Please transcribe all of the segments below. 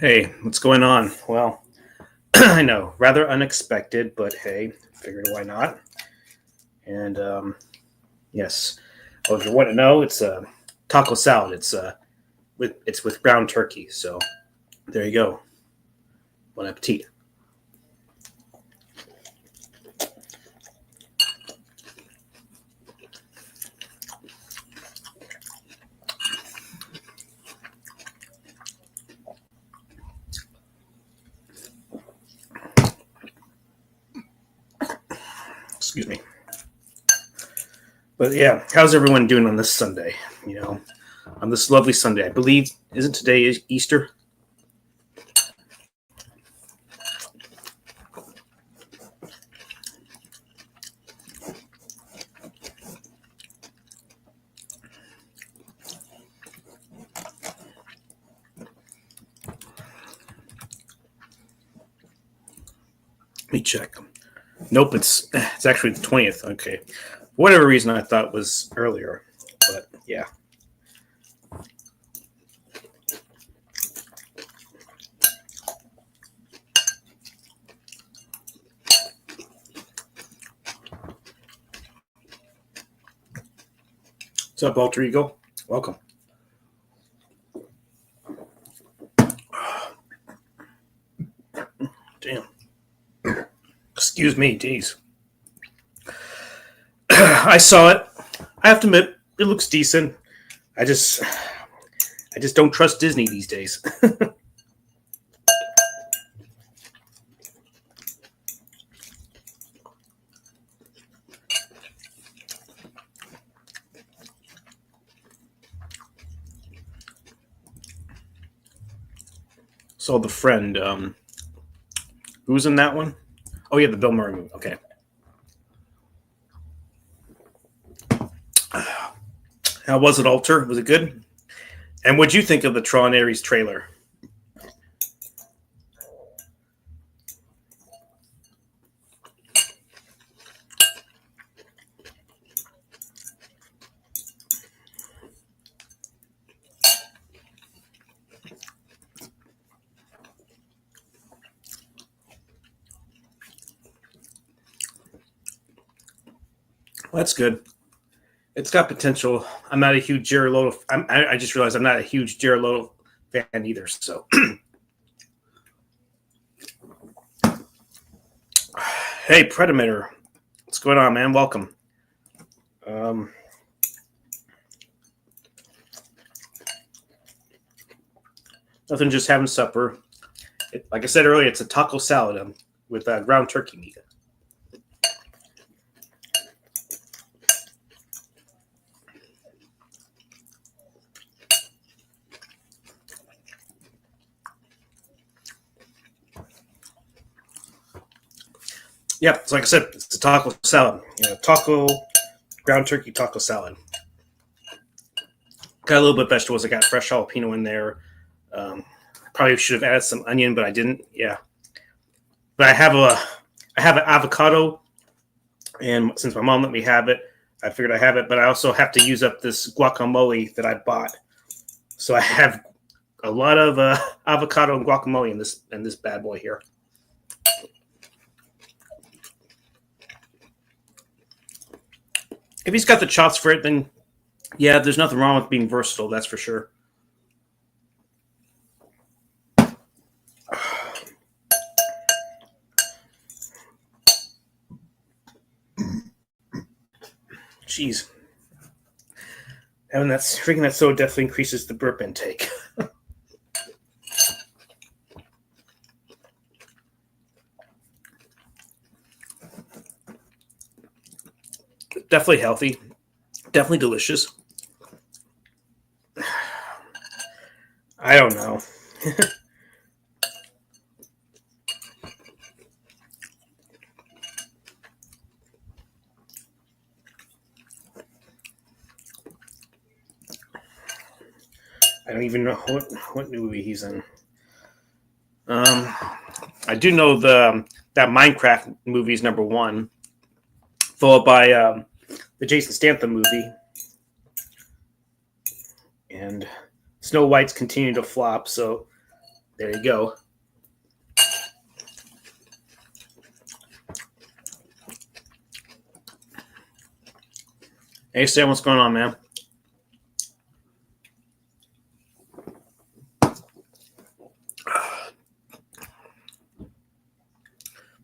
Hey, what's going on? Well, I know, rather unexpected, but hey, figured why not. And yes, well, if you want to know, it's a taco salad. It's with ground turkey. So there you go. Bon appetit. Excuse me. But yeah, how's everyone doing on this Sunday? On this lovely Sunday. I believe isn't today Easter? Let me check. Nope, it's actually the 20th. Okay. For whatever reason I thought it was earlier. But yeah. What's up, Alter Ego? Welcome. Damn. Excuse me, geez. I saw it. I have to admit, it looks decent. I just don't trust Disney these days. Saw The Friend. Who's in that one? Oh yeah, the Bill Murray movie. Okay. How was it, Alter? Was it good? And what'd you think of the Tron Ares trailer? Well, that's good. It's got potential. I'm not a huge Jared Leto. I just realized I'm not a huge Jared Leto fan either. So, hey, Predator, what's going on, man? Welcome. Nothing, just having supper. Like I said earlier, it's a taco salad with ground turkey meat. Yep, so like I said, it's a taco salad. Taco, ground turkey taco salad. Got a little bit of vegetables. I got fresh jalapeno in there. Probably should have added some onion, but I didn't. Yeah, but I have an avocado, and since my mom let me have it, I figured I have it. But I also have to use up this guacamole that I bought, so I have a lot of avocado and guacamole in this bad boy here. If he's got the chops for it, then yeah, there's nothing wrong with being versatile. That's for sure. Jeez, having drinking that soda definitely increases the burp intake. Definitely healthy. Definitely delicious. I don't know. I don't even know what movie he's in. I do know that Minecraft movie is number one, followed by the Jason Statham movie, and Snow White's continuing to flop. So There you go. Hey, Sam, what's going on, man?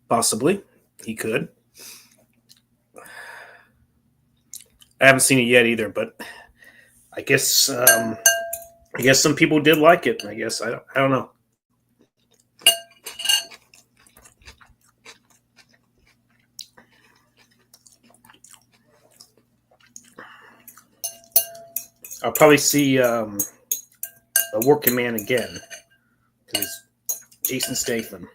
Possibly. He could. I haven't seen it yet either, but I guess some people did like it. I guess I don't know. I'll probably see A Working Man again because Jason Statham.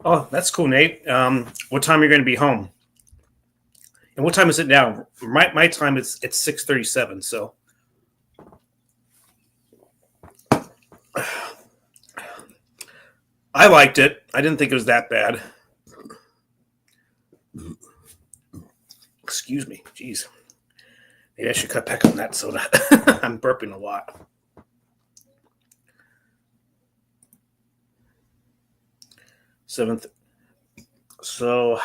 Oh, that's cool, Nate. What time are you going to be home? And what time is it now? My time is it's 6:37. So I liked it. I didn't think it was that bad. Excuse me. Jeez. Maybe I should cut back on that soda. I'm burping a lot. Seventh. So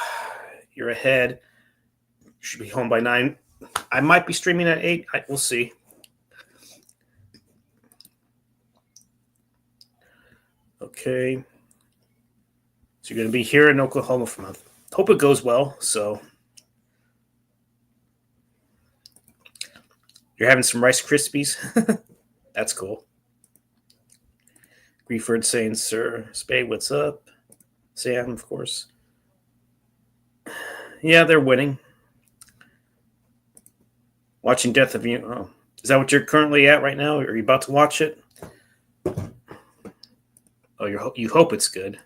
you're ahead. You should be home by 9. I might be streaming at 8. We'll see. Okay. So you're going to be here in Oklahoma for a month. Hope it goes well. So you're having some Rice Krispies. That's cool. Grieford saying, Sir Spade, what's up? Sam, of course. Yeah, they're winning. Watching Death of You. Oh, is that what you're currently at right now? Are you about to watch it? Oh, you hope it's good.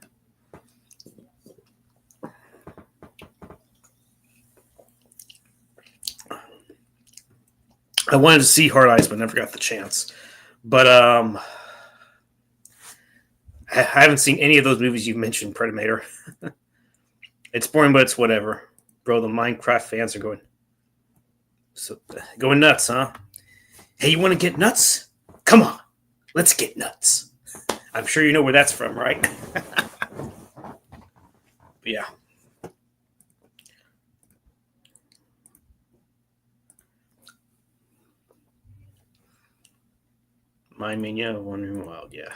I wanted to see Hard Eyes, but never got the chance. But I haven't seen any of those movies you mentioned, Predator. It's boring, but it's whatever. Bro, the Minecraft fans are going nuts, huh? Hey, you want to get nuts? Come on, let's get nuts. I'm sure you know where that's from, right? Yeah. Mind me, yeah, Wandering Wild, yeah.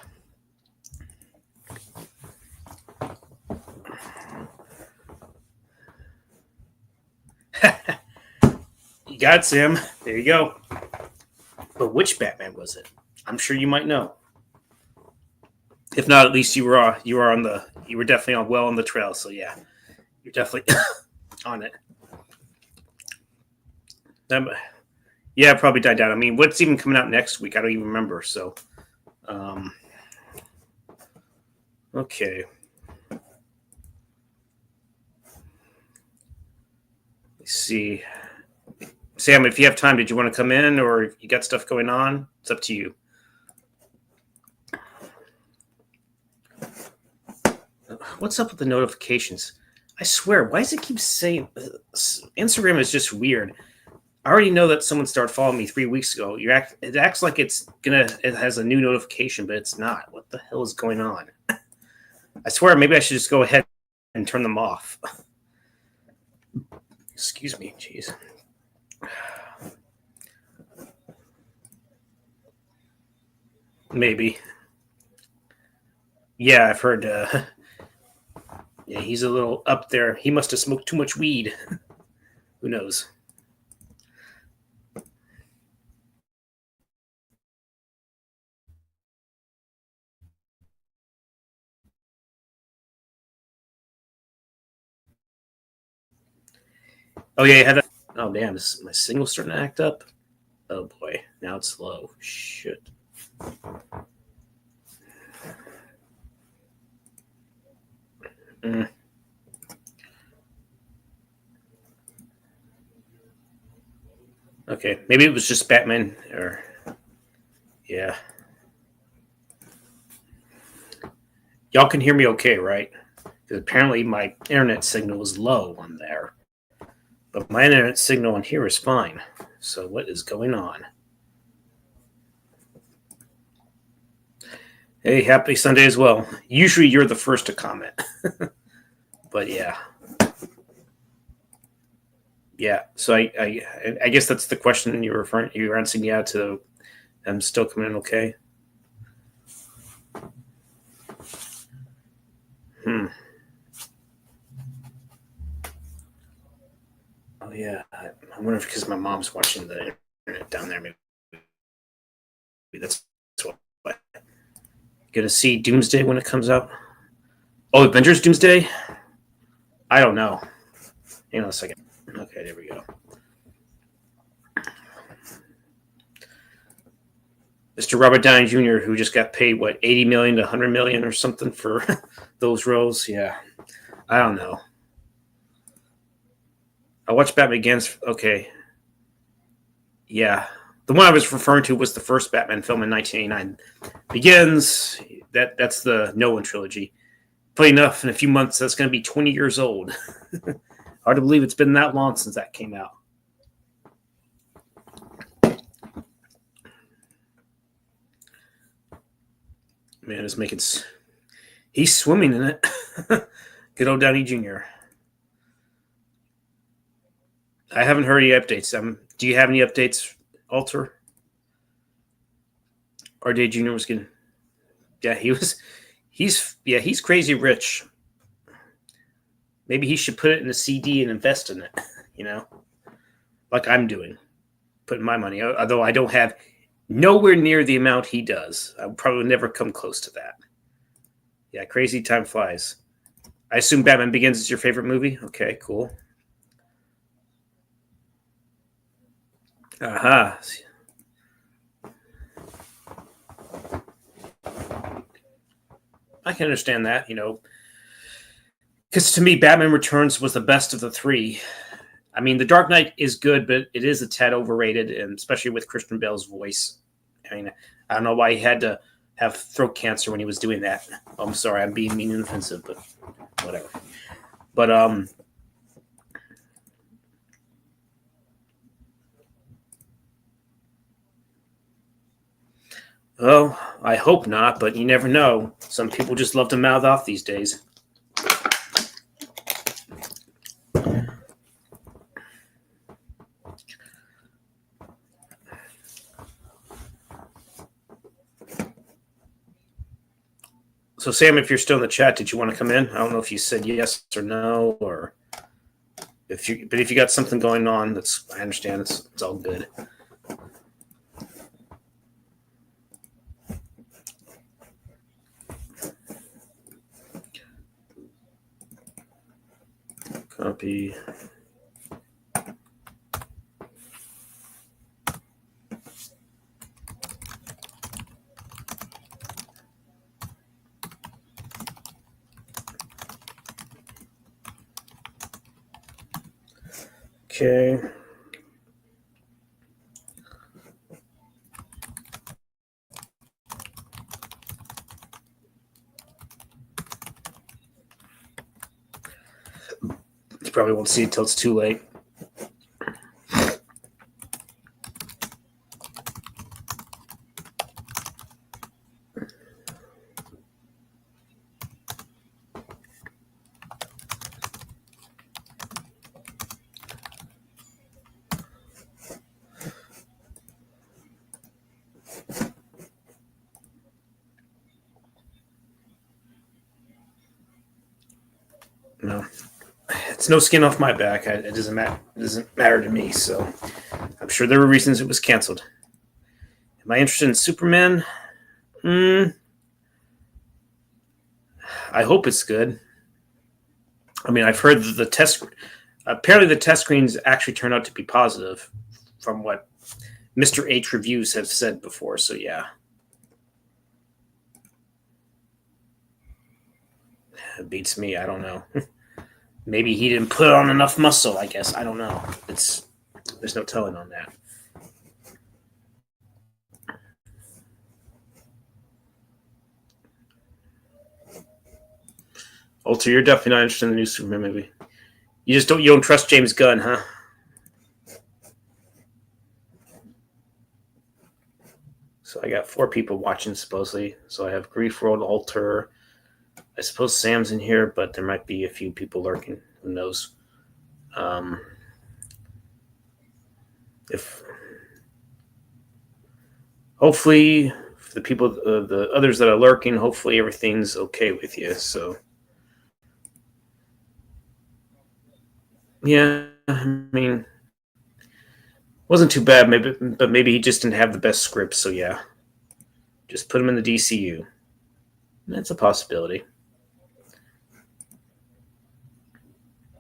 You got it, Sam. There you go. But which Batman was it? I'm sure you might know. If not, at least you were definitely on the trail. So yeah, you're definitely on it. Yeah, probably died down. I mean, what's even coming out next week? I don't even remember. So, okay. Let's see. Sam, if you have time, did you want to come in or if you got stuff going on? It's up to you. What's up with the notifications? I swear, why does it keep saying Instagram is just weird? I already know that someone started following me 3 weeks ago. It acts like it has a new notification, but it's not. What the hell is going on? I swear, maybe I should just go ahead and turn them off. Excuse me, jeez. Maybe. Yeah, I've heard. Yeah, he's a little up there. He must have smoked too much weed. Who knows? Oh yeah, you had that. Oh damn, is my signal starting to act up? Oh boy, now it's low. Shit. Okay, maybe it was just Batman, or yeah. Y'all can hear me okay, right? Because apparently my internet signal is low on there. But my internet signal on here is fine. So what is going on? Hey, happy Sunday as well. Usually you're the first to comment. But yeah. Yeah. So I guess that's the question you were answering, yeah, to I'm still coming in okay. Oh yeah. I wonder if because my mom's watching the internet down there, maybe that's why. Gonna see Doomsday when it comes out. Oh, Avengers Doomsday? I don't know. Hang on a second. Okay, there we go. Mr. Robert Downey Jr., who just got paid what 80 million to 100 million or something for those roles. Yeah, I don't know. I watched Batman Begins. Okay, yeah, the one I was referring to was the first Batman film in 1989. Begins. That's the Nolan trilogy. Funny enough, in a few months, that's going to be 20 years old. Hard to believe it's been that long since that came out. Man is making. He's swimming in it. Good old Downey Jr. I haven't heard any updates. Do you have any updates, Alter? Or Day Jr. was getting. Yeah, he was. He's crazy rich. Maybe he should put it in a CD and invest in it. You know, like I'm doing, putting my money. Although I don't have nowhere near the amount he does. I'll probably never come close to that. Yeah, crazy time flies. I assume Batman Begins is your favorite movie. Okay, cool. Aha. I can understand that, because to me, Batman Returns was the best of the three. I mean, The Dark Knight is good, but it is a tad overrated, and especially with Christian Bale's voice. I mean, I don't know why he had to have throat cancer when he was doing that. Oh, I'm sorry, I'm being mean and offensive, but whatever. But well, I hope not, but you never know. Some people just love to mouth off these days. So, Sam, if you're still in the chat, did you want to come in? I don't know if you said yes or no, or if you got something going on, I understand. It's all good. Copy. Okay. You probably won't see it till it's too late. No, it's no skin off my back. It doesn't matter. It doesn't matter to me. So I'm sure there were reasons it was canceled. Am I interested in Superman? I hope it's good. I mean, I've heard that the test. Apparently, the test screens actually turned out to be positive, from what Mr. H reviews have said before. So yeah, it beats me. I don't know. Maybe he didn't put on enough muscle. I guess I don't know. There's no telling on that. Alter, you're definitely not interested in the new Superman movie. You don't trust James Gunn, huh? So I got 4 people watching supposedly. So I have Grief World, Alter. I suppose Sam's in here, but there might be a few people lurking. Who knows? If hopefully the people, the others that are lurking, hopefully everything's okay with you. So yeah, I mean, wasn't too bad. But maybe he just didn't have the best script. So yeah, just put him in the DCU. That's a possibility.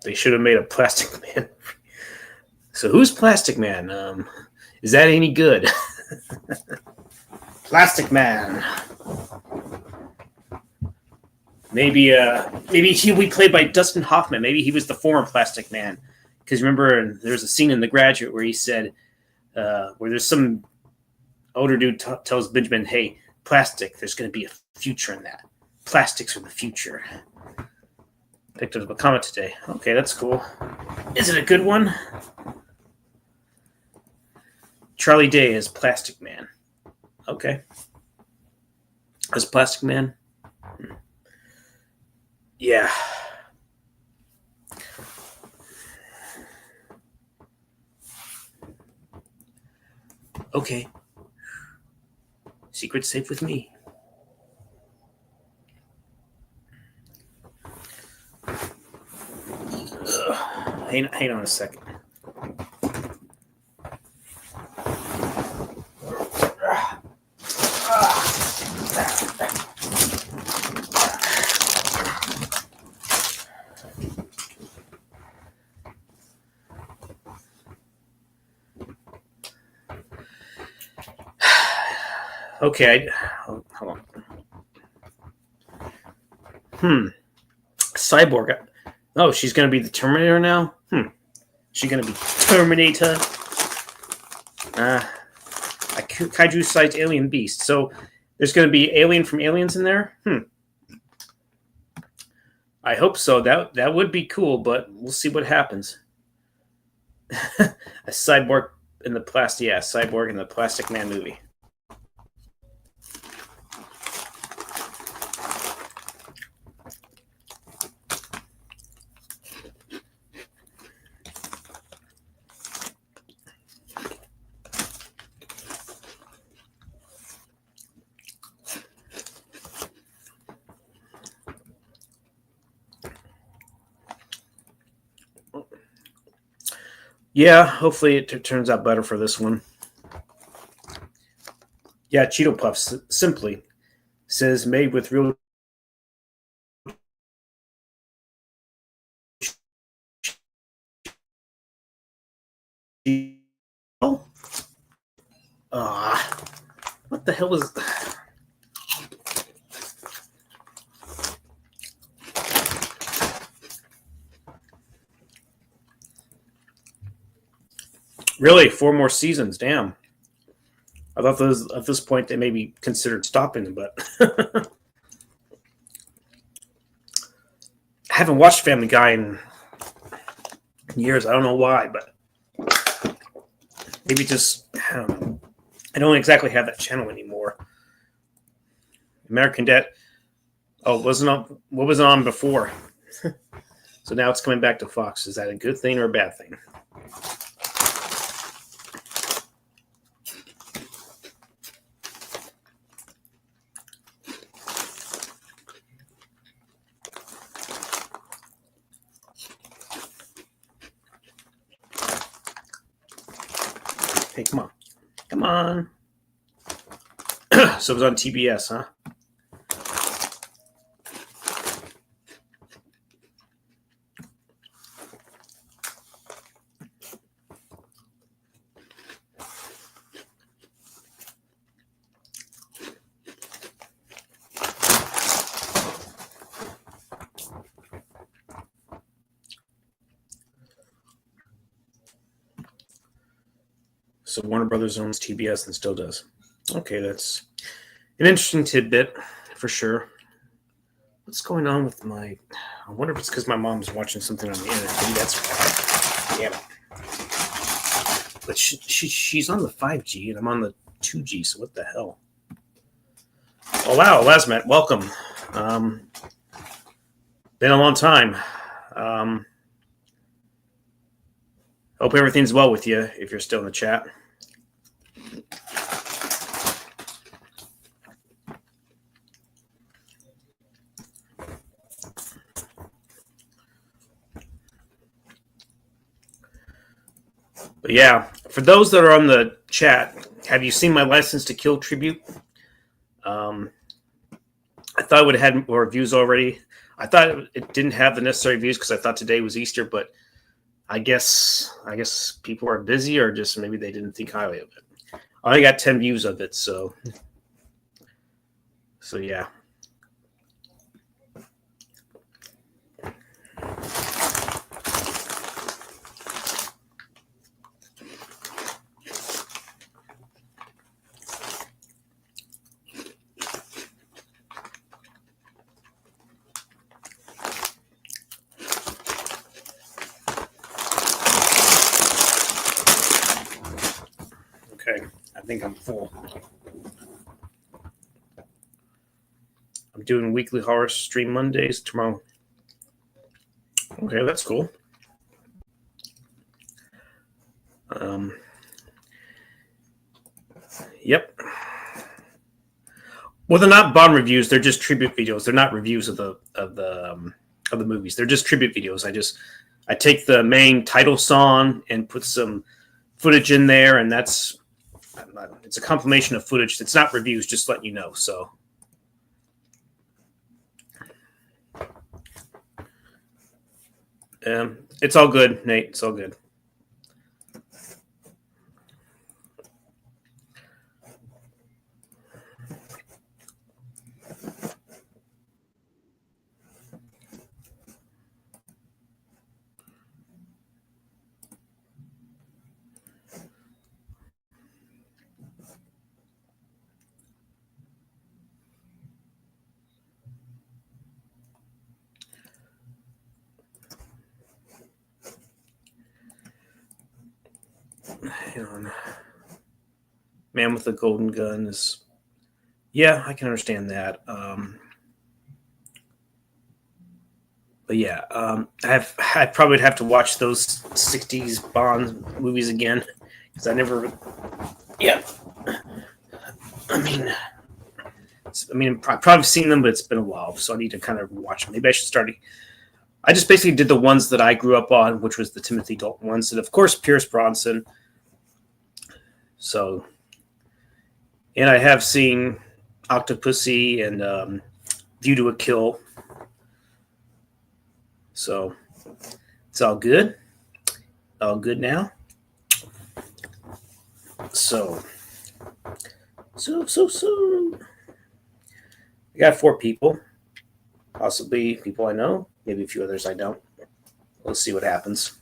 They should have made a Plastic Man. So who's Plastic Man? Is that any good? Plastic Man. Maybe he'll be played by Dustin Hoffman. Maybe he was the former Plastic Man. Because remember, there's a scene in The Graduate where he said, where there's some older dude tells Benjamin, "Hey, plastic. There's going to be a future in that. Plastics are the future." Picked up a comment today. Okay, that's cool. Is it a good one? Charlie Day as Plastic Man. Okay. As Plastic Man? Yeah. Okay. Secret safe with me. Hang on a second. Okay, hold on. Cyborg. Oh, she's going to be the Terminator now? She's going to be Terminator? Kaiju sites alien beast. So there's going to be alien from Aliens in there? I hope so. That would be cool, but we'll see what happens. A cyborg in the Cyborg in the Plastic Man movie. Yeah, hopefully it turns out better for this one. Yeah, Cheeto Puffs simply says made with real oh. What the hell was Really? 4 more seasons? Damn. I thought those at this point they maybe considered stopping them, but I haven't watched Family Guy in years. I don't know why, but maybe just I don't exactly have that channel anymore. American Dad. Oh, wasn't on. What was on before? So now it's coming back to Fox. Is that a good thing or a bad thing? Hey, come on. Come on. So it was on TBS, huh? So Warner Brothers owns TBS and still does. Okay, that's an interesting tidbit for sure. What's going on with my? I wonder if it's because my mom's watching something on the internet. Maybe that's why. Damn it. But she's on the 5G and I'm on the 2G. So what the hell? Oh wow, Lasmet, welcome. Been a long time. Hope everything's well with you if you're still in the chat. But yeah, for those that are on the chat, have you seen my License to Kill tribute? I thought it would have had more views already. I thought it didn't have the necessary views because I thought today was Easter, but I guess people are busy or just maybe they didn't think highly of it. I only got 10 views of it, so yeah. Okay, I think I'm full. I'm doing weekly horror stream Mondays tomorrow. Okay, that's cool. Yep. Well, they're not Bond reviews; they're just tribute videos. They're not reviews of the movies. They're just tribute videos. I take the main title song and put some footage in there, and it's a compilation of footage. It's not reviews, just letting you know. So. It's all good, Nate. It's all good. Hang on. Man with the golden gun is... Yeah, I can understand that. But yeah, I probably would have to watch those 60s Bond movies again because I never... Yeah. I mean, I've probably seen them, but it's been a while, so I need to kind of watch them. Maybe I should start... I just basically did the ones that I grew up on, which was the Timothy Dalton ones, and of course Pierce Brosnan. So, and I have seen Octopussy and View to a Kill. So it's all good. All good now. So. We got 4 people. Possibly people I know. Maybe a few others I don't. Let's see what happens.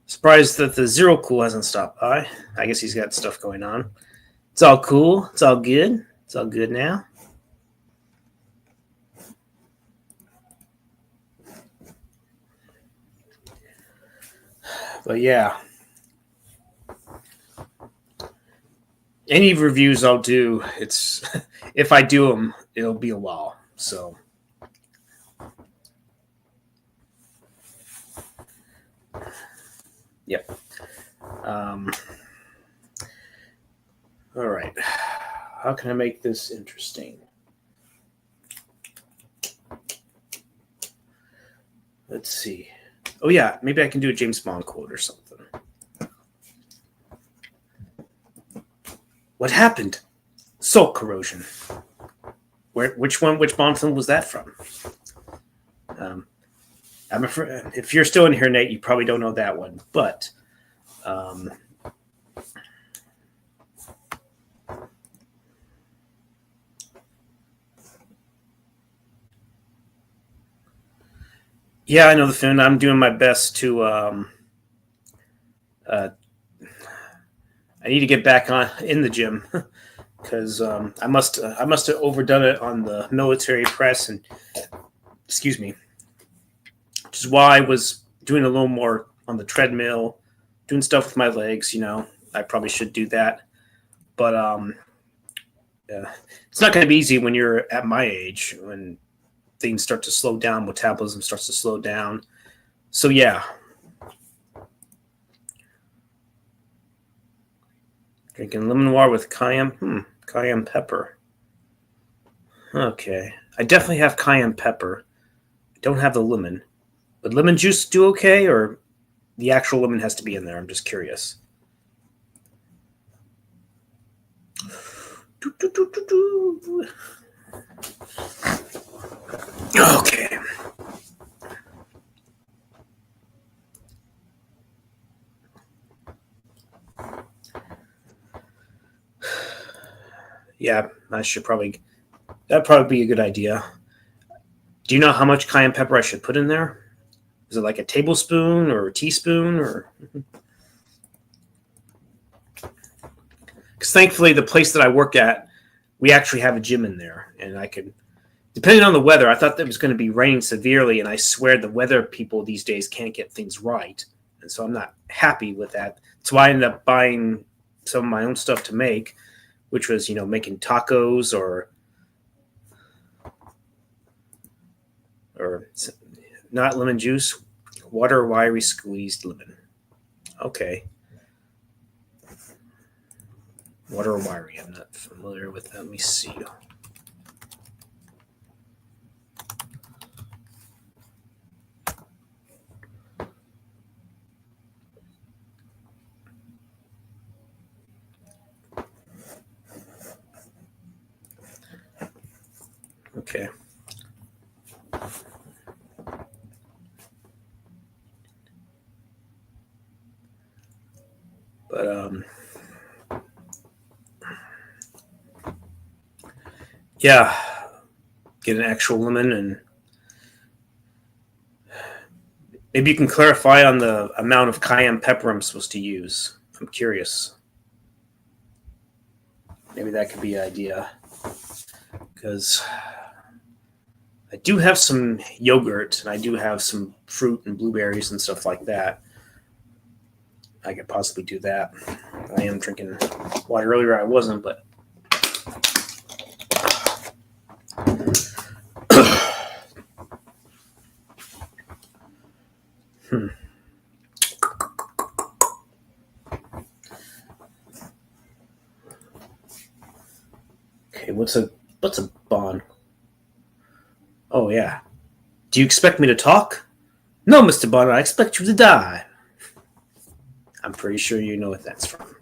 Surprised that the Zero Cool hasn't stopped by. I guess he's got stuff going on. It's all cool. It's all good. It's all good now. But yeah. Any reviews I'll do, it's if I do them, it'll be a while. So. Yep. All right. How can I make this interesting? Let's see. Oh, yeah. Maybe I can do a James Bond quote or something. What happened? Salt corrosion. Which Bond film was that from? I'm afraid, if you're still in here, Nate, you probably don't know that one. But yeah, I know the film. I'm doing my best to. I need to get back in the gym because I must have overdone it on the military press, and excuse me, which is why I was doing a little more on the treadmill, doing stuff with my legs. I probably should do that, but yeah, it's not going to be easy when you're at my age, when things start to slow down, metabolism starts to slow down. So yeah. Drinking lemon water with cayenne pepper. Okay. I definitely have cayenne pepper. I don't have the lemon. Would lemon juice do okay, or the actual lemon has to be in there? I'm just curious. Okay. Yeah, that'd probably be a good idea. Do you know how much cayenne pepper I should put in there? Is it like a tablespoon or a teaspoon, or? Because thankfully, the place that I work at, we actually have a gym in there, and I could, depending on the weather, I thought that it was going to be raining severely, and I swear the weather people these days can't get things right, and so I'm not happy with that. So I ended up buying some of my own stuff to make, which was, making tacos or not lemon juice, water wiry squeezed lemon. Okay. Water wiry, I'm not familiar with that. Let me see. Okay. But yeah, get an actual lemon, and maybe you can clarify on the amount of cayenne pepper I'm supposed to use. I'm curious. Maybe that could be an idea, because I do have some yogurt, and I do have some fruit and blueberries and stuff like that. I could possibly do that. I am drinking water earlier. I wasn't, but Okay, what's a bond? Oh yeah. Do you expect me to talk? No, Mr. Bond, I expect you to die. I'm pretty sure you know what that's from.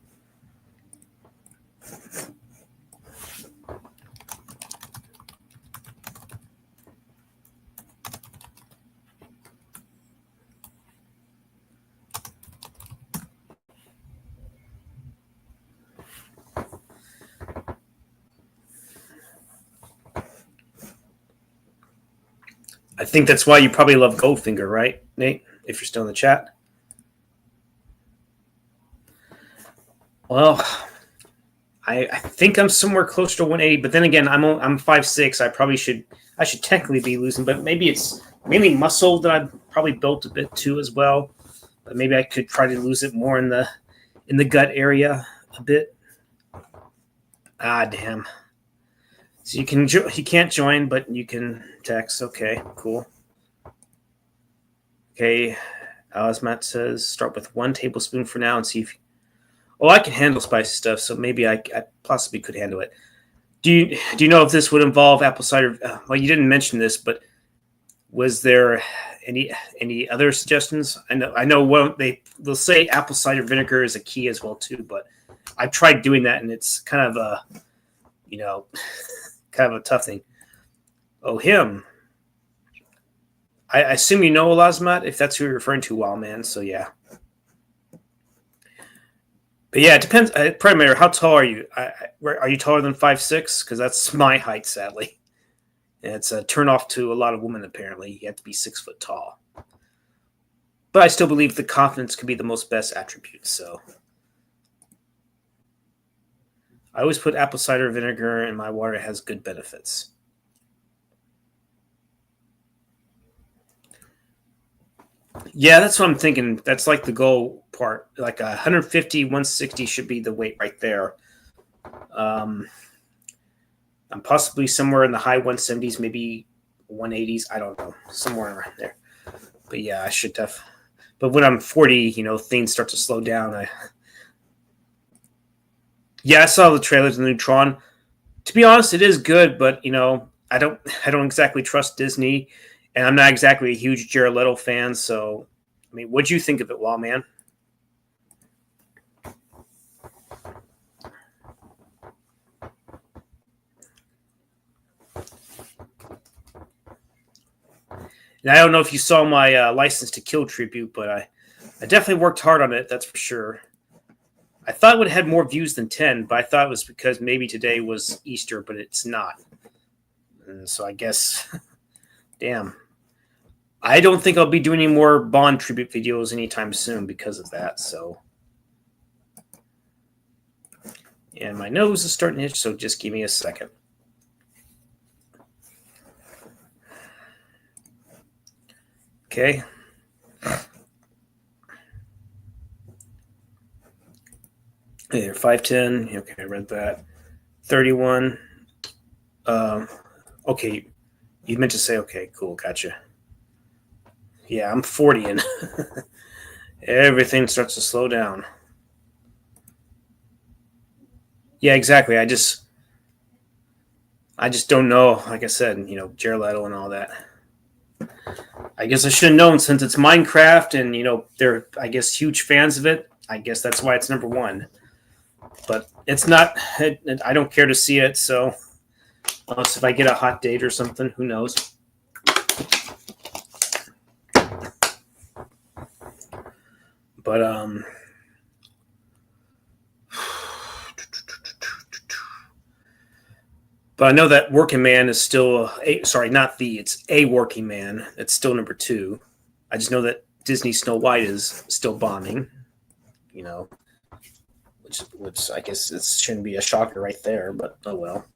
I think that's why you probably love Goldfinger, right, Nate? If you're still in the chat. Well, I think I'm somewhere close to 180, but then again, I'm 5'6". I should technically be losing, but maybe it's mainly muscle that I've probably built a bit too as well. But maybe I could try to lose it more in the gut area a bit. Ah, damn. So you can't join, but you can text. Okay, cool. Okay, as Matt says, start with 1 tablespoon for now and see if. Oh, I can handle spicy stuff, so maybe I possibly could handle it. Do you know if this would involve apple cider? Well, you didn't mention this, but was there any other suggestions? I know they'll say apple cider vinegar is a key as well too, but I've tried doing that and it's kind of a kind of a tough thing. Oh, him. I assume you know Lazmat, if that's who you're referring to, Wild Man. So yeah. But yeah, it depends. Probably matter. How tall are you? Are you taller than 5'6"? Because that's my height, sadly. And it's a turn off to a lot of women. Apparently, you have to be 6 foot tall. But I still believe the confidence could be the most best attribute. So I always put apple cider vinegar in my water. It has good benefits. Yeah, that's what I'm thinking. That's like the goal part. Like 150, 160 should be the weight right there. Um, I'm possibly somewhere in the high 170s, maybe 180s. I don't know, somewhere around there. But yeah, I should have. But when I'm 40, things start to slow down. Yeah, I saw the trailer to the new Tron. To be honest, it is good, but I don't exactly trust Disney, and I'm not exactly a huge Jared Leto fan. So, I mean, what'd you think of it, Lawman? And I don't know if you saw my License to Kill tribute, but I definitely worked hard on it. That's for sure. I thought it would have had more views than 10, but I thought it was because maybe today was Easter, but it's not. And so I guess, damn. I don't think I'll be doing any more Bond tribute videos anytime soon because of that. So, and my nose is starting to itch, so just give me a second. Okay. There, 510. Okay, I read that. 31. Okay, you meant to say okay. Cool, gotcha. Yeah, I'm 40 and everything starts to slow down. Yeah, exactly. I just don't know. Like I said, Jared Leto and all that. I guess I should have known since it's Minecraft and they're I guess huge fans of it. I guess that's why it's number one. But it's not. I don't care to see it. So unless if I get a hot date or something, who knows? But But I know that Working Man is still sorry, not the. It's A Working Man. It's still number two. I just know that Disney Snow White is still bombing. You know, which I guess it shouldn't be a shocker right there. But oh well.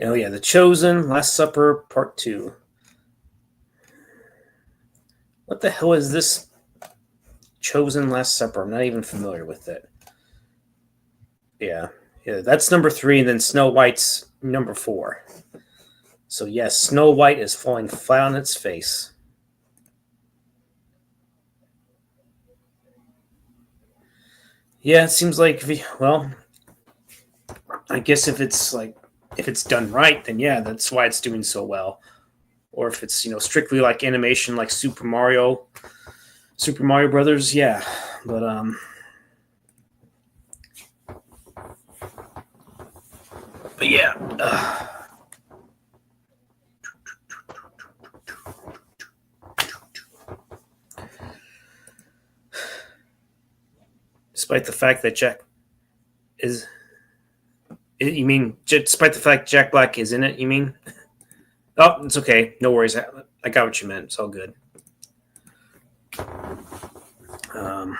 Oh yeah, The Chosen, Last Supper, Part Two. What the hell is this? Chosen, Last Supper. I'm not even familiar with it. Yeah, yeah, that's number three, and then Snow White's number four. So yes, Snow White is falling flat on its face. Yeah, it seems like well, I guess if it's done right, then yeah, that's why it's doing so well. Or if it's strictly like animation, like Super Mario Brothers, yeah. But yeah. Despite the fact that Jack is, you mean despite the fact Jack Black is in it? You mean? Oh, it's okay. No worries. I got what you meant. It's all good. Um,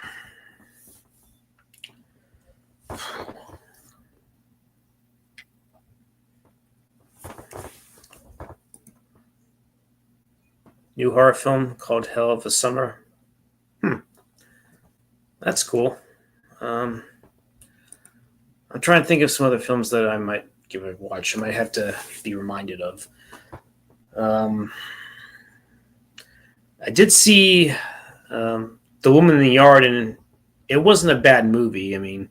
New horror film called Hell of a Summer. That's cool. Um, I'm trying to think of some other films that I might give a watch. I might have to be reminded of. Um, I did see The Woman in the Yard, and it wasn't a bad movie. I mean,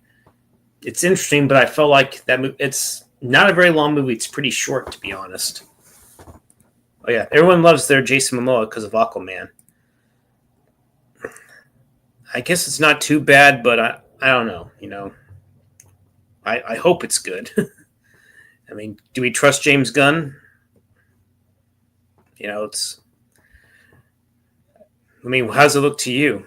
it's interesting, but I felt like it's not a very long movie. It's pretty short, to be honest. Oh yeah, everyone loves their Jason Momoa because of Aquaman. I guess it's not too bad, but I don't know. I hope it's good. I mean, do we trust James Gunn? It's. I mean, how does it look to you?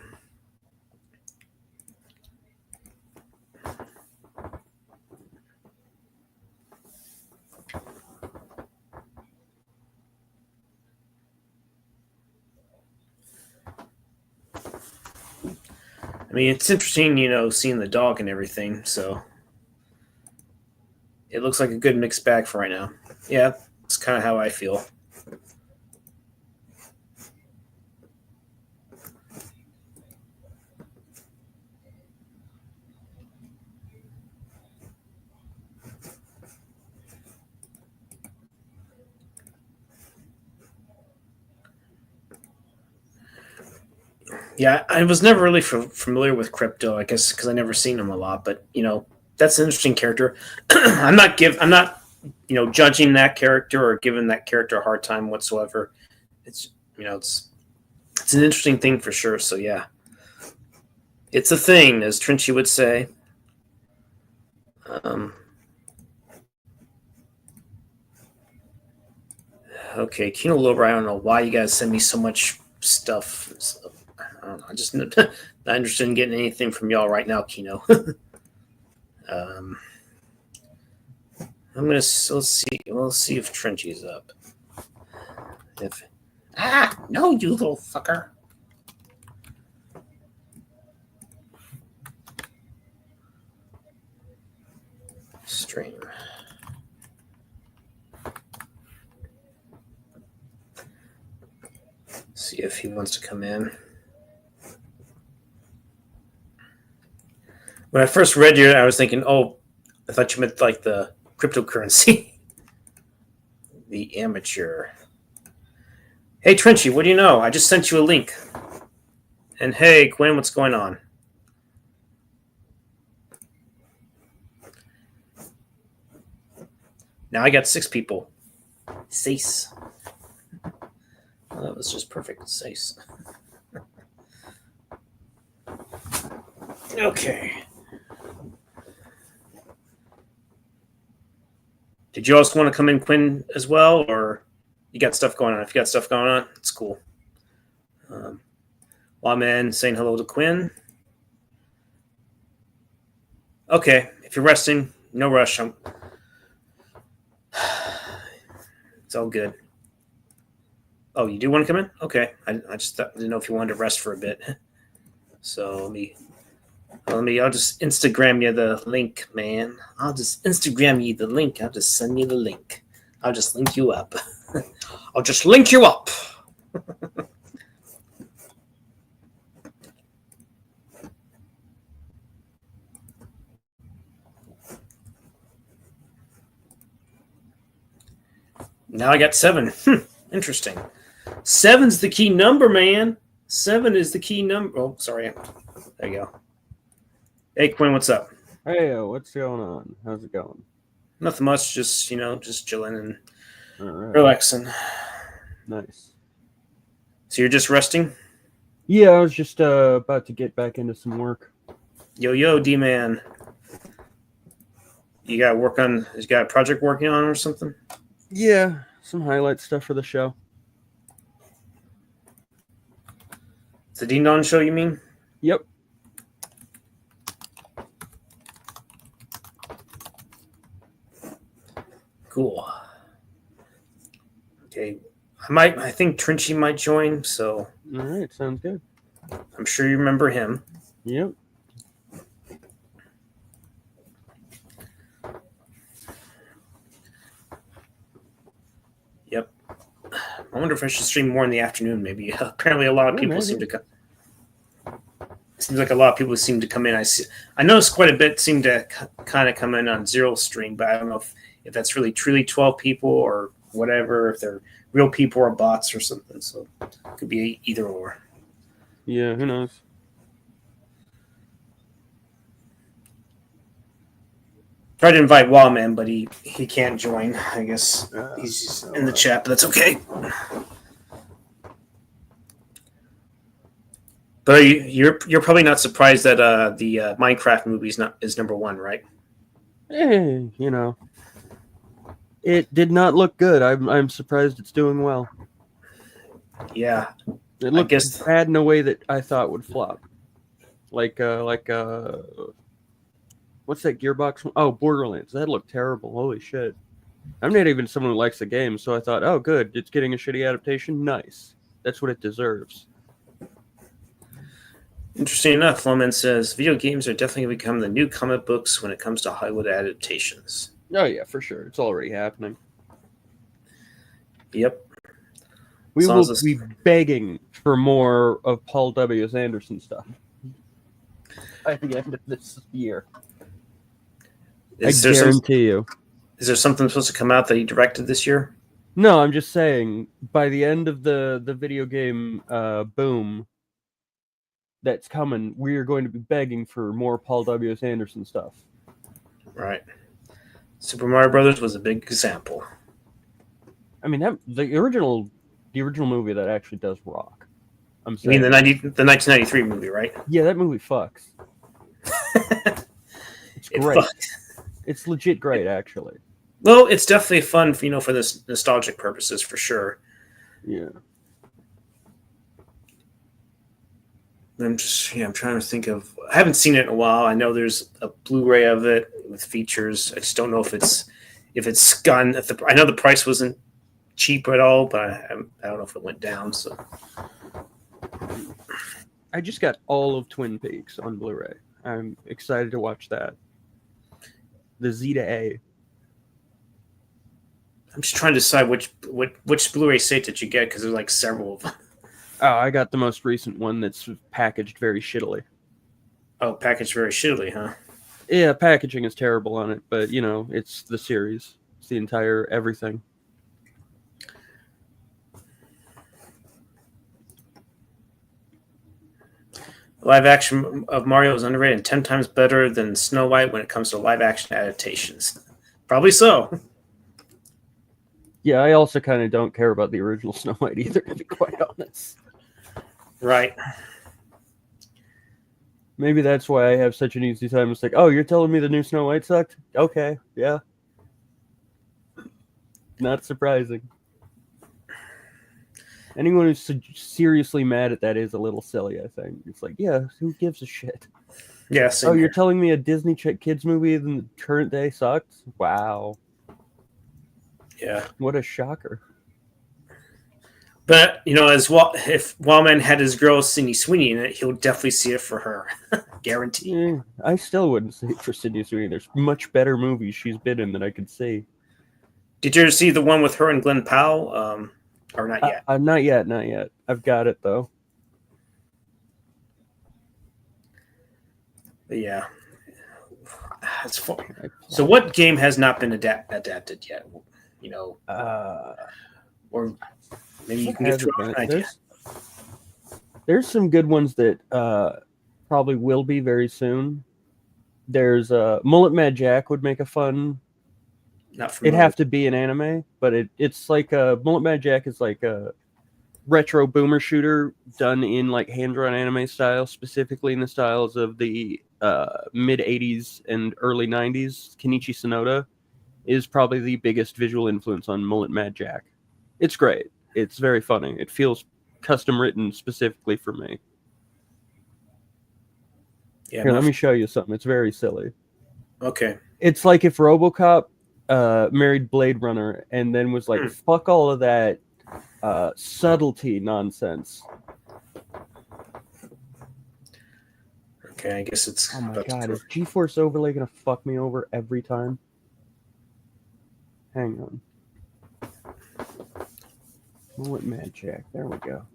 I mean, it's interesting, seeing the dog and everything. So it looks like a good mixed bag for right now. Yeah, it's kind of how I feel. Yeah, I was never really familiar with crypto, I guess, because I never seen him a lot. But that's an interesting character. I'm not judging that character or giving that character a hard time whatsoever. It's it's an interesting thing for sure. So yeah, it's a thing, as Trinchy would say. Okay, Kino Lober, I don't know why you guys send me so much stuff. So, I don't know. I just not interested in getting anything from y'all right now, Kino. I'm gonna let's see. We'll see if Trenchy's up. If no, you little fucker. Stream. See if he wants to come in. When I first read you, I was thinking, oh, I thought you meant like the cryptocurrency. The amateur. Hey, Trenchy, what do you know? I just sent you a link. And hey, Gwen, what's going on? Now I got 6 people. 6. Well, that was just perfect. 6. Okay. Did you also want to come in, Quinn, as well, or you got stuff going on? If you got stuff going on, it's cool. While I'm in, saying hello to Quinn. Okay, if you're resting, no rush. It's all good. Oh, you do want to come in? Okay, I just didn't know if you wanted to rest for a bit. So I'll just Instagram you the link, man. I'll just Instagram you the link. I'll just send you the link. I'll just link you up. I'll just link you up. Now I got 7. Interesting. 7's the key number, man. 7 is the key number. Oh, sorry. There you go. Hey, Quinn, what's up? Hey, what's going on? How's it going? Nothing much. Just chilling and relaxing. Nice. So you're just resting? Yeah, I was just about to get back into some work. Yo, D-man. You got a project working on or something? Yeah, some highlight stuff for the show. It's a Dean Don show, you mean? Yep. Cool. Okay. I think Trinchy might join, so. All right, sounds good. I'm sure you remember him. Yep. Yep. I wonder if I should stream more in the afternoon, maybe. Apparently a lot of people seem to come. Seems like a lot of people seem to come in. I noticed quite a bit seem to kind of come in on Chillstream, but I don't know if that's really truly 12 people or whatever, if they're real people or bots or something. So it could be either or. Yeah, who knows? Tried to invite Wallman, but he can't join. I guess he's in the chat, but that's okay. But you're probably not surprised that the Minecraft movie is number 1, right? It did not look good. I'm surprised it's doing well. Yeah, it looked bad in a way that I thought would flop. Like what's that Gearbox one? Oh, Borderlands. That looked terrible. Holy shit. I'm not even someone who likes the game, so I thought, oh, good. It's getting a shitty adaptation. Nice. That's what it deserves. Interesting enough, Lawman says video games are definitely going to become the new comic books when it comes to Hollywood adaptations. Oh yeah, for sure. It's already happening. Yep. We As long will as this- be begging for more of Paul W. Anderson stuff by the end of this year. I guarantee you. Is there something supposed to come out that he directed this year? No, I'm just saying, by the end of the video game boom that's coming, we are going to be begging for more Paul W. Anderson stuff. Right. Super Mario Brothers was a big example. I mean, the original movie that actually does rock. I'm You saying. mean the 1993 movie, right? Yeah, that movie fucks. It's great. It's legit great, actually. Well, it's definitely fun, for this nostalgic purposes, for sure. Yeah. I'm trying to think of. I haven't seen it in a while. I know there's a Blu-ray of it with features. I just don't know if it's gone. I know the price wasn't cheap at all, but I don't know if it went down. So I just got all of Twin Peaks on Blu-ray. I'm excited to watch that. The Z to A. I'm just trying to decide which Blu-ray set did you get, because there's like several of them. Oh, I got the most recent one that's packaged very shittily. Oh, packaged very shittily, huh? Yeah, packaging is terrible on it, but it's the series. It's the entire everything. Live action of Mario is underrated and 10 times better than Snow White when it comes to live action adaptations. Probably so. Yeah, I also kind of don't care about the original Snow White either, to be quite honest. Right. Maybe that's why I have such an easy time. It's like, oh, you're telling me the new Snow White sucked? Okay, yeah. Not surprising. Anyone who's seriously mad at that is a little silly, I think. It's like, yeah, who gives a shit? Yeah. You're telling me a Disney kids movie in the current day sucks? Wow. Yeah. What a shocker. But, if Wildman had his girl Sydney Sweeney in it, he'll definitely see it for her. Guaranteed. Yeah, I still wouldn't see it for Sydney Sweeney. There's much better movies she's been in that I could see. Did you ever see the one with her and Glenn Powell? Or not yet? Not yet. I've got it, though. But yeah. That's fun. So what game has not been adapted yet? Or maybe you can get through an idea. There's some good ones that probably will be very soon. There's Mullet Mad Jack would make a fun. It'd have to be an anime, but it's like Mullet Mad Jack is like a retro boomer shooter done in like hand-drawn anime style, specifically in the styles of the mid 80s and early 90s. Kenichi Sonoda is probably the biggest visual influence on Mullet Mad Jack. It's great. It's very funny. It feels custom written specifically for me. Yeah, Here, let me show you something. It's very silly. Okay. It's like if RoboCop married Blade Runner and then was like, fuck all of that subtlety nonsense. Okay, I guess it's... Oh my god, is GeForce Overlay gonna fuck me over every time? Hang on. Mullet Mad Jack. There we go.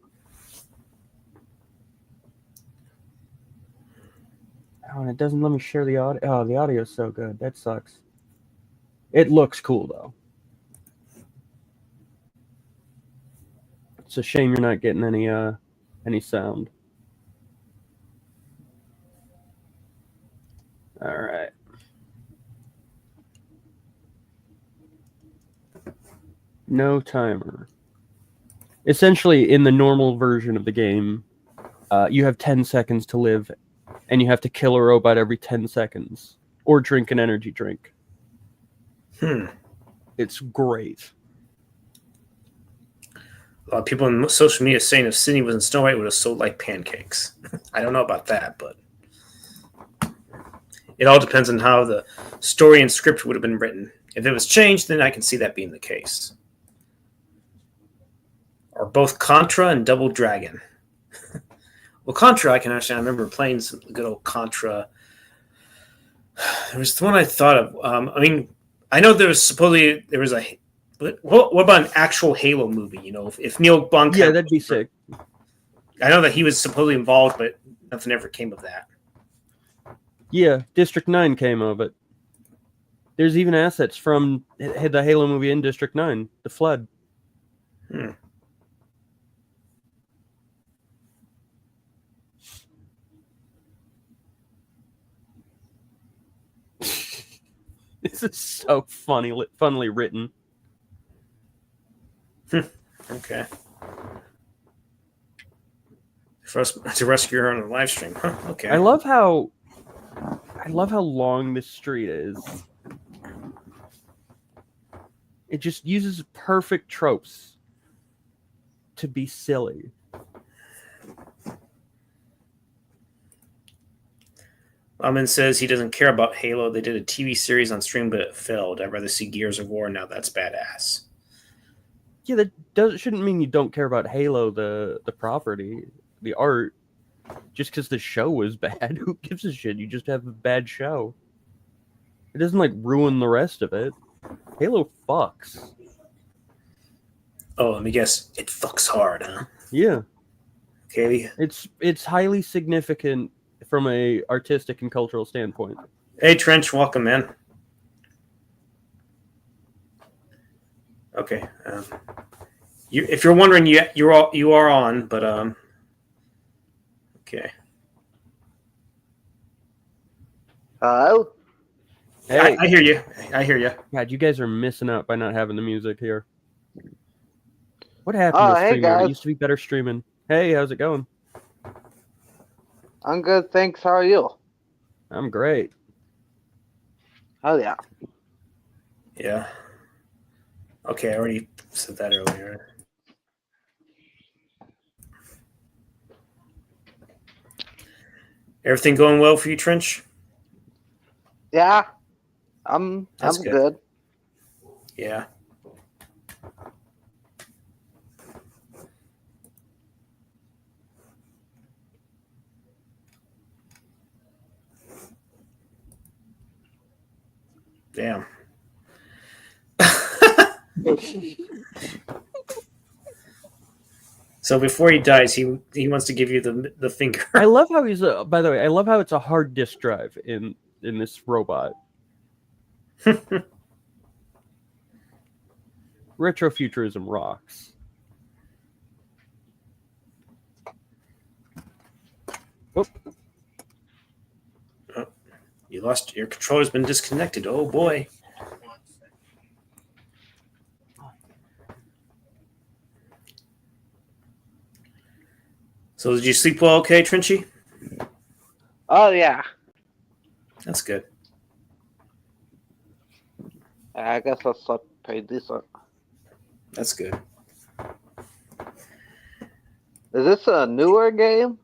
Oh, and it doesn't let me share the audio. Oh, the audio's so good. That sucks. It looks cool, though. It's a shame you're not getting any sound. All right. No timer. Essentially, in the normal version of the game, you have 10 seconds to live, and you have to kill a robot every 10 seconds, or drink an energy drink. It's great. A lot of people in social media saying if Sydney was in Snow White, it would have sold like pancakes. I don't know about that, but it all depends on how the story and script would have been written. If it was changed, then I can see that being the case. Or both Contra and Double Dragon. Well, Contra, I can understand. I remember playing some good old Contra. There was the one I thought of. I mean, I know there was a. What about an actual Halo movie? You know, if Neil Blomkamp. Yeah, that'd be sick. I know that he was supposedly involved, but nothing ever came of that. Yeah, District 9 came of it. There's even assets from the Halo movie in District 9, The Flood. This is so funnily written. Okay. For us to rescue her on the live stream. Huh, okay. I love how long this street is. It just uses perfect tropes to be silly. Laman says he doesn't care about Halo. They did a TV series on stream, but it failed. I'd rather see Gears of War now. That's badass. Yeah, that shouldn't mean you don't care about Halo, the property, the art. Just because the show was bad, who gives a shit? You just have a bad show. It doesn't like ruin the rest of it. Halo fucks. Oh, let me guess. It fucks hard, huh? Yeah. Okay. It's highly significant from a artistic and cultural standpoint. Hey, Trench, welcome in. Okay. If you're wondering, you are on, but okay. Hello? Hey. I hear you. I hear you. God, you guys are missing out by not having the music here. What happened Oh, to hey, streaming? guys. It used to be better streaming. Hey, how's it going? I'm good, thanks. How are you? I'm great. Oh, yeah. Yeah. Okay, I already said that earlier. Everything going well for you, Trench? Yeah. I'm good. Yeah. Damn. So before he dies, he wants to give you the finger. I love how he's by the way, I love how it's a hard disk drive in this robot. Retrofuturism rocks. Oh. Oh, you lost your controller's been disconnected. Oh boy. So did you sleep well okay, Trenchy? Oh, yeah. That's good. I guess I slept pretty decent. That's good. Is this a newer game?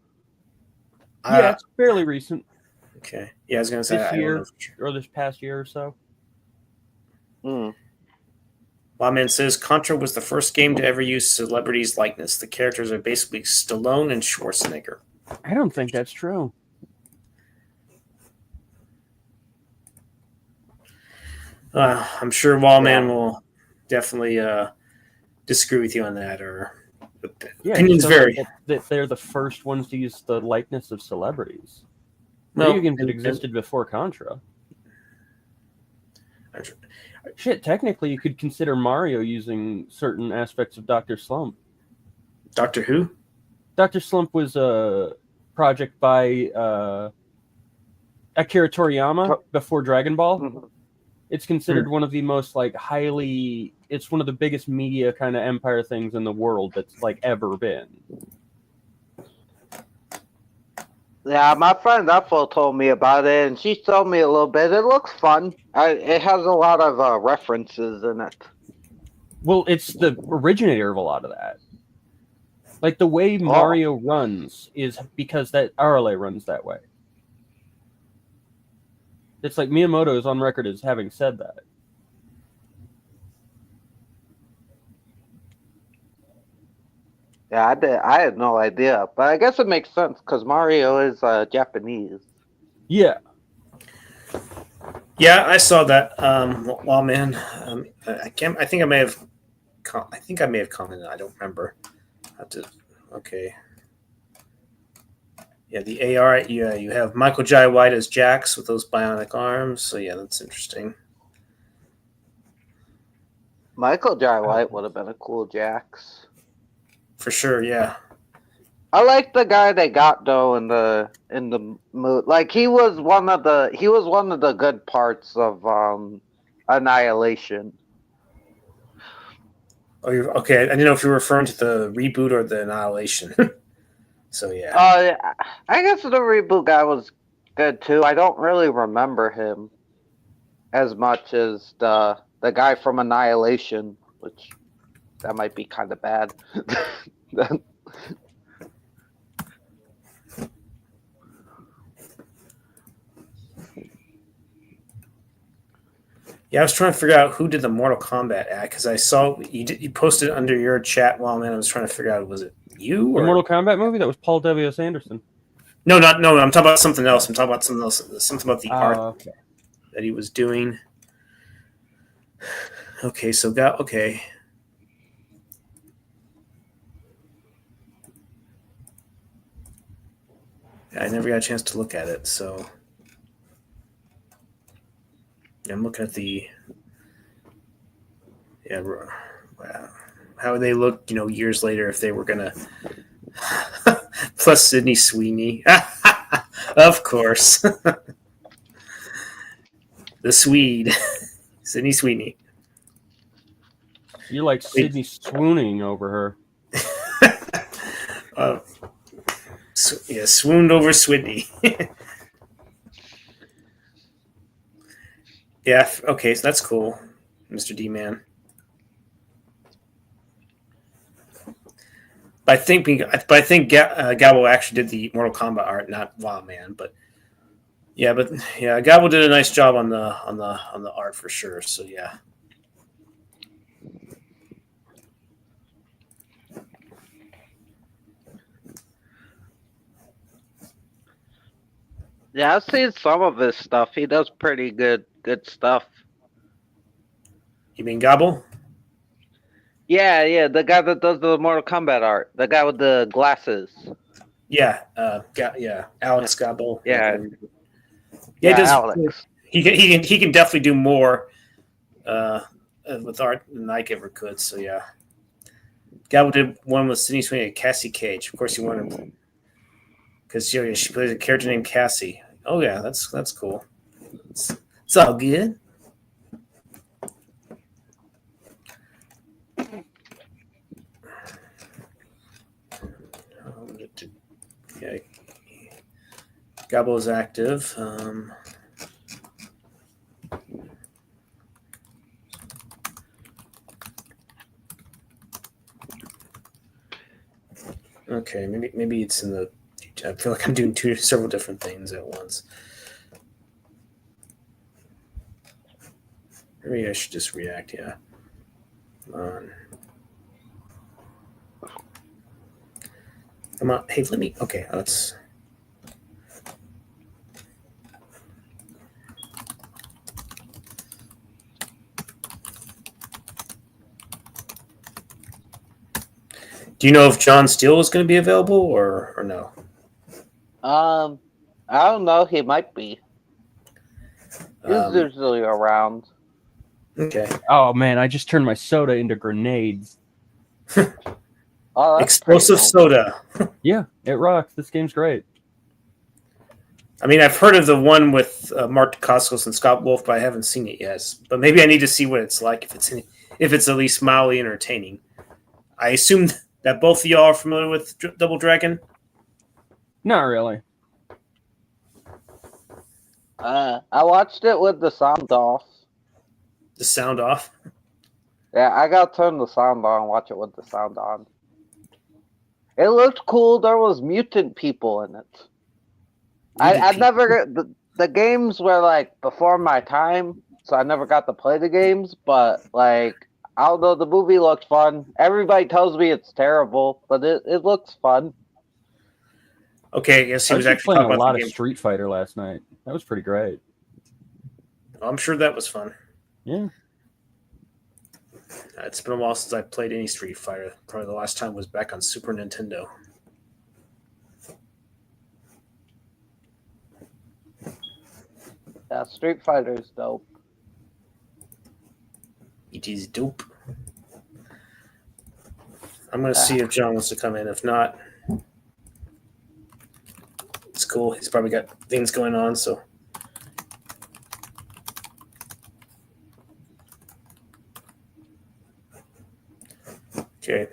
Yeah, it's fairly recent. Okay. Yeah, I was gonna say This I year, don't know or this past year or so. Lawman says Contra was the first game to ever use celebrities' likeness. The characters are basically Stallone and Schwarzenegger. I don't think that's true. I'm sure Wallman will definitely disagree with you on that, or opinions vary. That they're the first ones to use the likeness of celebrities. No, Video games that existed before Contra. Shit, technically you could consider Mario using certain aspects of Dr. Slump. Doctor Who? Dr. Slump was a project by Akira Toriyama before Dragon Ball. Mm-hmm. It's considered one of the most it's one of the biggest media kind of empire things in the world that's ever been. Yeah, my friend Ethel told me about it, and she showed me a little bit. It looks fun. It has a lot of references in it. Well, it's the originator of a lot of that. Like the way Mario runs is because that RLA runs that way. It's like Miyamoto is on record as having said that. Yeah, I did. I had no idea, but I guess it makes sense because Mario is Japanese. Yeah. Yeah, I saw that. Lawman. I can't. I think I may have. I think I may have commented. I don't remember. I have to. Okay. Yeah, the AR. Yeah, you have Michael Jai White as Jax with those bionic arms. So yeah, that's interesting. Michael Jai White would have been a cool Jax. For sure. Yeah. I like the guy they got though in the mood. Like he was one of the good parts of Annihilation. Oh, you're okay. I didn't know if you were referring to the reboot or the Annihilation. So yeah. Yeah, I guess the reboot guy was good too. I don't really remember him as much as the guy from Annihilation, which that might be kind of bad. Yeah, I was trying to figure out who did the Mortal Kombat act because I saw you posted under your chat. Well, man, I was trying to figure out was it you The or Mortal Kombat movie? That was Paul W.S. Anderson. no? Not no. I'm talking about something else. I'm talking about something else. Something about the art Okay. that he was doing. Okay, so got okay. I never got a chance to look at it, so I'm looking at the yeah. Wow. How would they look? Years later if they were gonna plus Sydney Sweeney, of course, the Swede, Sydney Sweeney. You're like Sydney swooning over her. uh, yeah, swooned over Swidney. Yeah, okay, so that's cool, Mr. D-Man. But I think Gabo actually did the Mortal Kombat art, not Wow Man. But yeah, Gabo did a nice job on the art for sure. So yeah. Yeah, I've seen some of his stuff. He does pretty good stuff. You mean Gabo? Yeah, the guy that does the Mortal Kombat art, the guy with the glasses. Yeah, Alex Gabo. Yeah, he does. Alex. He can definitely do more with art than I ever could. So yeah, Gabo did one with Sydney Sweeney and Cassie Cage. Of course, you wanted because she plays a character named Cassie. Oh yeah, that's cool. It's all good. Yeah, Gabo's active. Okay, maybe it's in the. I feel like I'm doing several different things at once. Maybe I should just react. Yeah. Come on. Hey, let me. Okay, let's. Do you know if John Steele is going to be available or no? I don't know. He might be. He's usually around. Okay. Oh man, I just turned my soda into grenades. Oh, explosive soda. Yeah, it rocks. This game's great. I mean, I've heard of the one with Mark Dacascos and Scott Wolf, but I haven't seen it yet. But maybe I need to see what it's like if it's at least mildly entertaining. I assume that both of y'all are familiar with Double Dragon. Not really. I watched it with the sound off. The sound off. Yeah, I gotta turn the sound on and watch it with the sound on. It looked cool. There was mutant people in it. I never the games were like before my time, so I never got to play the games. But like I don't know. The movie looked fun. Everybody tells me it's terrible, but it looks fun. Okay, yes, he I was was just actually playing a talking about lot the of game. Street Fighter last night. That was pretty great. I'm sure that was fun. Yeah. It's been a while since I played any Street Fighter. Probably the last time was back on Super Nintendo. Yeah, Street Fighter's dope. It is dope. I'm going to see if John wants to come in. If not, it's cool. He's probably got things going on, so. Okay.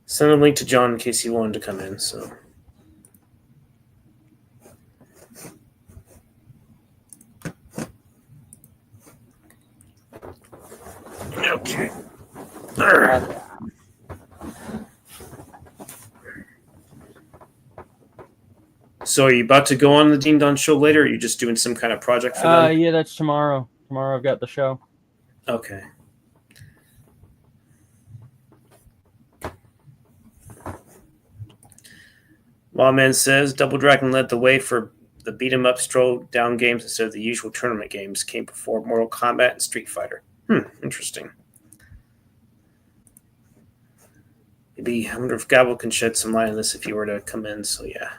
Send a link to John in case he wanted to come in, so. Okay. So are you about to go on the Dean Don show later, or are you just doing some kind of project for them? Yeah, that's tomorrow. Tomorrow I've got the show. Okay. Lawman says Double Dragon led the way for the beat 'em up stroll down games instead of the usual tournament games. Came before Mortal Kombat and Street Fighter. Interesting. Maybe I wonder if Gabble can shed some light on this if you were to come in. So yeah.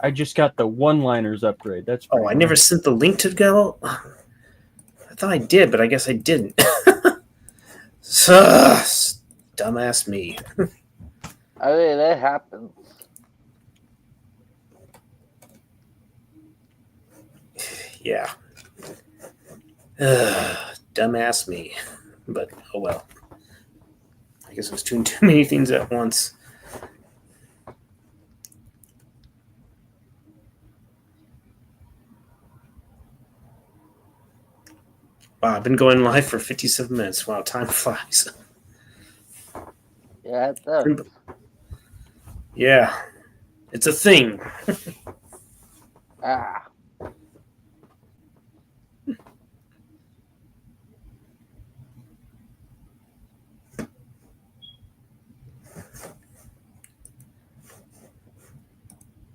I just got the one-liners upgrade. That's I never sent the link to Gabble. I thought I did, but I guess I didn't. Dumbass me. I mean, it happens. Yeah. Dumbass me. But, oh well. I guess I was doing too many things at once. Wow, I've been going live for 57 minutes. Wow, time flies. Yeah, it does. Yeah. It's a thing.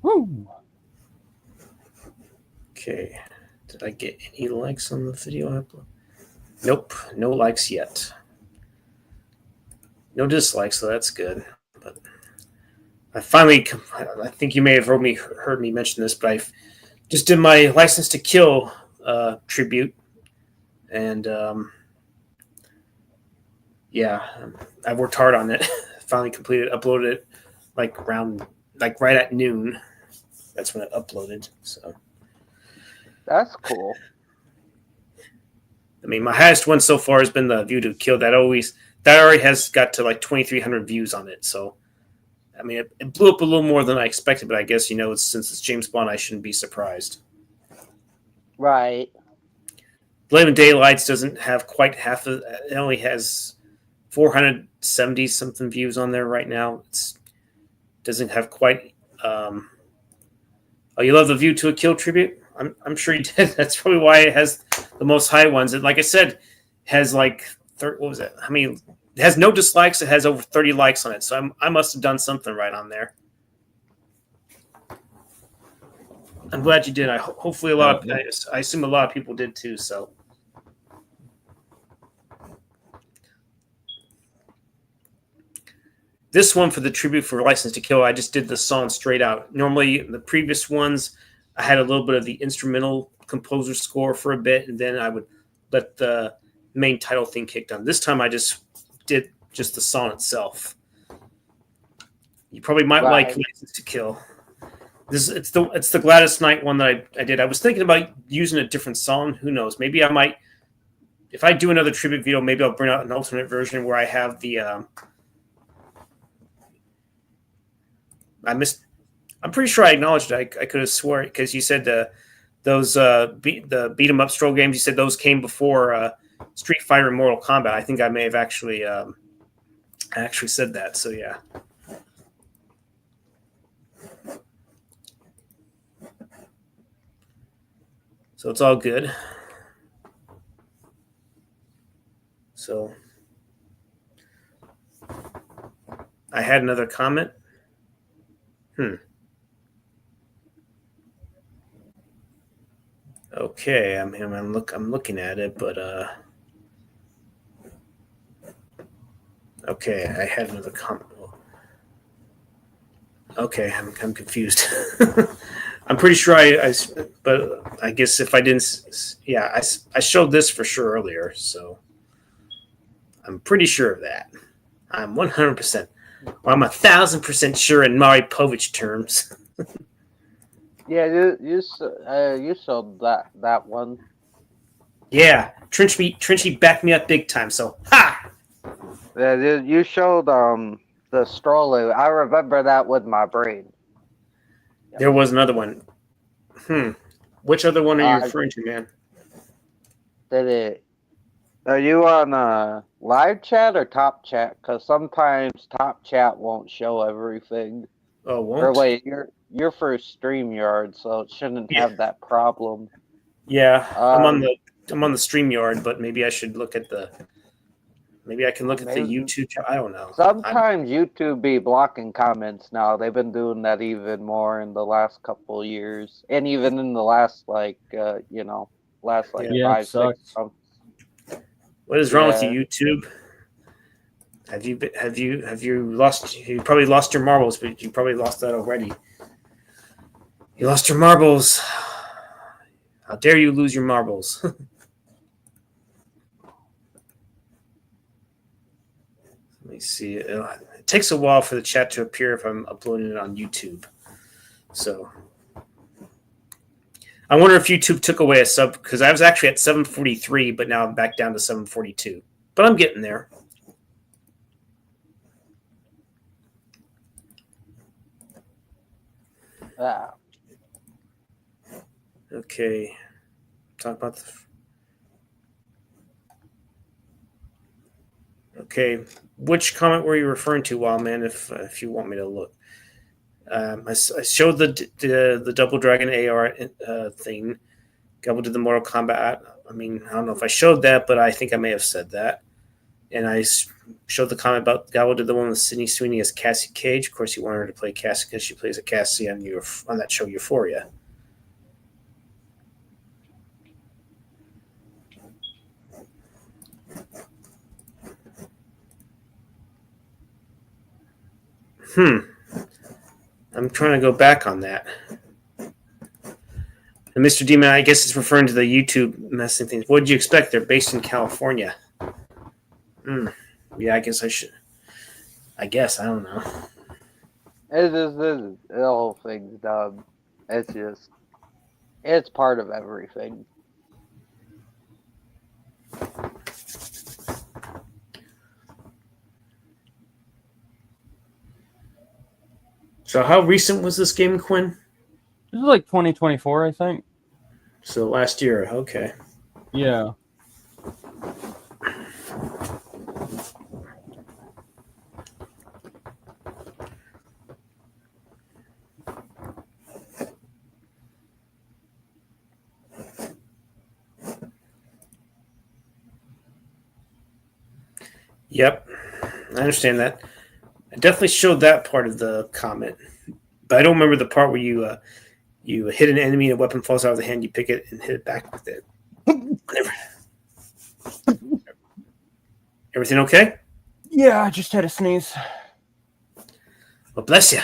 Woo! Okay. Did I get any likes on the video upload? Nope. No likes yet. No dislikes, so that's good. But I think you may have heard me mention this, but I just did my License to Kill tribute. And yeah, I worked hard on it. Finally completed, uploaded it right at noon. That's when it uploaded. So that's cool. I mean, my highest one so far has been the View to Kill. That already has got to like 2,300 views on it. So I mean, it blew up a little more than I expected. But I guess since it's James Bond, I shouldn't be surprised. Right. Living Daylights doesn't have quite half of it. Only has 470 something views on there right now. It doesn't have quite. Oh, you love the View to a Kill tribute? I'm sure you did. That's probably why it has the most high ones. And like I said, has like what was it? I mean, it has no dislikes. It has over 30 likes on it. So I must have done something right on there. I'm glad you did. Hopefully I assume a lot of people did too. So. This one for the tribute for License to Kill, I just did the song straight out. Normally, the previous ones, I had a little bit of the instrumental composer score for a bit, and then I would let the main title thing kick on. This time, I just did just the song itself. You probably might like License to Kill. It's the Gladys Knight one that I did. I was thinking about using a different song. Who knows? Maybe I might. If I do another tribute video, maybe I'll bring out an alternate version where I have the. I'm pretty sure I acknowledged it. I could have swore it because you said the beat 'em up stroll games. You said those came before Street Fighter and Mortal Kombat. I think I may have actually said that. So yeah. So it's all good. So I had another comment. Okay, I'm looking at it, but okay, I had another comment. Okay, I'm confused. I'm pretty sure but I guess if I didn't, yeah, I showed this for sure earlier, so I'm pretty sure of that. I'm 100%. Well, I'm 1,000% sure in Mari Povich terms. Yeah, you showed that one. Yeah, Trinchy backed me up big time. So ha! Yeah, you showed the stroller. I remember that with my brain. Yep. There was another one. Which other one are you referring to, man? Did it? Are you on live chat or top chat? Because sometimes top chat won't show everything. Oh, won't? Or wait, you're for StreamYard, so it shouldn't have that problem. Yeah, I'm on the StreamYard, but maybe I should look at the. Maybe I can look at the YouTube channel. I don't know. Sometimes YouTube be blocking comments now. They've been doing that even more in the last couple of years, and even in the last last 5, 6 months. What is wrong with you, YouTube? Have you lost? You probably lost your marbles, but you probably lost that already. You lost your marbles. How dare you lose your marbles? Let me see. It takes a while for the chat to appear if I'm uploading it on YouTube. So I wonder if YouTube took away a sub, because I was actually at 743, but now I'm back down to 742. But I'm getting there. Okay. Talk about the. Okay. Which comment were you referring to, Wildman, if you want me to look? I showed the Double Dragon AR thing. Gabble did the Mortal Kombat. I mean, I don't know if I showed that, but I think I may have said that. And I showed the comment about Gabble did the one with Sydney Sweeney as Cassie Cage. Of course, you wanted her to play Cassie because she plays a Cassie on that show Euphoria. I'm trying to go back on that. And Mr. Demon, I guess it's referring to the YouTube messing things. What did you expect? They're based in California. Yeah, I guess I should. I don't know. The whole thing's dumb. It's part of everything. So how recent was this game, Quinn? This is like 2024, I think. So last year, okay. Yeah. Yep, I understand that. I definitely showed that part of the comment, but I don't remember the part where you hit an enemy and a weapon falls out of the hand, you pick it and hit it back with it. Everything okay? Yeah, I just had a sneeze. Well, bless you.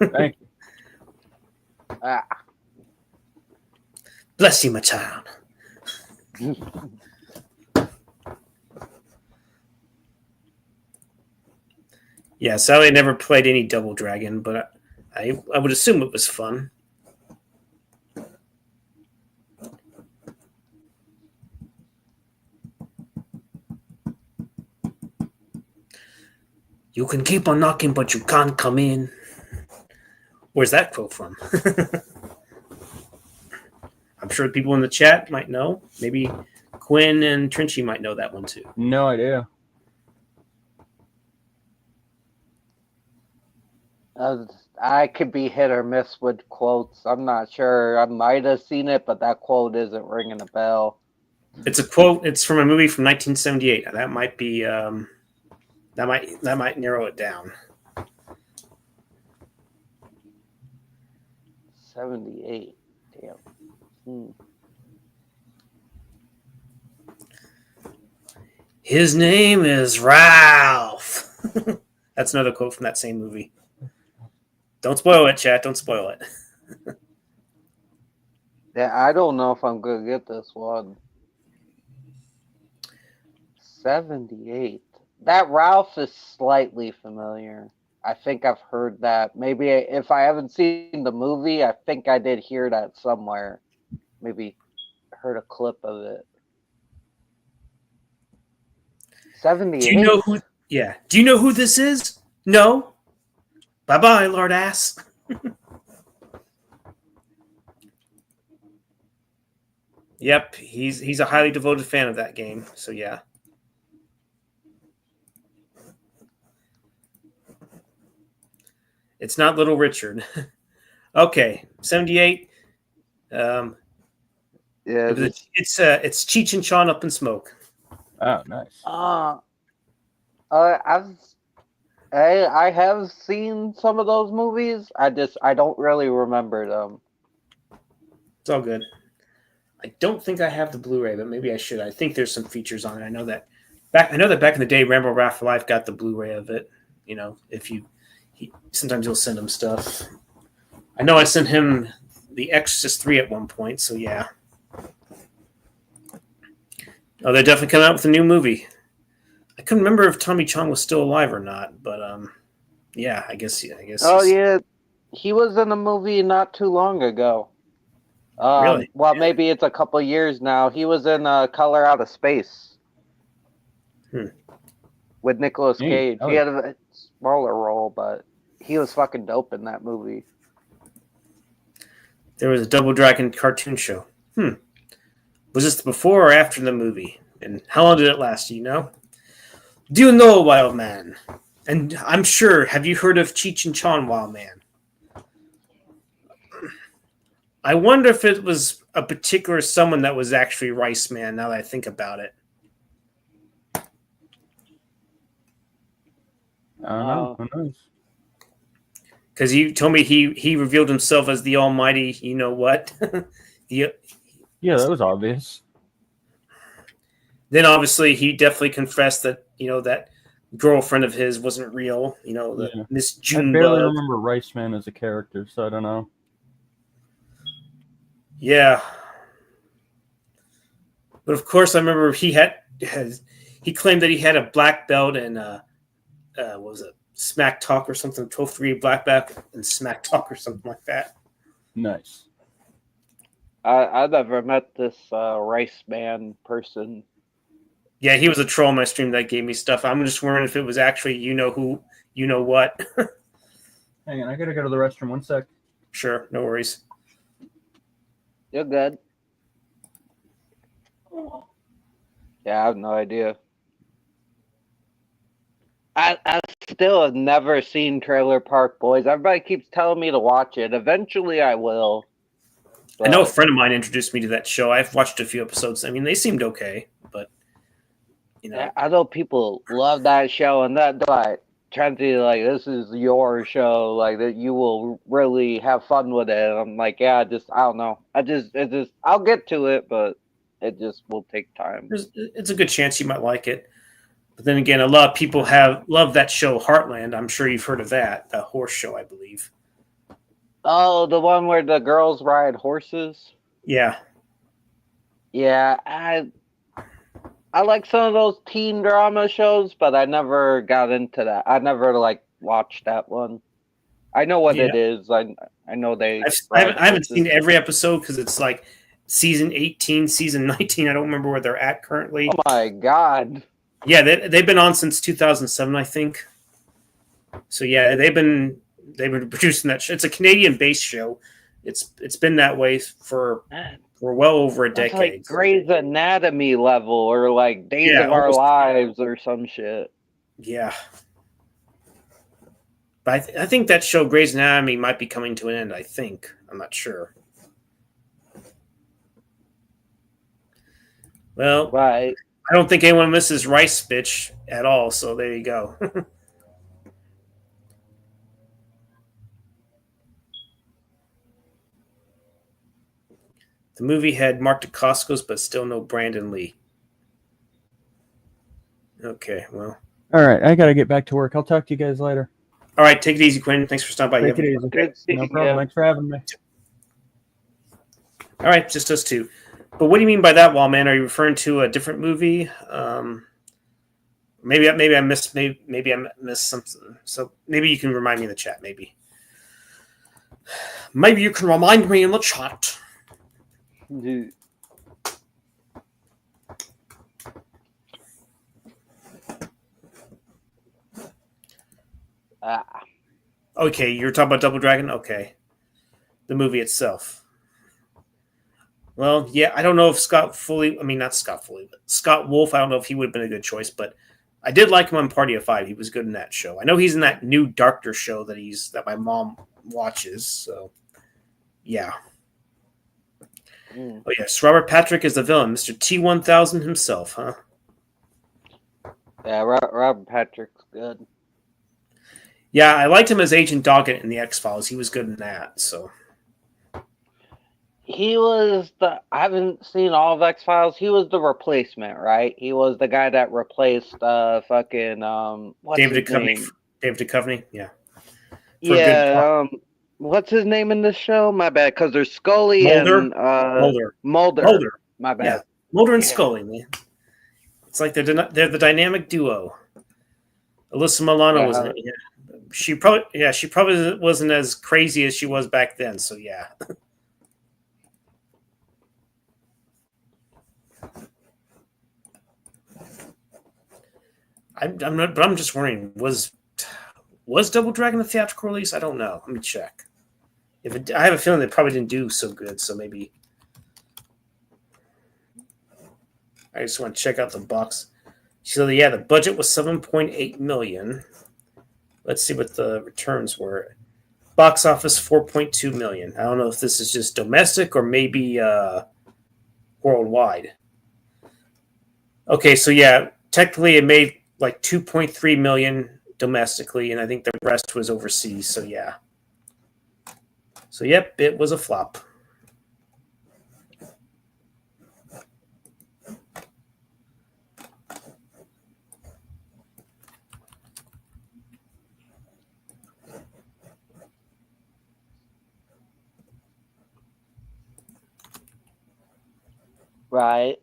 Thank you. Bless you, my child. Yeah, Sally never played any Double Dragon, but I would assume it was fun. You can keep on knocking, but you can't come in. Where's that quote from? I'm sure people in the chat might know. Maybe Quinn and Trinchy might know that one too. No idea. I could be hit or miss with quotes. I'm not sure. I might have seen it, but that quote isn't ringing a bell. It's a quote. It's from a movie from 1978. That might be that might narrow it down. 78. Damn. His name is Ralph. That's another quote from that same movie. Don't spoil it, chat. Don't spoil it. Yeah, I don't know if I'm gonna get this one. 78. That Ralph is slightly familiar. I think I've heard that. Maybe if I haven't seen the movie, I think I did hear that somewhere. Maybe heard a clip of it. 78. Do you know who? Yeah. Do you know who this is? No. Bye bye, Lord Ass. Yep, he's a highly devoted fan of that game. So yeah. It's not Little Richard. Okay, 78. Yeah, it's Cheech and Chong Up in Smoke. Oh, nice. I have seen some of those movies. I don't really remember them. It's all good. I don't think I have the Blu-ray, but maybe I should. I think there's some features on it. I know that back in the day, Rambo Rap for Life got the Blu-ray of it. You know, sometimes he'll send him stuff. I know I sent him The Exorcist 3 at one point, so yeah. Oh, they're definitely coming out with a new movie. I couldn't remember if Tommy Chong was still alive or not, but yeah, I guess. Oh yeah, he was in a movie not too long ago. Really? Well, maybe it's a couple years now. He was in Color Out of Space with Nicolas Cage. He had a smaller role, but he was fucking dope in that movie. There was a Double Dragon cartoon show. Was this before or after the movie? And how long did it last? Do you know? Do you know Wild Man? And I'm sure, have you heard of Cheech and Chong Wild Man? I wonder if it was a particular someone that was actually Rice Man, now that I think about it. I don't know. Who knows? Because he told me he revealed himself as the almighty, you know what? Yeah, that was obvious. Then obviously he definitely confessed that, that girlfriend of his wasn't real, the Miss June. I barely remember Rice Man as a character, so I don't know. Yeah. But of course I remember he claimed that he had a black belt in what was it? Smack Talk or something, 12-3 black belt and Smack Talk or something like that. Nice. I never met this Rice Man person. Yeah, he was a troll on my stream that gave me stuff. I'm just wondering if it was actually you know who, you know what. Hang on, I gotta go to the restroom. 1 sec. Sure, no worries. You're good. Yeah, I have no idea. I still have never seen Trailer Park Boys. Everybody keeps telling me to watch it. Eventually I will. But I know a friend of mine introduced me to that show. I've watched a few episodes. I mean, they seemed okay, but I know people love that show, and that like trying to like this is your show, like that you will really have fun with it. And I'm like, yeah, I don't know. I'll get to it, but it just will take time. It's a good chance you might like it. But then again, a lot of people love that show, Heartland. I'm sure you've heard of that, the horse show, I believe. Oh, the one where the girls ride horses? Yeah. Yeah, I like some of those teen drama shows, but I never got into that. I never watched that one. I know what it is. I know I haven't seen every episode because it's like season 18, season 19. I don't remember where they're at currently. Oh my god. Yeah, they've been on since 2007, I think. So yeah, they've been producing that show. It's a Canadian-based show. It's been that way for well over a decade. Like Grey's Anatomy level, or like Days of Our Lives, or some shit. Yeah. But I think that show Grey's Anatomy might be coming to an end. I think. I'm not sure. Well, Right. I don't think anyone misses Rice bitch at all. So there you go. The movie had Mark Dacascos, but still no Brandon Lee. Okay, well. All right, I got to get back to work. I'll talk to you guys later. All right, take it easy, Quinn. Thanks for stopping by. Take it easy. Good seeing No problem. you. Thanks for having me. All right, just us two. But what do you mean by that, Wallman? Are you referring to a different movie? Maybe I missed something. So maybe you can remind me in the chat. Maybe you can remind me in the chat. Dude. Okay, you're talking about Double Dragon? Okay. The movie itself. Well, yeah, I don't know if Scott Wolf, I don't know if he would have been a good choice, but I did like him on Party of Five. He was good in that show. I know he's in that new Doctor show that my mom watches, so yeah. Oh yes, Robert Patrick is the villain, Mr. T-1000 himself, huh? Yeah, Robert Patrick's good. Yeah, I liked him as Agent Doggett in the X-Files. He was good in that, so. He was I haven't seen all of X-Files. He was the replacement, right? He was the guy that replaced fucking what's David his name? David Duchovny, yeah. Yeah, what's his name in this show? My bad, because there's Scully and Mulder. My bad. Yeah. Mulder and Scully, man. It's like they're the dynamic duo. Alyssa Milano was in it. Yeah. She probably wasn't as crazy as she was back then. So yeah. I'm just wondering, was Double Dragon a theatrical release? I don't know. Let me check. I have a feeling they probably didn't do so good, so maybe I just want to check out the box. So yeah, the budget was $7.8 million. Let's see what the returns were. Box office $4.2 million. I don't know if this is just domestic or maybe worldwide. Okay, so yeah, technically it made like $2.3 million domestically, and I think the rest was overseas. So yeah. So yep, it was a flop. Right.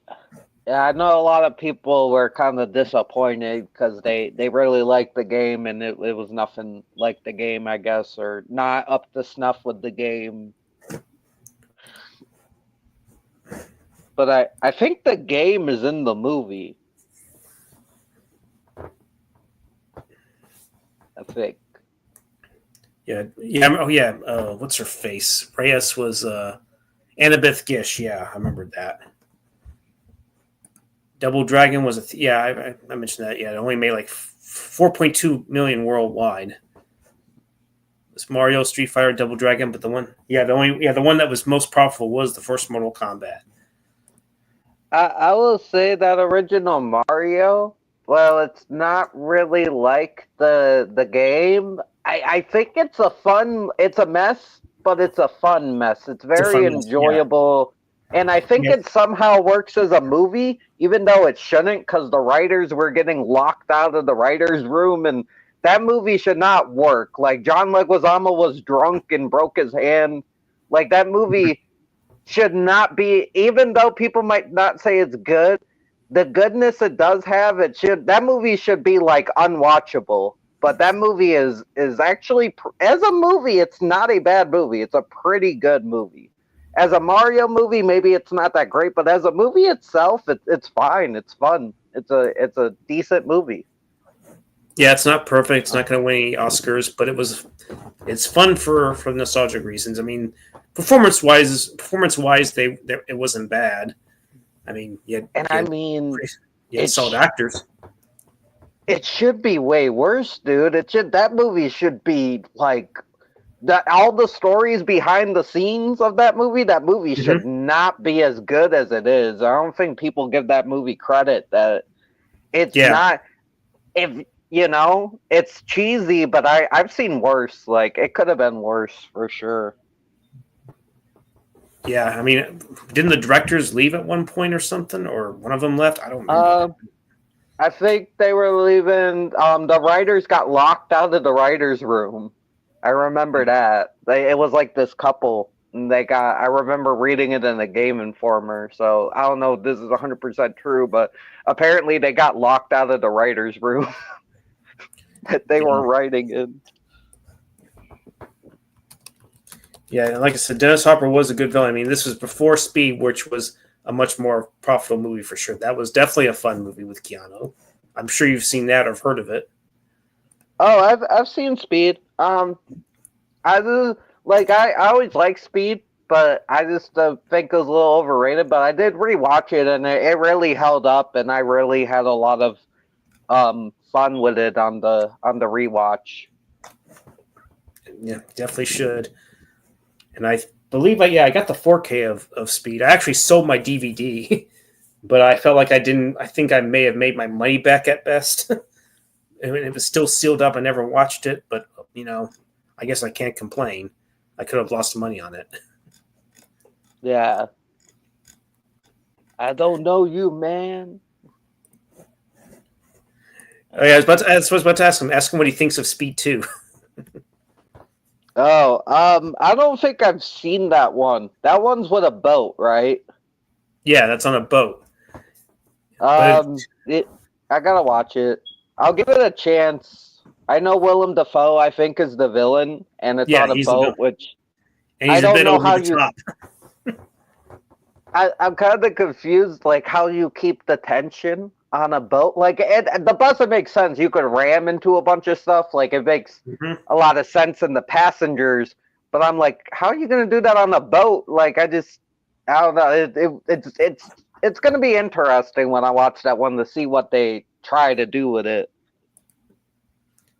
Yeah, I know a lot of people were kind of disappointed because they really liked the game and it was nothing like the game, I guess, or not up to snuff with the game. But I think the game is in the movie. I think. Yeah. Oh yeah. What's her face? Reyes was Annabeth Gish. Yeah, I remember that. Double Dragon was I mentioned that. Yeah, it only made like 4.2 million worldwide. It's Mario, Street Fighter, Double Dragon, but the one that was most profitable was the first Mortal Kombat. I will say that original Mario, well, it's not really like the game. I think it's a mess, but it's a fun mess. It's very enjoyable. And I think it somehow works as a movie, even though it shouldn't, because the writers were getting locked out of the writers' room, and that movie should not work. Like, John Leguizamo was drunk and broke his hand. Like, that movie should not be, even though people might not say it's good, the goodness it does have, that movie should be, like, unwatchable. But that movie is actually, as a movie, it's not a bad movie. It's a pretty good movie. As a Mario movie, maybe it's not that great, but as a movie itself, it's fine. It's fun. It's a decent movie. Yeah, it's not perfect. It's not going to win any Oscars, but it's fun for nostalgic reasons. I mean, performance wise, it wasn't bad. I mean, you had solid actors. It should be way worse, dude. That movie should be like all the stories behind the scenes of that movie. That movie should not be as good as it is. I don't think people give that movie credit that it's not. If you know, it's cheesy, but I've seen worse. Like it could have been worse for sure. Yeah, I mean, didn't the directors leave at one point or something, or one of them left? I don't remember. I think they were leaving. The writers got locked out of the writers' room. I remember that. It was like this couple, and they got. I remember reading it in the Game Informer. So I don't know if this is 100% true, but apparently they got locked out of the writers' room that they were writing in. Yeah, like I said, Dennis Hopper was a good villain. I mean, this was before Speed, which was a much more profitable movie for sure. That was definitely a fun movie with Keanu. I'm sure you've seen that or heard of it. Oh, I've seen Speed. I always like Speed, but I just think it was a little overrated. But I did rewatch it, and it really held up, and I really had a lot of fun with it on the rewatch. Yeah, definitely should. And I believe, I got the 4K of Speed. I actually sold my DVD, but I felt like I didn't. I think I may have made my money back at best. I mean, it was still sealed up. I never watched it, but I guess I can't complain. I could have lost money on it. Yeah. I don't know you, man. Oh, yeah, I was about to ask him. Ask him what he thinks of Speed 2. Oh, I don't think I've seen that one. That one's with a boat, right? Yeah, that's on a boat. I gotta watch it. I'll give it a chance. I know Willem Dafoe, I think, is the villain, and it's on a boat, which and he's I don't know how you. I'm kind of confused, like how you keep the tension on a boat. Like the bus, it makes sense. You could ram into a bunch of stuff. Like it makes a lot of sense in the passengers. But I'm like, how are you gonna do that on a boat? Like I don't know. It's gonna be interesting when I watch that one to see what they try to do with it.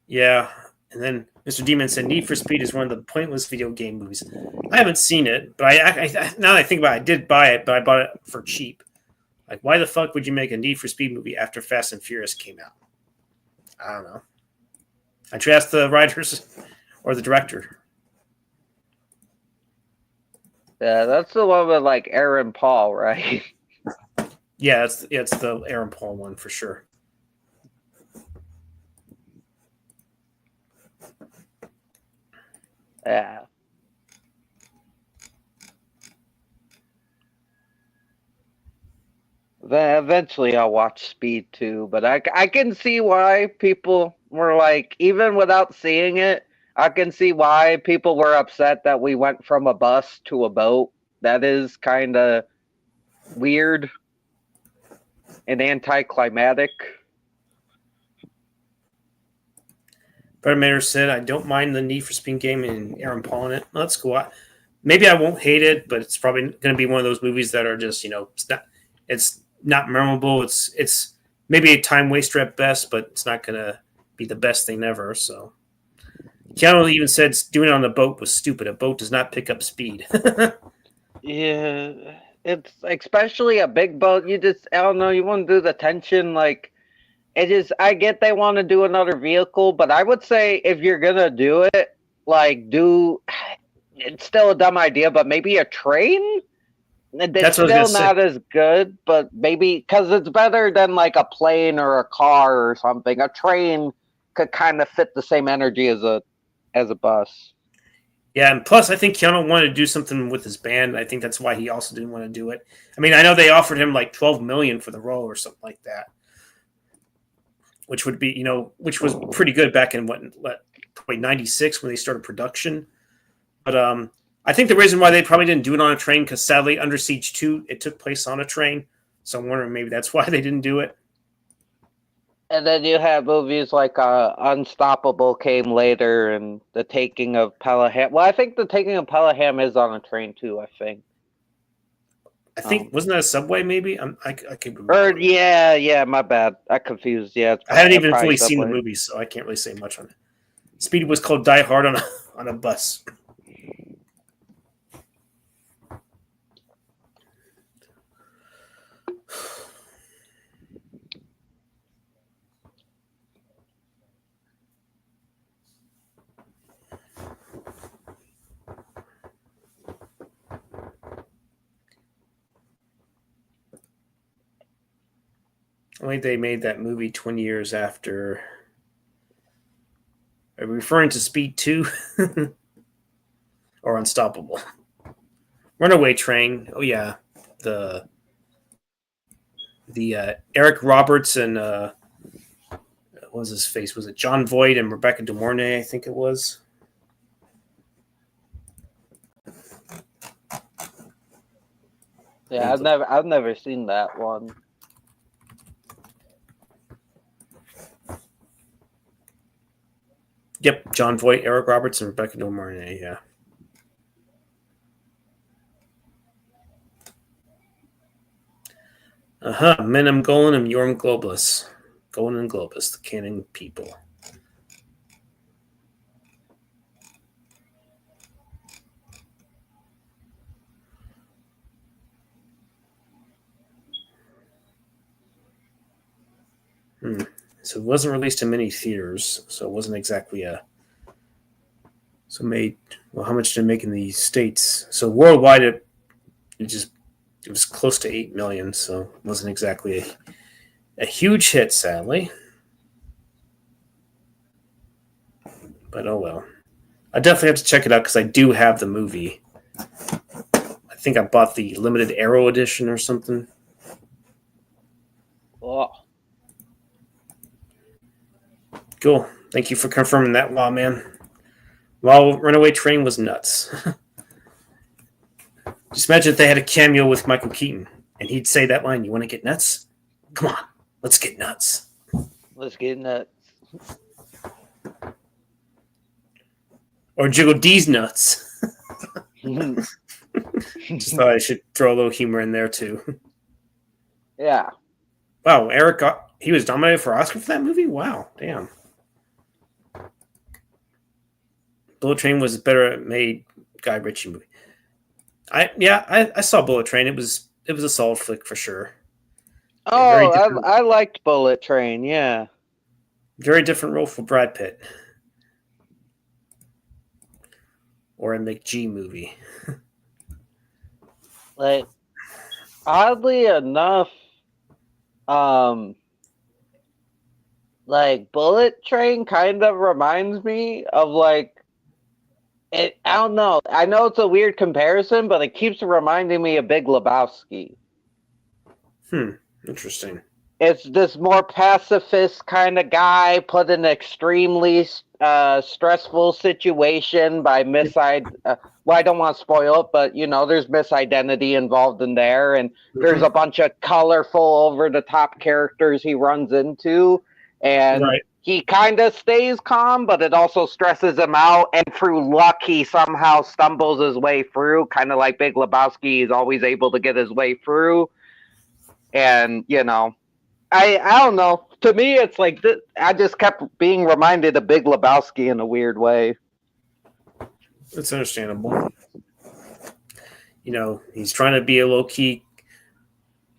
Yeah, and then Mr. Demon said Need for Speed is one of the pointless video game movies. I haven't seen it, but I now that I think about it, I did buy it, but I bought it for cheap. Like, why the fuck would you make a Need for Speed movie after Fast and Furious came out? I don't know. I should ask the writers or the director. Yeah, that's the one with like Aaron Paul, right? Yeah, it's the Aaron Paul one for sure. Yeah. Then eventually I'll watch Speed 2, but I can see why people were like, even without seeing it, I can see why people were upset that we went from a bus to a boat. That is kind of weird and anticlimactic. Brett Mayer said, I don't mind the Need for Speed game and Aaron Paul in it. That's cool. Maybe I won't hate it, but it's probably going to be one of those movies that are just, it's not memorable. It's maybe a time waster at best, but it's not going to be the best thing ever. So Keanu even said doing it on the boat was stupid. A boat does not pick up speed. Yeah, it's especially a big boat. I don't know, you want to do the tension, like, I get they want to do another vehicle, but I would say if you're going to do it, it's still a dumb idea, but maybe a train? It's still not as good, but maybe, because it's better than like a plane or a car or something. A train could kind of fit the same energy as a bus. Yeah, and plus I think Keanu wanted to do something with his band. I think that's why he also didn't want to do it. I mean, I know they offered him like $12 million for the role or something like that, which would be, which was pretty good back in probably 96 when they started production. But I think the reason why they probably didn't do it on a train, because sadly Under Siege 2, it took place on a train. So I'm wondering maybe that's why they didn't do it. And then you have movies like Unstoppable came later, and The Taking of Pelham. Well, I think The Taking of Pelham is on a train too, I think. I think wasn't that a Subway? Maybe I could. Or yeah, my bad. I confused. Yeah, I haven't even fully Subway. seen the movie, so I can't really say much on it. Speedy was called Die Hard on a bus. Only they made that movie 20 years after. Are we referring to Speed 2 or Unstoppable? Runaway Train. Oh yeah, the Eric Roberts and what was his face? Was it John Voight and Rebecca De Mornay? I think it was. Yeah, I've never seen that one. Yep, John Voight, Eric Roberts, and Rebecca De Mornay. Yeah. Menem Golan and Jorm Globus. Golan and Globus, the canon people. So it wasn't released in many theaters, so it wasn't exactly a. So made well. How much did it make in the States? So worldwide, it was close to 8 million. So it wasn't exactly a huge hit, sadly. But oh well. I definitely have to check it out because I do have the movie. I think I bought the limited Arrow edition or something. Oh. Cool. Thank you for confirming that, Lawman. Well, Runaway Train was nuts. Just imagine if they had a cameo with Michael Keaton and he'd say that line, "You want to get nuts? Come on, let's get nuts." Let's get nuts. Or Jiggle D's nuts. Just thought I should throw a little humor in there too. Yeah. Wow, Eric, he was nominated for Oscar for that movie? Wow, damn. Bullet Train was a better made Guy Ritchie movie. I saw Bullet Train. It was a solid flick for sure. Oh, I liked Bullet Train. Yeah. Very different role for Brad Pitt. Or a McG movie. Like, oddly enough, like Bullet Train kind of reminds me of like it. I don't know. I know it's a weird comparison, but it keeps reminding me of Big Lebowski. Interesting. It's this more pacifist kind of guy put in an extremely stressful situation by well, I don't want to spoil it, but there's misidentity involved in there, and there's a bunch of colorful, over-the-top characters he runs into, and he kind of stays calm, but it also stresses him out, and through luck, he somehow stumbles his way through, kind of like Big Lebowski. He's always able to get his way through, and I don't know. To me, it's like I just kept being reminded of Big Lebowski in a weird way. That's understandable. He's trying to be a low-key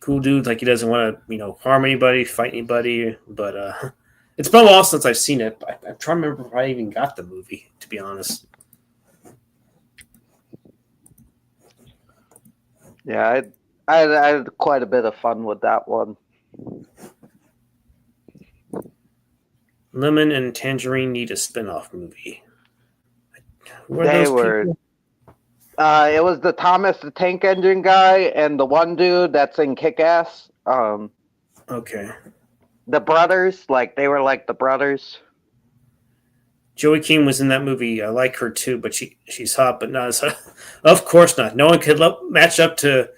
cool dude. Like, he doesn't want to, harm anybody, fight anybody. But it's been a while since I've seen it. I'm trying to remember if I even got the movie, to be honest. Yeah, I had quite a bit of fun with that one. Lemon and Tangerine need a spin-off movie. They were. It was the Thomas the Tank Engine guy and the one dude that's in Kick-Ass. Okay. The brothers, they were like the brothers. Joey King was in that movie. I like her too, but she's hot, but not as hot. Of course not. No one could match up to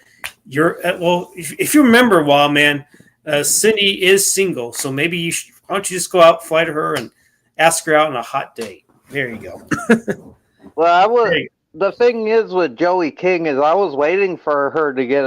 your. Well, if you remember, man, Cindy is single, so maybe why don't you just go out, fly to her, and ask her out on a hot date? There you go. Well, the thing is with Joey King is I was waiting for her to get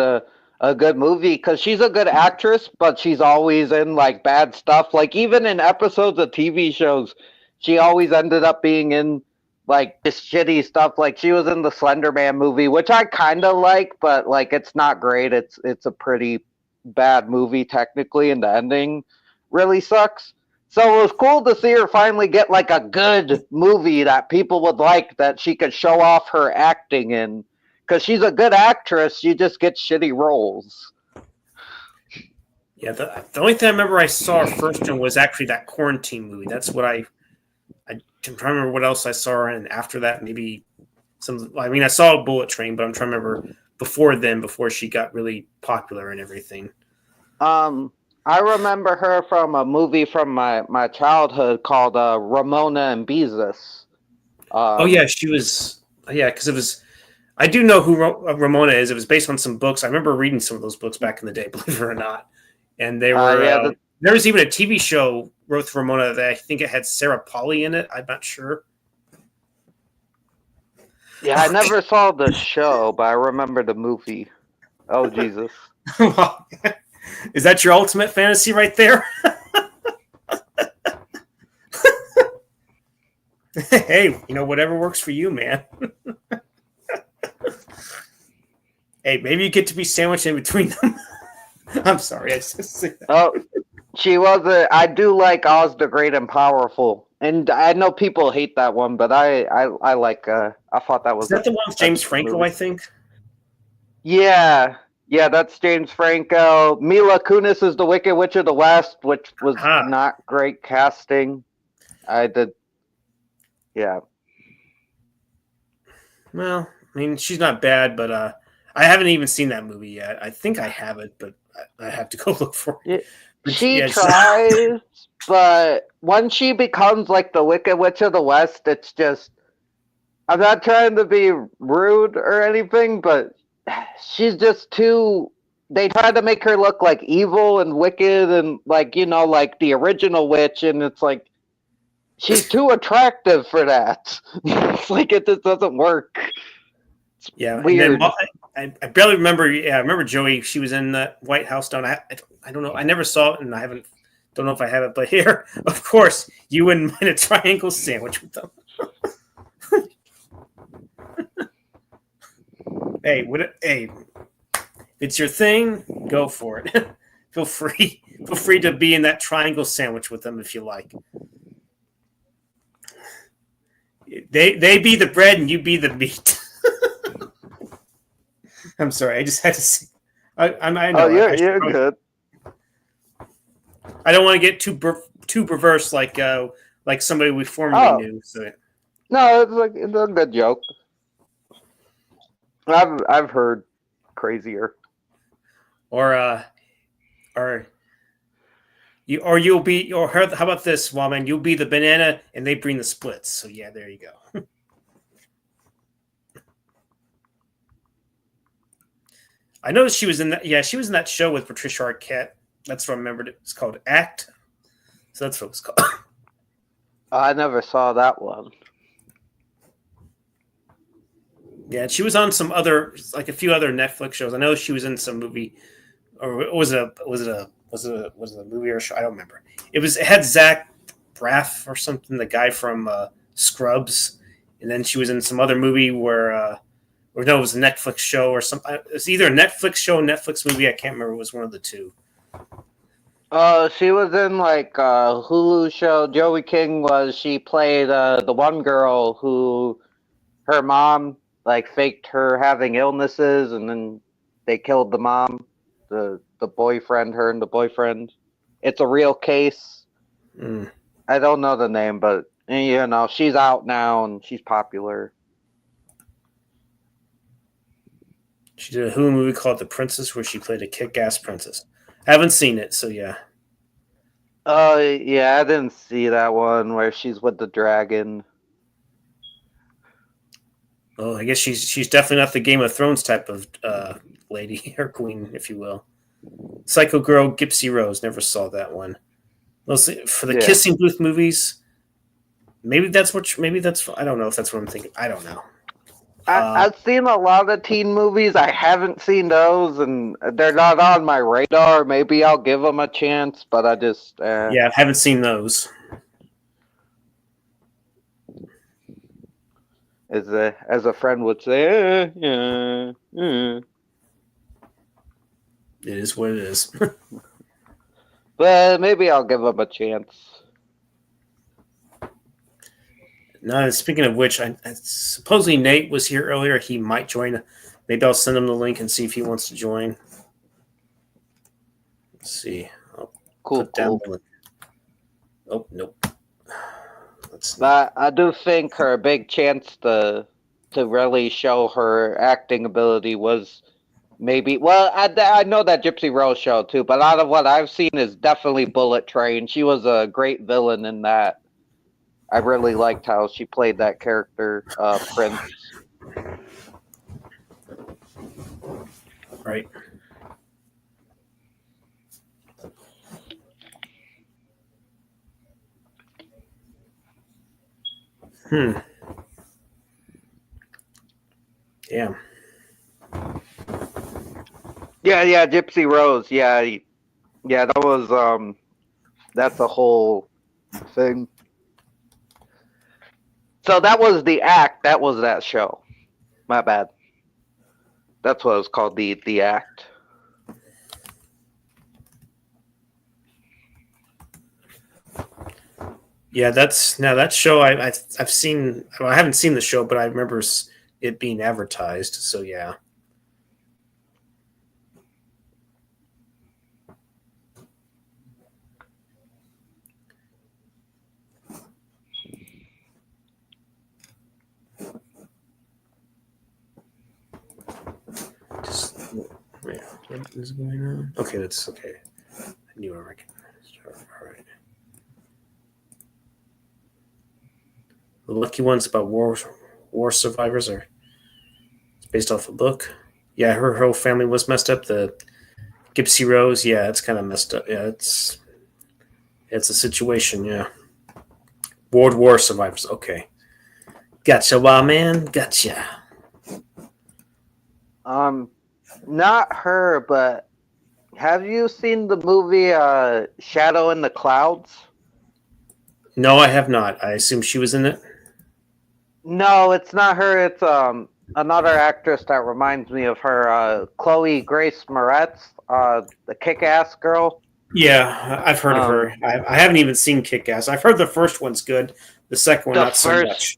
a good movie because she's a good actress, but she's always in like bad stuff. Like even in episodes of TV shows, she always ended up being in like this shitty stuff. Like she was in the Slender Man movie, which I kind of like, but like it's not great. It's a pretty bad movie technically, and the ending really sucks. So it was cool to see her finally get like a good movie that people would like that she could show off her acting in. Because she's a good actress, she just gets shitty roles. Yeah, the only thing I remember I saw her first in was actually that Quarantine movie. That's what I'm trying to remember what else I saw her in after that. Maybe I saw Bullet Train, but I'm trying to remember before she got really popular and everything. I remember her from a movie from my childhood called Ramona and Beezus. She was. Yeah, because it was. I do know who Ramona is. It was based on some books. I remember reading some of those books back in the day, believe it or not. And they were. There was even a TV show with Ramona that I think it had Sarah Polley in it. I'm not sure. Yeah, I never saw the show, but I remember the movie. Oh, Jesus. Is that your ultimate fantasy right there? Hey, whatever works for you, man. Hey, maybe you get to be sandwiched in between them. I'm sorry. She was I do like Oz the Great and Powerful. And I know people hate that one, but I like I thought that was. Is that the one with James Franco, movie. I think? Yeah, that's James Franco. Mila Kunis is the Wicked Witch of the West, which was not great casting. Yeah. Well, I mean, she's not bad, but I haven't even seen that movie yet. I think I have it, but I have to go look for it. She tries, but once she becomes like the Wicked Witch of the West, it's just. I'm not trying to be rude or anything, but she's just too. They try to make her look like evil and wicked and like like the original witch, and it's like she's too attractive for that. It's like it just doesn't work. It's weird. I barely remember. Yeah, I remember Joey. She was in the White House down. I don't know. I never saw it, and I don't know if I have it. But here, of course, you wouldn't mind a triangle sandwich with them. Hey, if it's your thing, go for it. Feel free to be in that triangle sandwich with them if you like. They be the bread and you be the meat. I'm sorry, I just had to say. I know. You're good. I don't want to get too perverse like somebody we formerly knew. So. No, it's a good joke. I've heard crazier. Or you'll be, or how about this, Wallman? You'll be the banana and they bring the splits. So yeah, there you go. I noticed she was in that. Yeah, she was in that show with Patricia Arquette. That's what I remembered. It's called Act. So that's what it's called. I never saw that one. Yeah, she was on some other, like a few other Netflix shows. I know she was in some movie, or was it a movie or a show? I don't remember. It had Zach Braff or something, the guy from Scrubs, and then she was in some other movie where, or no, it was a Netflix show or something. It was either a Netflix show, or Netflix movie. I can't remember. It was one of the two. She was in like a Hulu show. Joey King she played the one girl who her mom like faked her having illnesses, and then they killed the mom, the boyfriend, her and the boyfriend. It's a Real Case. I don't know the name, but she's out now and she's popular. She did a Hulu movie called The Princess, where she played a kick-ass princess. I haven't seen it, so yeah. Yeah, I didn't see that one where she's with the dragon. Oh, I guess she's definitely not the Game of Thrones type of lady or queen, if you will. Psycho Girl, Gypsy Rose. Never saw that one. Mostly for the Kissing Booth movies. Maybe that's I don't know if that's what I'm thinking. I don't know. I've seen a lot of teen movies. I haven't seen those, and they're not on my radar. Maybe I'll give them a chance, but I just yeah, I haven't seen those. As a friend would say, It is what it is. But maybe I'll give them a chance. Now, speaking of which, supposedly Nate was here earlier. He might join. Maybe I'll send him the link and see if he wants to join. Let's see. I'll Cool. Oh, nope. I do think her big chance to really show her acting ability was maybe. Well, I know that Gypsy Rose show too, but out of what I've seen is definitely Bullet Train. She was a great villain in that. I really liked how she played that character, Prince. Right. Yeah. Yeah, Gypsy Rose. Yeah, that was that's a whole thing. So that was the act. That was that show. My bad. That's what it was called. The act. Yeah, that show I've seen. Well, I haven't seen the show, but I remember it being advertised. So yeah. Wait, what is going on? Okay, that's okay. I knew I recognized. All right. The Lucky Ones about war survivors are. It's based off a book. Yeah, her whole family was messed up. The Gypsy Rose, yeah, it's kind of messed up. Yeah, it's a situation. Yeah, World War survivors. Okay, gotcha, wild man. Gotcha. Not her, but have you seen the movie Shadow in the Clouds? No, I have not. I assume she was in it. No, it's not her. It's another actress that reminds me of her, Chloe Grace Moretz, the Kick-Ass girl. Yeah, I've heard of her. I haven't even seen Kick-Ass. I've heard the first one's good. The second one, not so much.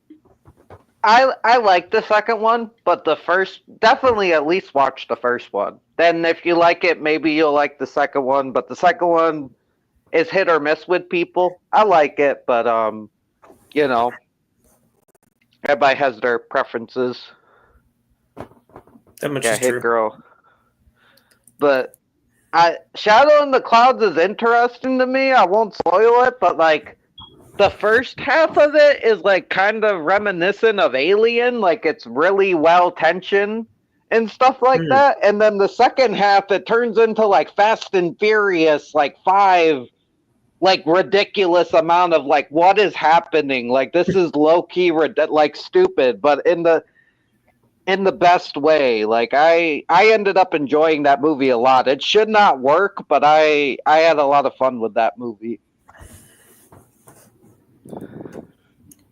I like the second one, but the first, definitely at least watch the first one. Then if you like it, maybe you'll like the second one. But the second one is hit or miss with people. I like it, but you know, everybody has their preferences. That much is hit true. Girl. But Shadow in the Clouds is interesting to me. I won't spoil it, but like the first half of it is like kind of reminiscent of Alien, like it's really well tensioned and stuff like that. And then the second half, it turns into like Fast and Furious, like 5, like ridiculous amount of like what is happening. Like this is low key, like stupid, but in the best way. Like I ended up enjoying that movie a lot. It should not work, but I had a lot of fun with that movie.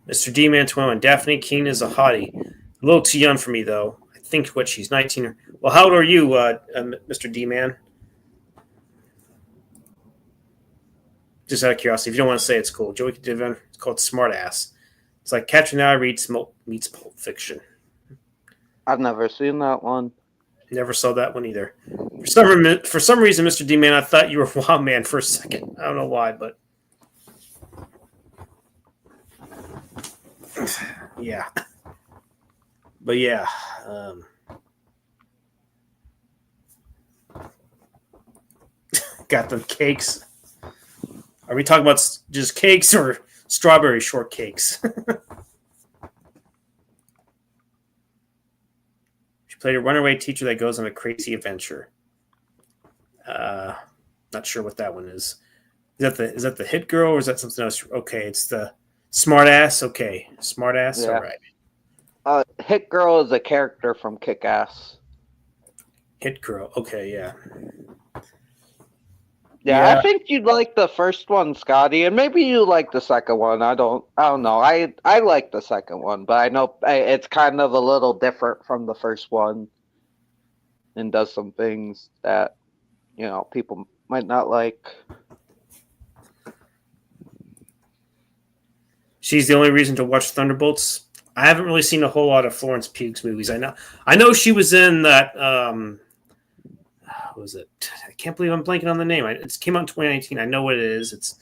Mr. D. Mantuan, Daphne Keene is a hottie. A little too young for me, though. I think she's 19. Well, how old are you, Mr. D. Man? Just out of curiosity, if you don't want to say it's cool. Joey Divan, it's called Smart Ass. It's like Catherine and I read meets Pulp Fiction. I've never seen that one. Never saw that one either. For some reason, Mr. D. Man, I thought you were Wild Man for a second. I don't know why, but yeah. But yeah. Got them cakes. Are we talking about just cakes or strawberry shortcakes? She played a runaway teacher that goes on a crazy adventure. Not sure what that one is. Is that the hit girl or is that something else? Okay, it's the smart ass. Okay, smart ass. Yeah. All right. Hit Girl is a character from Kick-Ass. Hit Girl. Okay, yeah. Yeah, I think you'd like the first one, Scotty, and maybe you like the second one. I don't know. I like the second one, but I know it's kind of a little different from the first one, and does some things that people might not like. She's the only reason to watch Thunderbolts. I haven't really seen a whole lot of Florence Pugh's movies. I know she was in that. What was it? I can't believe I'm blanking on the name. It came out in 2019. I know what it is. It's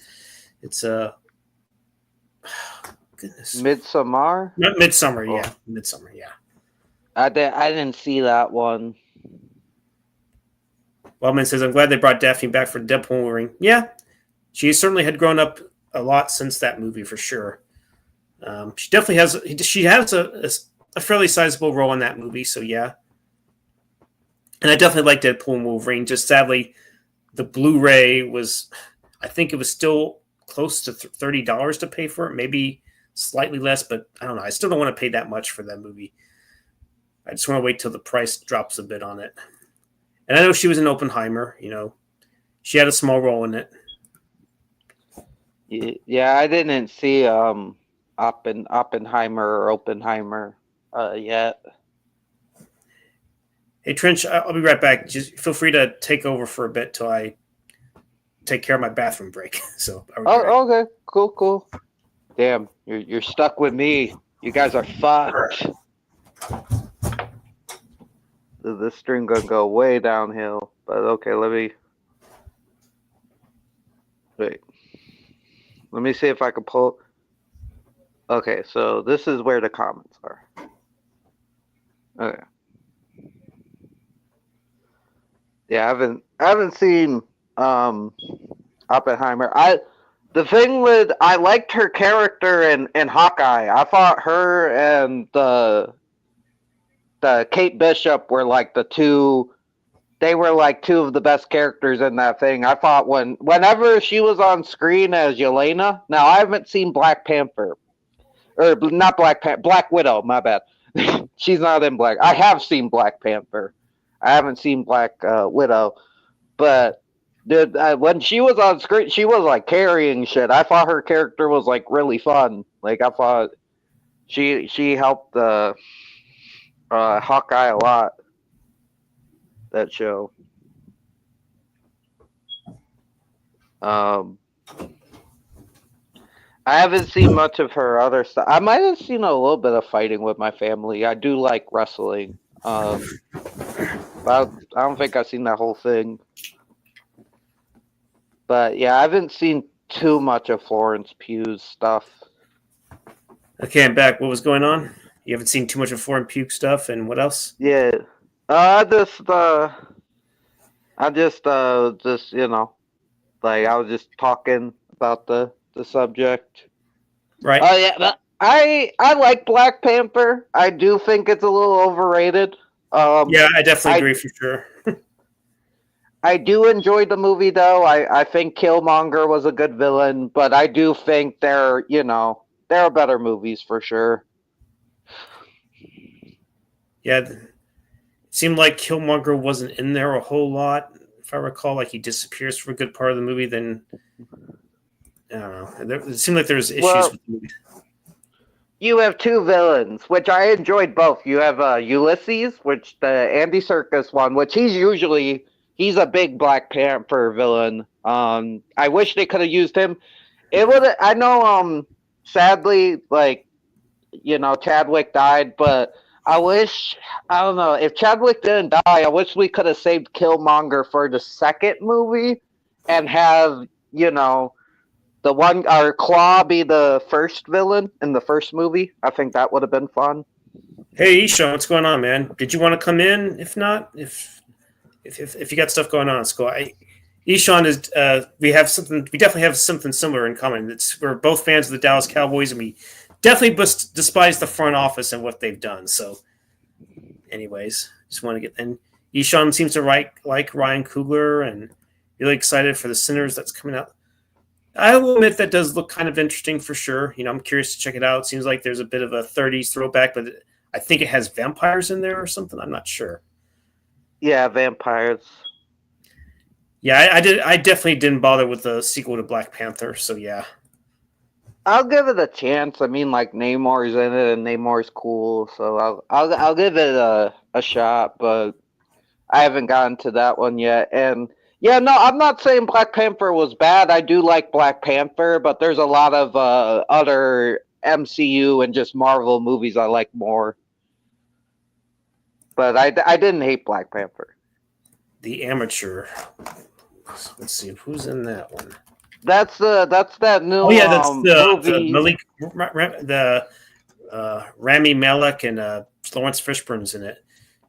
goodness. Midsommar. Midsummer, yeah. Midsummer, yeah. I didn't see that one. Wellman says, "I'm glad they brought Daphne back for Deadpool Wolverine." Yeah, she certainly had grown up a lot since that movie for sure. She definitely has. She has a fairly sizable role in that movie, so yeah. And I definitely like Deadpool and Wolverine. Just sadly, the Blu-ray was, I think it was still close to $30 to pay for it, maybe slightly less, but I don't know. I still don't want to pay that much for that movie. I just want to wait till the price drops a bit on it. And I know she was in Oppenheimer. She had a small role in it. Yeah, I didn't see Oppenheimer or Oppenheimer yet. Hey, Trench, I'll be right back. Just feel free to take over for a bit till I take care of my bathroom break. So. Okay, cool. Damn, you're stuck with me. You guys are fucked. This stream gonna go way downhill, but okay, wait. Let me see if I can pull. Okay, so this is where the comments are. Okay. Yeah, I haven't seen Oppenheimer. I liked her character in Hawkeye. I thought her and the Kate Bishop were like two of the best characters in that thing. I thought whenever she was on screen as Yelena. Now I haven't seen Black Panther, or not Black Widow. My bad. She's not in Black. I have seen Black Panther. I haven't seen Black Widow, but when she was on screen, she was like carrying shit. I thought her character was like really fun. Like I thought she helped Hawkeye a lot. That show. I haven't seen much of her other stuff. I might have seen a little bit of fighting with my family. I do like wrestling. But I don't think I've seen that whole thing. But yeah, I haven't seen too much of Florence Pugh's stuff. Okay, I'm back. What was going on? You haven't seen too much of Florence Pugh stuff, and what else? Yeah, I just like I was just talking about the subject. Right. Oh yeah, I like Black Panther. I do think it's a little overrated. Yeah, I definitely agree for sure. I do enjoy the movie though. I think Killmonger was a good villain, but I do think there are better movies for sure. Yeah, it seemed like Killmonger wasn't in there a whole lot. If I recall, like he disappears for a good part of the movie, then I don't know. It seemed like there was issues with the movie. You have two villains, which I enjoyed both. You have Ulysses, which the Andy Serkis one, which he's a big Black Panther villain. I wish they could have used him. I know sadly, like, Chadwick died, but I don't know, if Chadwick didn't die, I wish we could have saved Killmonger for the second movie and have, the one, or Claw be the first villain in the first movie. I think that would have been fun. Hey, Ishan, what's going on, man? Did you want to come in? If not, if you got stuff going on, it's cool. Ishan is. We definitely have something similar in common. We're both fans of the Dallas Cowboys, and we definitely despise the front office and what they've done. So, anyways, just want to get in. Ishan seems to like Ryan Coogler and really excited for the Sinners that's coming out. I will admit that does look kind of interesting for sure. I'm curious to check it out. It seems like there's a bit of a 30s throwback, but I think it has vampires in there or something. I'm not sure. Yeah, vampires. Yeah, I definitely didn't bother with the sequel to Black Panther. So yeah. I'll give it a chance. I mean, like Namor's in it, and Namor's cool, so I'll give it a shot. But I haven't gotten to that one yet. And yeah, no, I'm not saying Black Panther was bad. I do like Black Panther, but there's a lot of other MCU and just Marvel movies I like more. But I didn't hate Black Panther. The Amateur. Let's see who's in that one. That's that new Oh yeah, that's movie. the Malik, Rami Malek and Lawrence Fishburne's in it.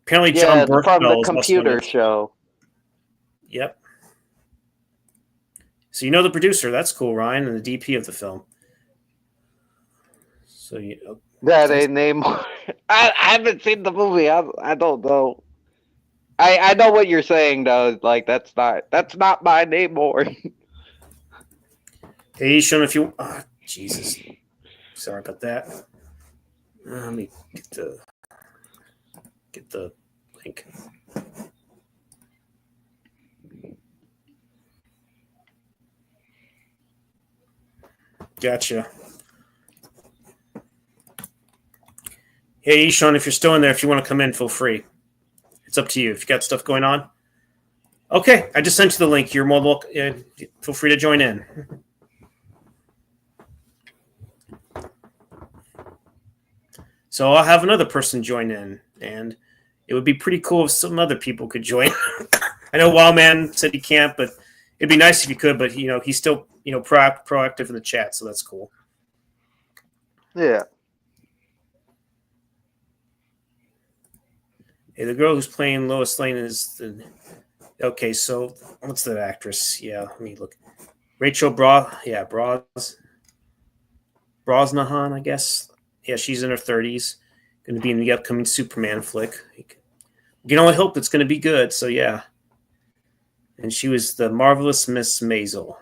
Apparently, John from Bernthal the is computer also in it. show. Yep. So you know the producer. That's cool, Ryan, and the DP of the film. So you. That ain't Namor. I haven't seen the movie. I don't know. I know what you're saying though. Like that's not my Namor. Hey, Sean, if you. Oh, Jesus. Sorry about that. Let me get the link. Gotcha. Hey, Sean, if you're still in there, if you want to come in, feel free. It's up to you. If you got stuff going on. Okay, I just sent you the link. You're more welcome. Feel free to join in. So I'll have another person join in, and it would be pretty cool if some other people could join. I know Wildman said he can't, but it'd be nice if you could. But he's still proactive in the chat, so that's cool. Yeah. Hey, the girl who's playing Lois Lane is the. Okay, so what's that actress? Yeah, let me look. Rachel Brosnahan, I guess. Yeah, she's in her 30s. Going to be in the upcoming Superman flick. You can only hope it's going to be good. So yeah, and she was the marvelous Miss Maisel.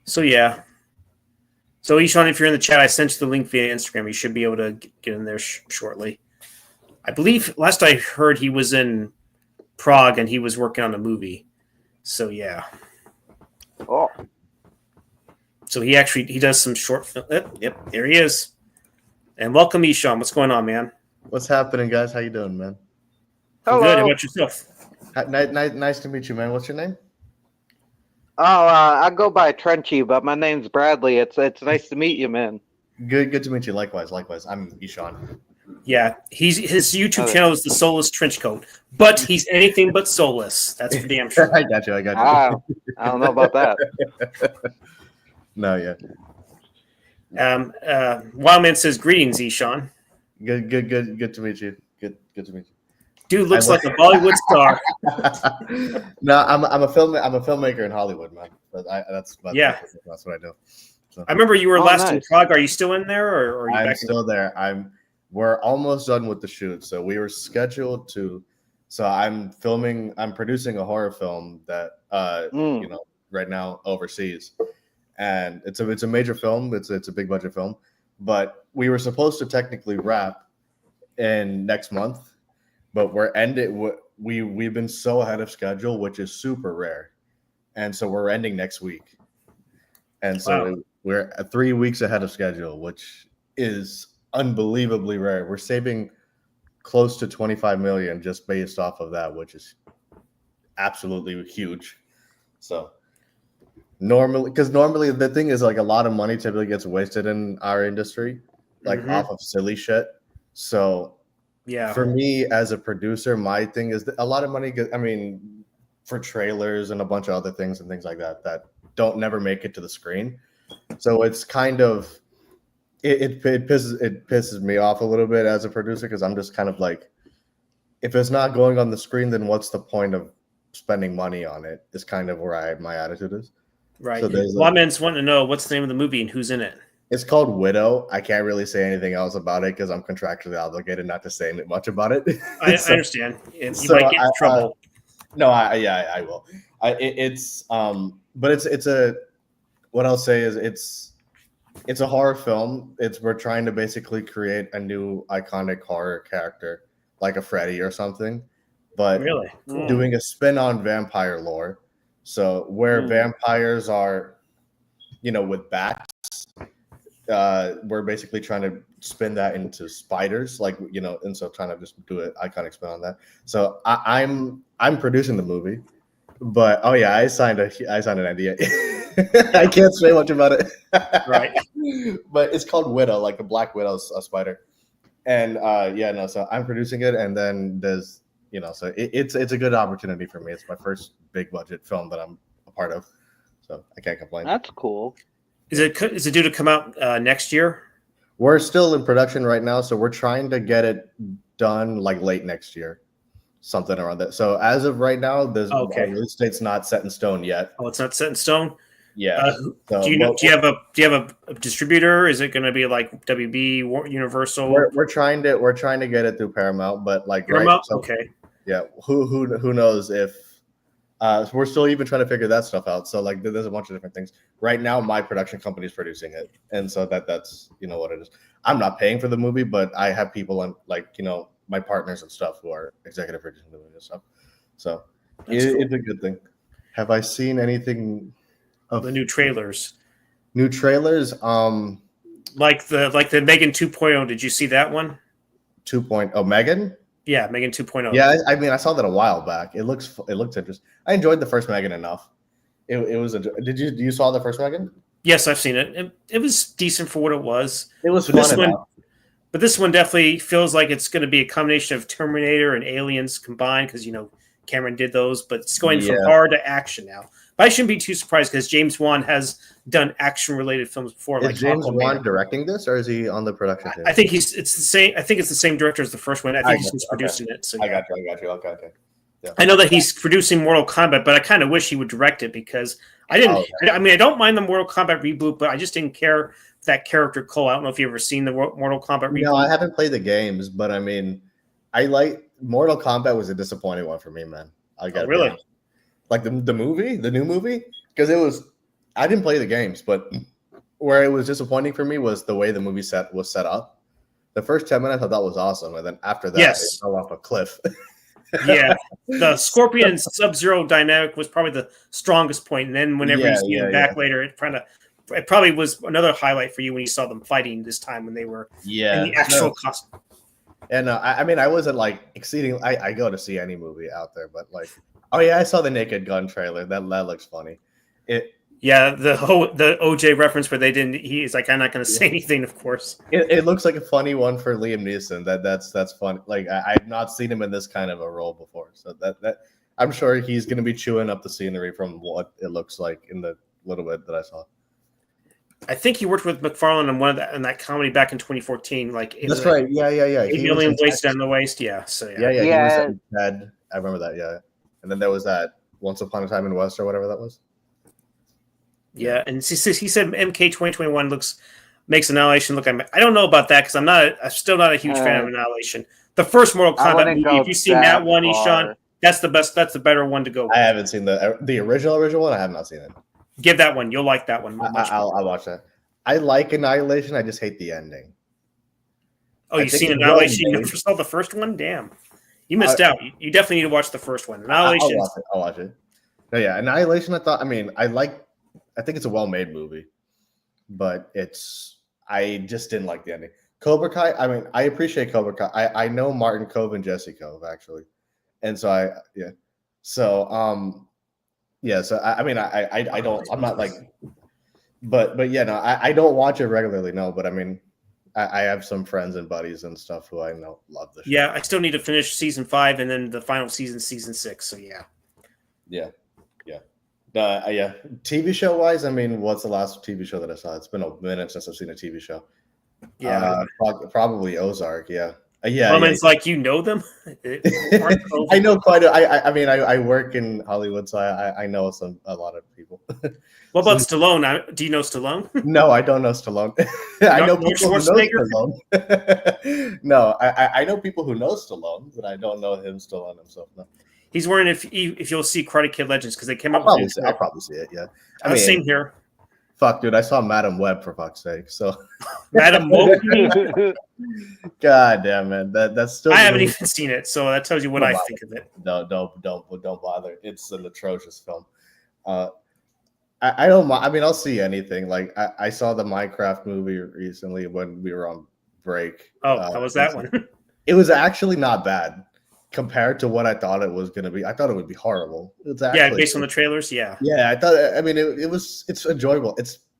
So yeah. So Ishan, if you're in the chat, I sent you the link via Instagram. You should be able to get in there shortly. I believe last I heard he was in Prague and he was working on a movie. So yeah. Oh. So he does some short film. Yep, there he is. And welcome, Ishan. What's going on, man? What's happening, guys? How you doing, man? Hello. Good. How about yourself? Nice to meet you, man. What's your name? Oh, I go by Trenchy, but my name's Bradley. It's nice to meet you, man. Good to meet you. Likewise. I'm Ishan. Yeah, his YouTube channel is the Soulless Trenchcoat, but he's anything but soulless. That's for damn sure. I got you. I don't know about that. No, yeah. Wildman says greetings, Ishan. Good to meet you. Good to meet you. Dude looks like a Bollywood star. No, I'm a filmmaker in Hollywood, man. But that's what I do. So. I remember you were last nice. in Prague. Are you still in there, or are you I'm back still there. We're almost done with the shoot. So we were scheduled to. So I'm producing a horror film that right now overseas, and it's a major film. It's a big budget film, but we were supposed to technically wrap in next month, but we've been so ahead of schedule, which is super rare, and so we're ending next week, and so we're 3 weeks ahead of schedule, which is unbelievably rare. We're saving close to 25 million just based off of that, which is absolutely huge. So normally the thing is, like, a lot of money typically gets wasted in our industry, like off of silly shit. So yeah, for me as a producer, my thing is that a lot of money for trailers and a bunch of other things and things like that don't never make it to the screen. So it's kind of it pisses me off a little bit as a producer, because I'm just kind of like, if it's not going on the screen, then what's the point of spending money on it? Is kind of where my attitude is. right. So Lawman's wanting to know what's the name of the movie and who's in it. It's called Widow. I can't really say anything else about it because I'm contractually obligated not to say much about it. I understand. You might get in trouble. No, I will. But it's a what I'll say is it's a horror film. We're trying to basically create a new iconic horror character, like a Freddy or something, but Really? Cool. doing a spin on vampire lore. So where vampires are, with bats, we're basically trying to spin that into spiders, and so trying to just do an iconic spin on that. So I'm producing the movie, but I signed an NDA. I can't say much about it. Right. But it's called Widow, like a black widow, a spider. And so I'm producing it, and then there's so it's a good opportunity for me. It's my first big budget film that I'm a part of, so I can't complain. That's cool. Is it due to come out next year? We're still in production right now, so we're trying to get it done like late next year, something around that. So as of right now, the release date's not set in stone yet. Oh, it's not set in stone. Yeah. Do you have a distributor? Is it going to be like WB, Universal? We're trying to get it through Paramount, but like Paramount. Right, so, okay. Yeah. Who knows if we're still even trying to figure that stuff out. So like there's a bunch of different things. Right now, my production company is producing it, and so that's what it is. I'm not paying for the movie, but I have people on my partners and stuff who are executive producing the movie and stuff. So cool. It's a good thing. Have I seen anything of the new trailers? New trailers, like the Megan 2.0. Did you see that one? 2.0 Megan? Yeah, Megan 2.0. Yeah, I mean, I saw that a while back. It looks interesting. I enjoyed the first Megan enough. It was. Did you saw the first Megan? Yes, I've seen it. It was decent for what it was. It was fun enough. But this one definitely feels like it's going to be a combination of Terminator and Aliens combined because Cameron did those, but it's going from hard to action now. But I shouldn't be too surprised because James Wan has done action-related films before. Is James Wan directing this, or is he on the production team? I think it's the same. I think it's the same director as the first one. I think he's producing it. So I got you. Okay. Yeah. I know that he's producing Mortal Kombat, but I kind of wish he would direct it because I didn't. I mean, I don't mind the Mortal Kombat reboot, but I just didn't care for that character Cole. I don't know if you've ever seen the Mortal Kombat reboot. No, I haven't played the games, but I mean, I like Mortal Kombat was a disappointing one for me, man. Really? Like the movie, the new movie, because I didn't play the games, but where it was disappointing for me was the way the movie was set up. The first 10 minutes I thought was awesome, and then after that, it fell off a cliff. Yeah, the Scorpion and Sub-Zero dynamic was probably the strongest point, and then whenever you see them back later, it probably was another highlight for you when you saw them fighting this time when they were in the actual costume. And I mean, I wasn't like exceeding. I go to see any movie out there, but like, I saw the Naked Gun trailer. That looks funny. The OJ reference where they didn't. He's like, I'm not going to say anything. Of course, it looks like a funny one for Liam Neeson. That's fun. Like I've not seen him in this kind of a role before, so that I'm sure he's going to be chewing up the scenery from what it looks like in the little bit that I saw. I think he worked with McFarlane in that comedy back in 2014. Like that's right. Yeah. 8 million wasted on the waste. Yeah. So yeah. He was Ted. I remember that. Yeah. And then there was that Once Upon a Time in West or whatever that was. Yeah, and he said MK 2021 makes Annihilation look. I don't know about that because I'm still not a huge fan of Annihilation. The first Mortal Kombat movie, if you've seen that one, Ishan, that's the best. That's the better one to go with. I haven't seen the original one. I have not seen it. Give that one. You'll like that one. I'll watch that. I like Annihilation. I just hate the ending. Oh, you've seen Annihilation? You never saw the first one? Damn. You missed out. You definitely need to watch the first one. Annihilation. I'll watch it. No, yeah, Annihilation. I think it's a well-made movie, but I just didn't like the ending. Cobra Kai. I mean, I appreciate Cobra Kai. I know Martin Kove and Jesse Kove actually, and so So I mean, I don't. I'm not like, but yeah, no, I don't watch it regularly. No, but I mean, I have some friends and buddies and stuff who I know love the show. Yeah, I still need to finish season 5 and then the final season 6. So yeah. TV show wise, I mean, what's the last TV show that I saw? It's been a minute since I've seen a TV show. Yeah, probably Ozark. Yeah. It's like you know them. I know quite. I mean, I work in Hollywood, so I know a lot of people. What about Stallone? Do you know Stallone? No, I don't know Stallone. I know people who know Stallone. No, I know people who know Stallone, but I don't know him Stallone himself. No. He's wearing if you'll see Karate Kid Legends because they came out. I'll probably see it. Yeah, Same here. Fuck, dude, I saw Madam Web for fuck's sake. So, Madam Web. God damn it, that's still. I haven't even seen it, so that tells you what Don't I bother. think of it. Don't bother. It's an atrocious film. I don't mind. I mean, I'll see anything. Like I saw the Minecraft movie recently when we were on break. Oh, how was that one? It was actually not bad compared to what I thought it was going to be. I thought it would be horrible. It's actually, based on the trailers, yeah. Yeah, I thought. I mean, it's enjoyable.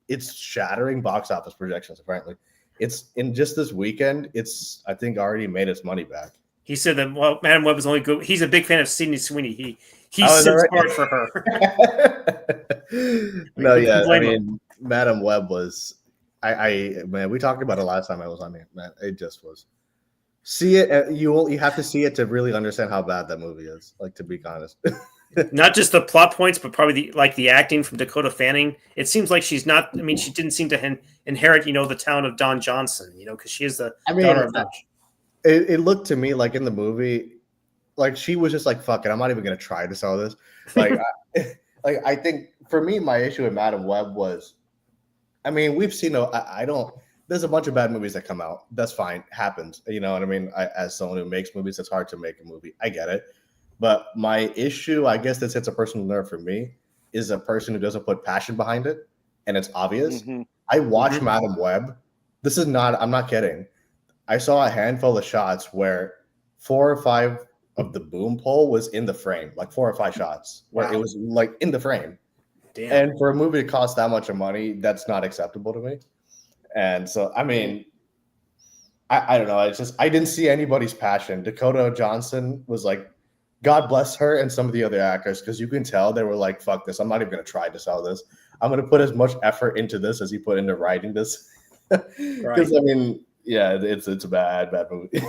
It's shattering box office projections. Apparently, it's in just this weekend. It's I think already made its money back. He said that Madam Web is only good. He's a big fan of Sydney Sweeney. He Oh, is that sits right? hard for her. No, Who can yeah, I blame mean, Madam Web was. Man, we talked about it last time I was on here. Man, it just was. See it. You have to see it to really understand how bad that movie is. Like, to be honest. Not just the plot points, but probably the acting from Dakota Fanning. It seems like she's not. I mean, she didn't seem to inherit, the town of Don Johnson. Because she is the daughter of. It looked to me like in the movie, like she was just like, "Fuck it, I'm not even gonna try to sell this." Like, I think for me, my issue with Madam Web was, I mean, we've seen. I don't. There's a bunch of bad movies that come out. That's fine, happens. You know what I mean? As someone who makes movies, it's hard to make a movie. I get it. But my issue, I guess this hits a personal nerve for me, is a person who doesn't put passion behind it, and it's obvious. Mm-hmm. I watched Madam Web. This is not. I'm not kidding. I saw a handful of shots where 4 or 5 of the boom pole was in the frame, like 4 or 5 shots where it was like in the frame. Damn. And for a movie to cost that much of money, that's not acceptable to me. And so, I mean, I don't know. It's just, I didn't see anybody's passion. Dakota Johnson was like, God bless her and some of the other actors, because you can tell they were like, fuck this. I'm not even going to try to sell this. I'm going to put as much effort into this as he put into writing this. Because, I mean, yeah, it's a bad movie.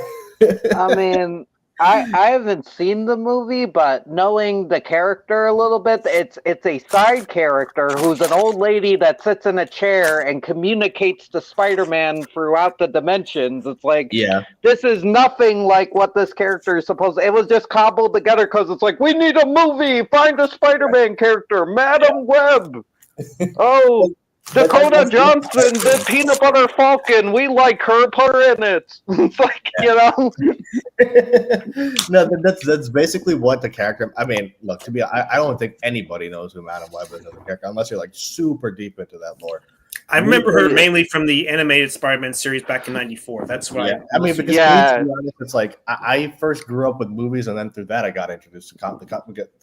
I mean, I haven't seen the movie, but knowing the character a little bit, it's a side character who's an old lady that sits in a chair and communicates to Spider-Man throughout the dimensions. It's like, this is nothing like what this character is supposed to. It was just cobbled together because it's like, we need a movie, find a Spider-Man character, Madam Web. Oh, Dakota Johnson, the peanut butter falcon. We like her. Put her in it. It's like, No, that's basically what the character. I mean, look, to be, I don't think anybody knows who Madam Web is as a character unless you're like super deep into that lore. I remember her mainly from the animated Spider-Man series back in '94. That's why. I mean, because to be honest, it's like I first grew up with movies, and then through that I got introduced to the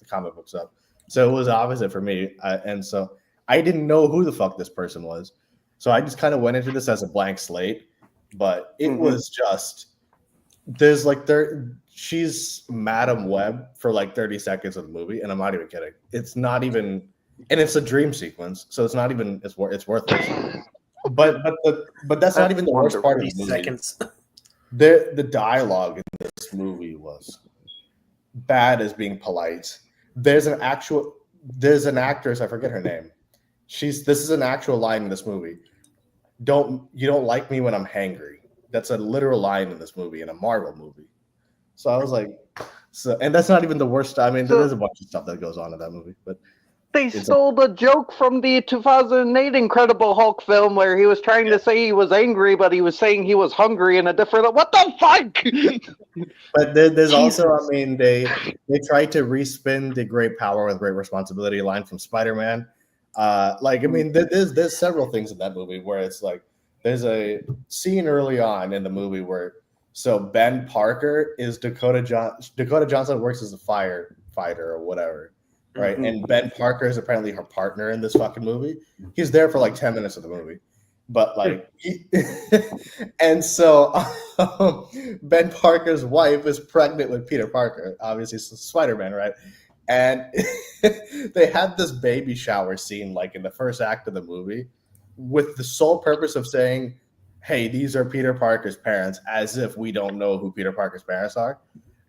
comic book stuff. So it was opposite for me, and so. I didn't know who the fuck this person was. So I just kind of went into this as a blank slate. But it was just, she's Madam Web for like 30 seconds of the movie. And I'm not even kidding. It's not even, and it's a dream sequence. So it's not even, it's worthless. But that's not even the worst part of the movie. Seconds. The dialogue in this movie was bad as being polite. There's an actress, I forget her name. This is an actual line in this movie. You don't like me when I'm hangry. That's a literal line in this movie, in a Marvel movie. So I was like, and that's not even the worst. I mean, there's a bunch of stuff that goes on in that movie, but they stole the joke from the 2008 Incredible Hulk film where he was trying to say he was angry, but he was saying he was hungry in a different. What the fuck? But there's also, I mean, they tried to respin the great power with great responsibility line from Spider-Man. I mean, there's several things in that movie where it's like there's a scene early on in the movie where Ben Parker is Dakota Johnson works as a firefighter or whatever, right? Mm-hmm. And Ben Parker is apparently her partner in this fucking movie. He's there for like 10 minutes of the movie, but like, and so Ben Parker's wife is pregnant with Peter Parker. Obviously, it's Spider-Man, right? And they had this baby shower scene like in the first act of the movie with the sole purpose of saying, hey, these are Peter Parker's parents, as if we don't know who Peter Parker's parents are.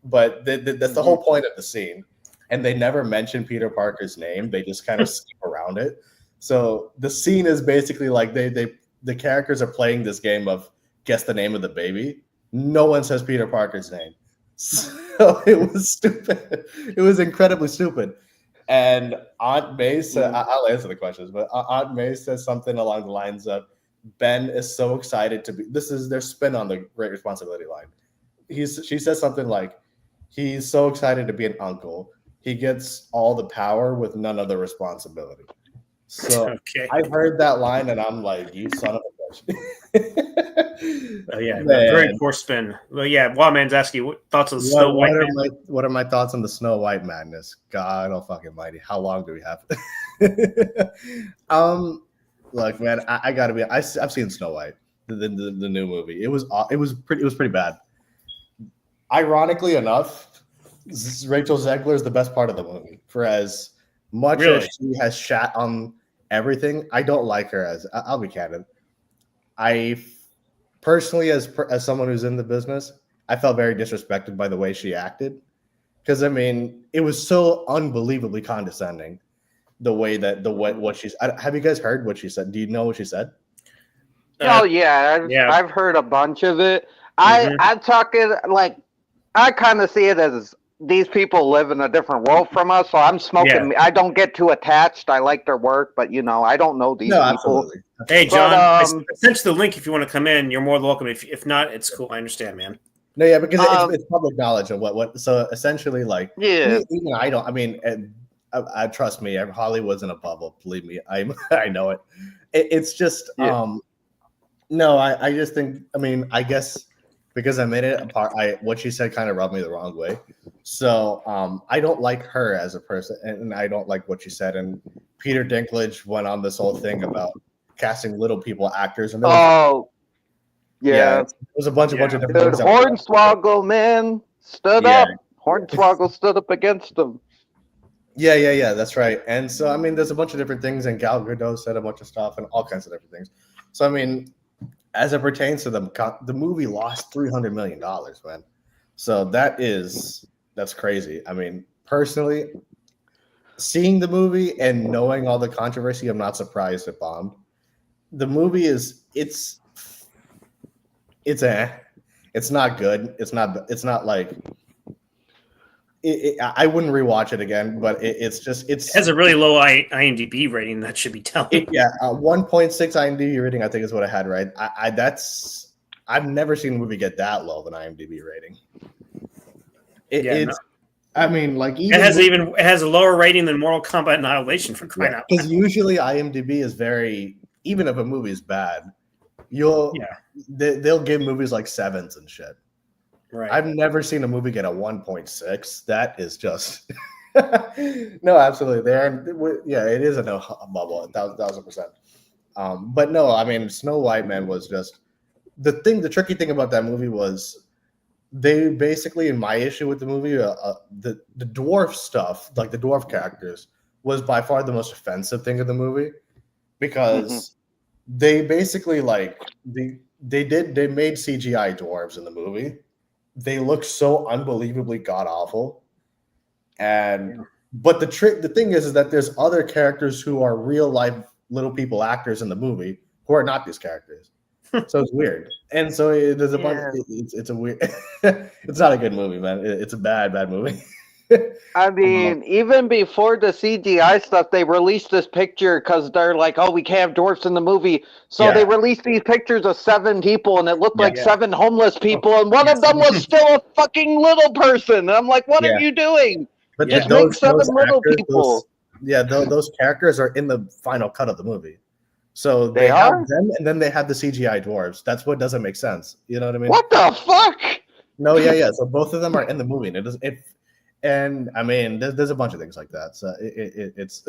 But that's the whole point of the scene. And they never mention Peter Parker's name. They just kind of skip around it. So the scene is basically like the characters are playing this game of guess the name of the baby. No one says Peter Parker's name. So it was stupid. It was incredibly stupid. And Aunt May said, I'll answer the questions, but Aunt May says something along the lines of, Ben is so excited to be, this is their spin on the great responsibility line. She says something like, he's so excited to be an uncle. He gets all the power with none of the responsibility. So I heard that line and I'm like, you son of a bitch. Oh yeah, very poor spin. Well, yeah, Wildman's asking what thoughts on Snow White. What are my thoughts on the Snow White madness? God, oh fucking mighty! How long do we have? Look, man, I gotta be. I've seen Snow White, the new movie. It was pretty bad. Ironically enough, Rachel Zegler is the best part of the movie. For as much as she has shat on everything, I don't like her as. I'll be candid. I personally, as someone who's in the business, I felt very disrespected by the way she acted. Because I mean, it was so unbelievably condescending. The way that what she's. Have you guys heard what she said? Do you know what she said? Oh yeah, I've heard a bunch of it. I'm talking like I kind of see it as these people live in a different world from us. So I'm smoking. Yeah. I don't get too attached. I like their work, but I don't know these people. Absolutely. Hey, John, I sent you the link if you want to come in. You're more than welcome. If not, it's cool. I understand, man. No, yeah, because it's public knowledge of what. So essentially, like, even I don't. I mean, I trust me. Hollywood's in a bubble. Believe me, I know it. It's just no. I just think. I mean, I guess because I made it apart. What she said kind of rubbed me the wrong way. So I don't like her as a person, and I don't like what she said. And Peter Dinklage went on this whole thing about casting little people actors, and it was a bunch of different things. Hornswoggle, man, stood up. Hornswoggle stood up against him. Yeah, that's right. And so, I mean, there's a bunch of different things, and Gal Gadot said a bunch of stuff and all kinds of different things. So, I mean, as it pertains to the movie lost $300 million, man. So that's crazy. I mean, personally, seeing the movie and knowing all the controversy, I'm not surprised it bombed. The movie it's not good. It's not like. I wouldn't rewatch it again, but it has a really low IMDb rating. That should be telling. 1.6 IMDb rating, I think is what I had. Right, I've never seen a movie get that low of an IMDb rating. I mean, like it has a lower rating than Mortal Kombat Annihilation for crying out loud. Because usually IMDb is even if a movie is bad, they'll give movies like 7s and shit. Right. I've never seen a movie get a 1.6. That is just no, absolutely. It is a bubble, 1,000%. But no, I mean, Snow White, man, was just the tricky thing about that movie was they basically, in my issue with the movie, the dwarf stuff, like the dwarf characters, was by far the most offensive thing in the movie because they basically they made CGI dwarves in the movie. They look so unbelievably god awful, but the thing is that there's other characters who are real life little people actors in the movie who are not these characters, so it's weird. And so there's a bunch. It's a weird. It's not a good movie, man. It's a bad movie. I mean, even before the CGI stuff, they released this picture because they're like, oh, we can't have dwarfs in the movie. So they released these pictures of 7 people, and it looked like 7 homeless people, and one of them was still a fucking little person. And I'm like, what are you doing? But just make 7 little people. Those characters are in the final cut of the movie. So they have them, and then they have the CGI dwarves. That's what doesn't make sense. You know what I mean? What the fuck? No, So both of them are in the movie, and I mean, there's a bunch of things like that. So it's.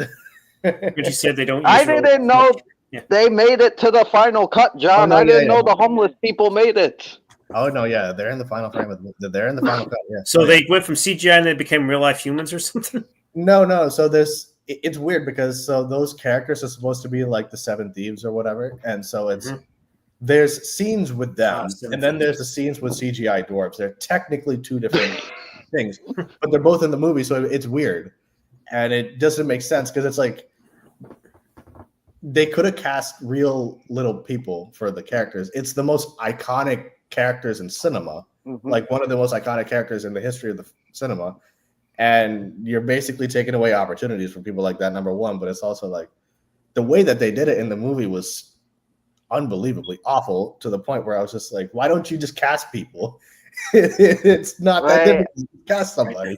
But you said they don't. I didn't know they made it to the final cut, John. I didn't know the homeless people made it. Oh no, they're in the final frame. They're in the final cut. Yeah. So they went from CGI and they became real life humans or something. No. So it's weird because those characters are supposed to be like the 7 thieves or whatever, and so there's scenes with them, and then there's the scenes with CGI dwarves. They're technically 2 different things, but they're both in the movie, so it's weird, and it doesn't make sense because it's like they could have cast real little people for the characters. It's the most iconic characters in cinema, like one of the most iconic characters in the history of the cinema, and you're basically taking away opportunities from people like that. Number one, but it's also like the way that they did it in the movie was unbelievably awful to the point where I was just like, why don't you just cast people? It's not that difficult to cast somebody.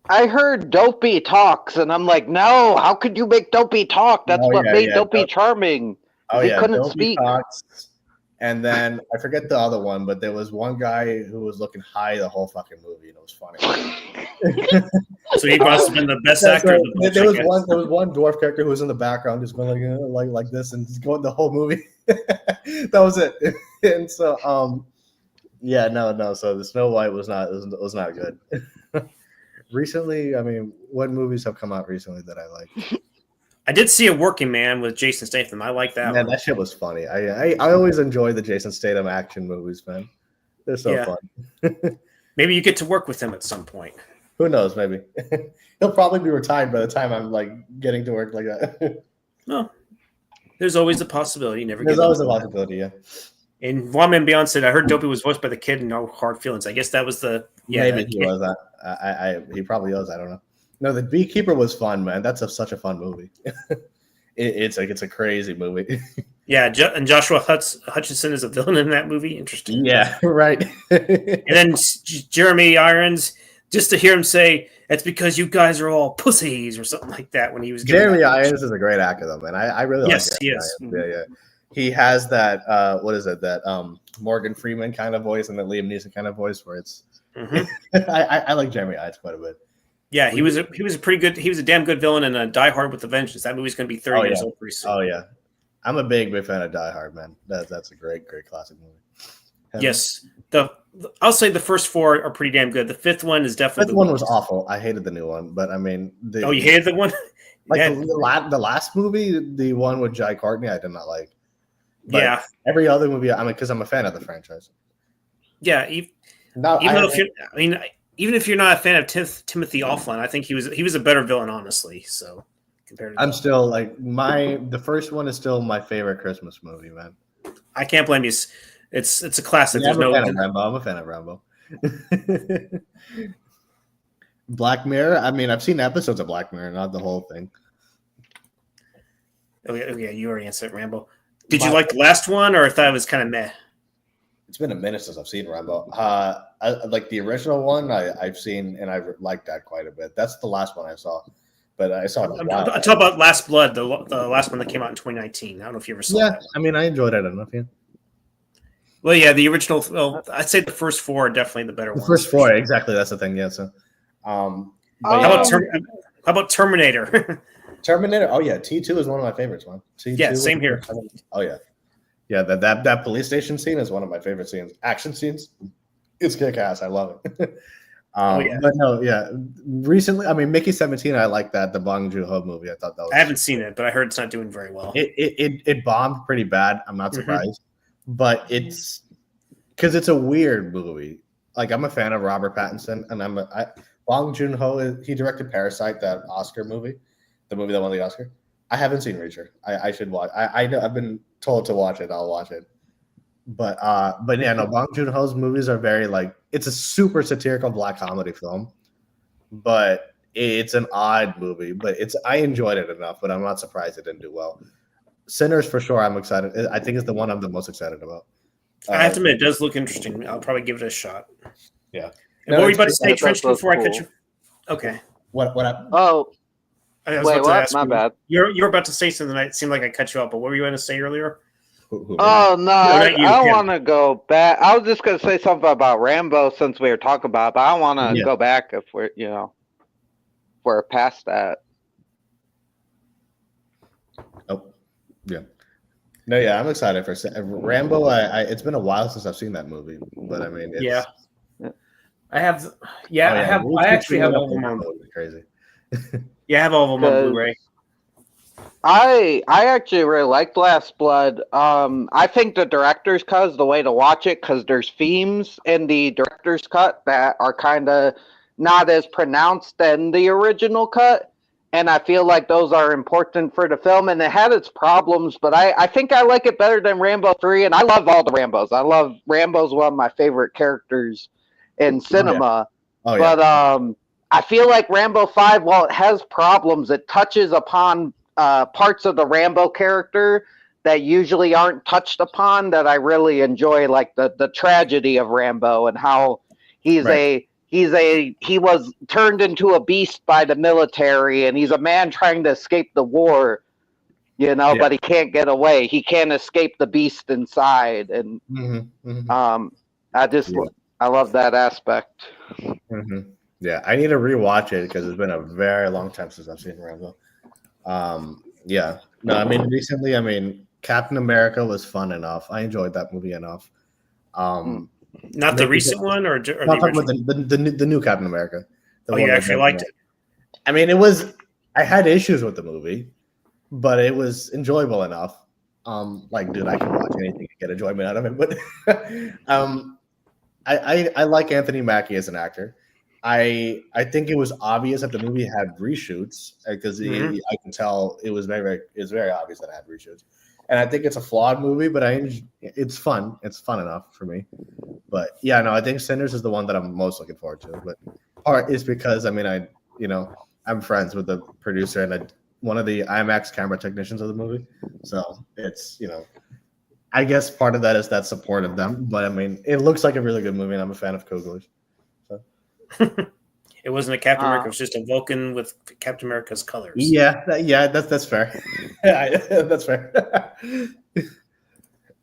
I heard Dopey talks, and I'm like, no, how could you make Dopey talk? That's what made Dopey charming. He couldn't Dopey speak. Talks, and then I forget the other one, but there was one guy who was looking high the whole fucking movie, and it was funny. So he must have been the best actor. There was one dwarf character who was in the background, just going like this, and just going the whole movie. That was it. And so, no. So the Snow White was not good. Recently, I mean, what movies have come out recently that I like? I did see A Working Man with Jason Statham. I like that one. That shit was funny. I always enjoy the Jason Statham action movies, man. They're so fun. Maybe you get to work with him at some point. Who knows? Maybe he'll probably be retired by the time I'm like getting to work like that. No, there's always a possibility. There's always a possibility. Yeah. And One Man Beyond said, "I heard Dopey was voiced by the kid in No Hard Feelings." I guess that was the maybe he was that. He probably was. I don't know. No, The Beekeeper was fun, man. That's such a fun movie. It's a crazy movie. Yeah, and Joshua Hutcherson is a villain in that movie. Interesting. Yeah, right. And then Jeremy Irons, just to hear him say, "It's because you guys are all pussies" or something like that when he was Jeremy Irons is a great actor, though, man. I really like he is. Yeah. He has that what is it? That Morgan Freeman kind of voice and the Liam Neeson kind of voice where it's I like Jeremy Irons quite a bit. Yeah, he was a pretty good. He was a damn good villain in Die Hard with a Vengeance. That movie's going to be 30 years old pretty soon. Oh yeah, I'm a big fan of Die Hard, man. That's a great classic movie. Yes, I'll say the first four are pretty damn good. The fifth one is definitely the one was awful. I hated the new one, but I mean, you hated the one? Like the last movie, the one with Jai Courtney, I did not like. But every other movie, I mean, because I'm a fan of the franchise. Yeah, even if you're not a fan of Timothy Olyphant, I think he was a better villain, honestly. So compared to I'm still like the first one is still my favorite Christmas movie, man. I can't blame you. It's a classic. Yeah, I'm a fan of Rambo. Black Mirror. I mean, I've seen episodes of Black Mirror, not the whole thing. Oh yeah, you already answered Rambo. Did you like the last one, or thought it was kind of meh? It's been a minute since I've seen Rambo. I like the original one. I've seen and I've liked that quite a bit. That's the last one I saw, but I saw it. I'm talking about Last Blood, the last one that came out in 2019. I don't know if you ever saw that. I mean, I enjoyed it enough. Yeah. Well, yeah, the original. Well, I'd say the first four are definitely the better ones. The first four, exactly. That's the thing. Yeah. So, how about Terminator? Terminator. Oh yeah, T2 is one of my favorites, man. T2 same here. Oh yeah. Yeah, that police station scene is one of my favorite scenes. Action scenes, it's kick-ass. I love it. But no, recently, I mean, Mickey 17, I like that. The Bong Joon-ho movie, I thought that was. I haven't seen it, but I heard it's not doing very well. It bombed pretty bad. I'm not surprised, but it's because it's a weird movie. Like I'm a fan of Robert Pattinson, and Bong Joon-ho. He directed Parasite, that Oscar movie, the movie that won the Oscar. I haven't seen Reacher. I should watch. I know I've been told to watch it. I'll watch it. But yeah, no. Bong Joon-ho's movies are very it's a super satirical black comedy film, but it's an odd movie. But I enjoyed it enough, but I'm not surprised it didn't do well. Sinners for sure. I'm excited. I think it's the one I'm the most excited about. I have to admit, it does look interesting. I'll probably give it a shot. Yeah. And what were you about to say, Trench, before I cut you? Okay. What? Oh. Wait, what? My bad. You're about to say something. It seemed like I cut you off, but what were you going to say earlier? Oh, no, I want to go back. I was just going to say something about Rambo since we were talking about it, but I want to go back if we're past that. Oh, yeah. No, yeah, I'm excited for Rambo. It's been a while since I've seen that movie, but I mean, I have. Yeah, I actually have all of them on. Crazy. Yeah, I have all of them on Blu-ray. I actually really liked Last Blood. I think the director's cut is the way to watch it because there's themes in the director's cut that are kind of not as pronounced than the original cut. And I feel like those are important for the film. And it had its problems, but I think I like it better than Rambo 3. And I love all the Rambos. Rambo's one of my favorite characters in cinema. Oh But I feel like Rambo 5, while it has problems, it touches upon parts of the Rambo character that usually aren't touched upon that I really enjoy, like the tragedy of Rambo and how he was turned into a beast by the military, and he's a man trying to escape the war, but he can't get away. He can't escape the beast inside, and I love that aspect. Yeah, I need to rewatch it because it's been a very long time since I've seen Rambo. Yeah, no, I mean recently, Captain America was fun enough. I enjoyed that movie enough. Not the recent one, or I'm talking about the new Captain America. You actually liked it? I mean, it was. I had issues with the movie, but it was enjoyable enough. Dude, I can watch anything and get enjoyment out of it. But I like Anthony Mackie as an actor. I think it was obvious that the movie had reshoots because I can tell it was very obvious that it had reshoots. And I think it's a flawed movie, but it's fun. It's fun enough for me. But yeah, no, I think Sinners is the one that I'm most looking forward to. But part is because I'm friends with the producer and one of the IMAX camera technicians of the movie. So it's I guess part of that is that support of them. But I mean, it looks like a really good movie, and I'm a fan of Cougars. So. It wasn't a Captain America; it was just a Vulcan with Captain America's colors. Yeah, that's fair. That's fair.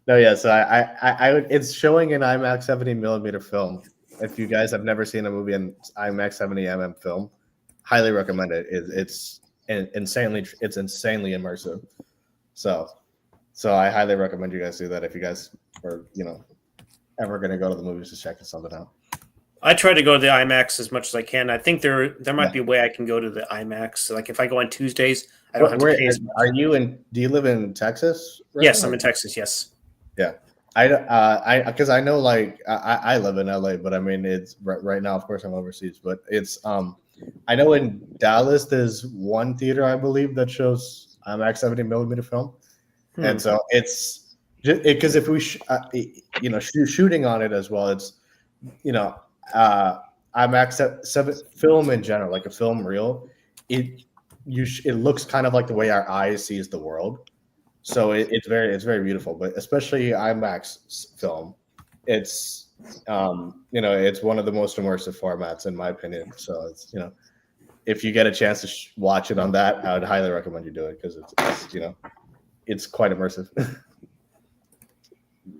No, yeah. So it's showing in IMAX 70mm film. If you guys have never seen a movie in IMAX 70mm film, highly recommend it. It's insanely immersive. So I highly recommend you guys do that if you guys are ever going to go to the movies to check something out. I try to go to the IMAX as much as I can. I think there might be a way I can go to the IMAX. Like if I go on Tuesdays, I don't have to pay as much. Do you live in Texas? Right yes, now? I'm in Texas. Yes. Yeah, because I know I live in LA, but I mean it's right now. Of course, I'm overseas, but it's I know in Dallas there's one theater I believe that shows IMAX 70mm film, and so it's because if we shooting on it as well, it's IMAX film in general, like a film reel, it looks kind of like the way our eyes sees the world. So it's very beautiful, but especially IMAX film, it's it's one of the most immersive formats in my opinion. So it's if you get a chance to watch it on that, I would highly recommend you do it because it's quite immersive.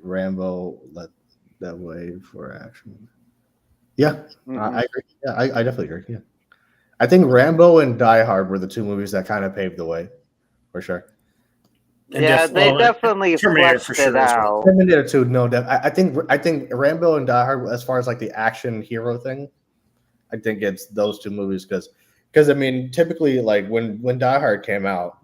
Rambo led that way for action. Yeah, I agree. Yeah, I definitely agree. Yeah, I think Rambo and Die Hard were the two movies that kind of paved the way, for sure. And they definitely fleshed it out. Terminator 2, no, I think Rambo and Die Hard, as far as like the action hero thing, I think it's those two movies because I mean, typically like when Die Hard came out,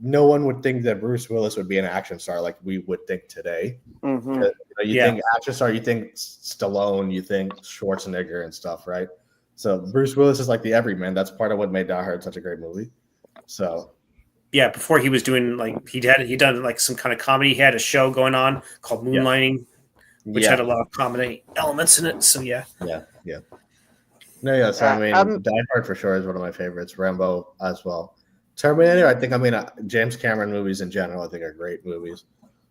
no one would think that Bruce Willis would be an action star like we would think today. Mm-hmm. You think action star, you think Stallone, you think Schwarzenegger and stuff, right? So Bruce Willis is like the everyman. That's part of what made Die Hard such a great movie. So yeah, before he was doing he'd done like some kind of comedy. He had a show going on called Moonlighting, which had a lot of comedy elements in it. So yeah. No, yeah. So I mean, Die Hard for sure is one of my favorites. Rambo as well. Terminator, I mean, James Cameron movies in general, I think are great movies.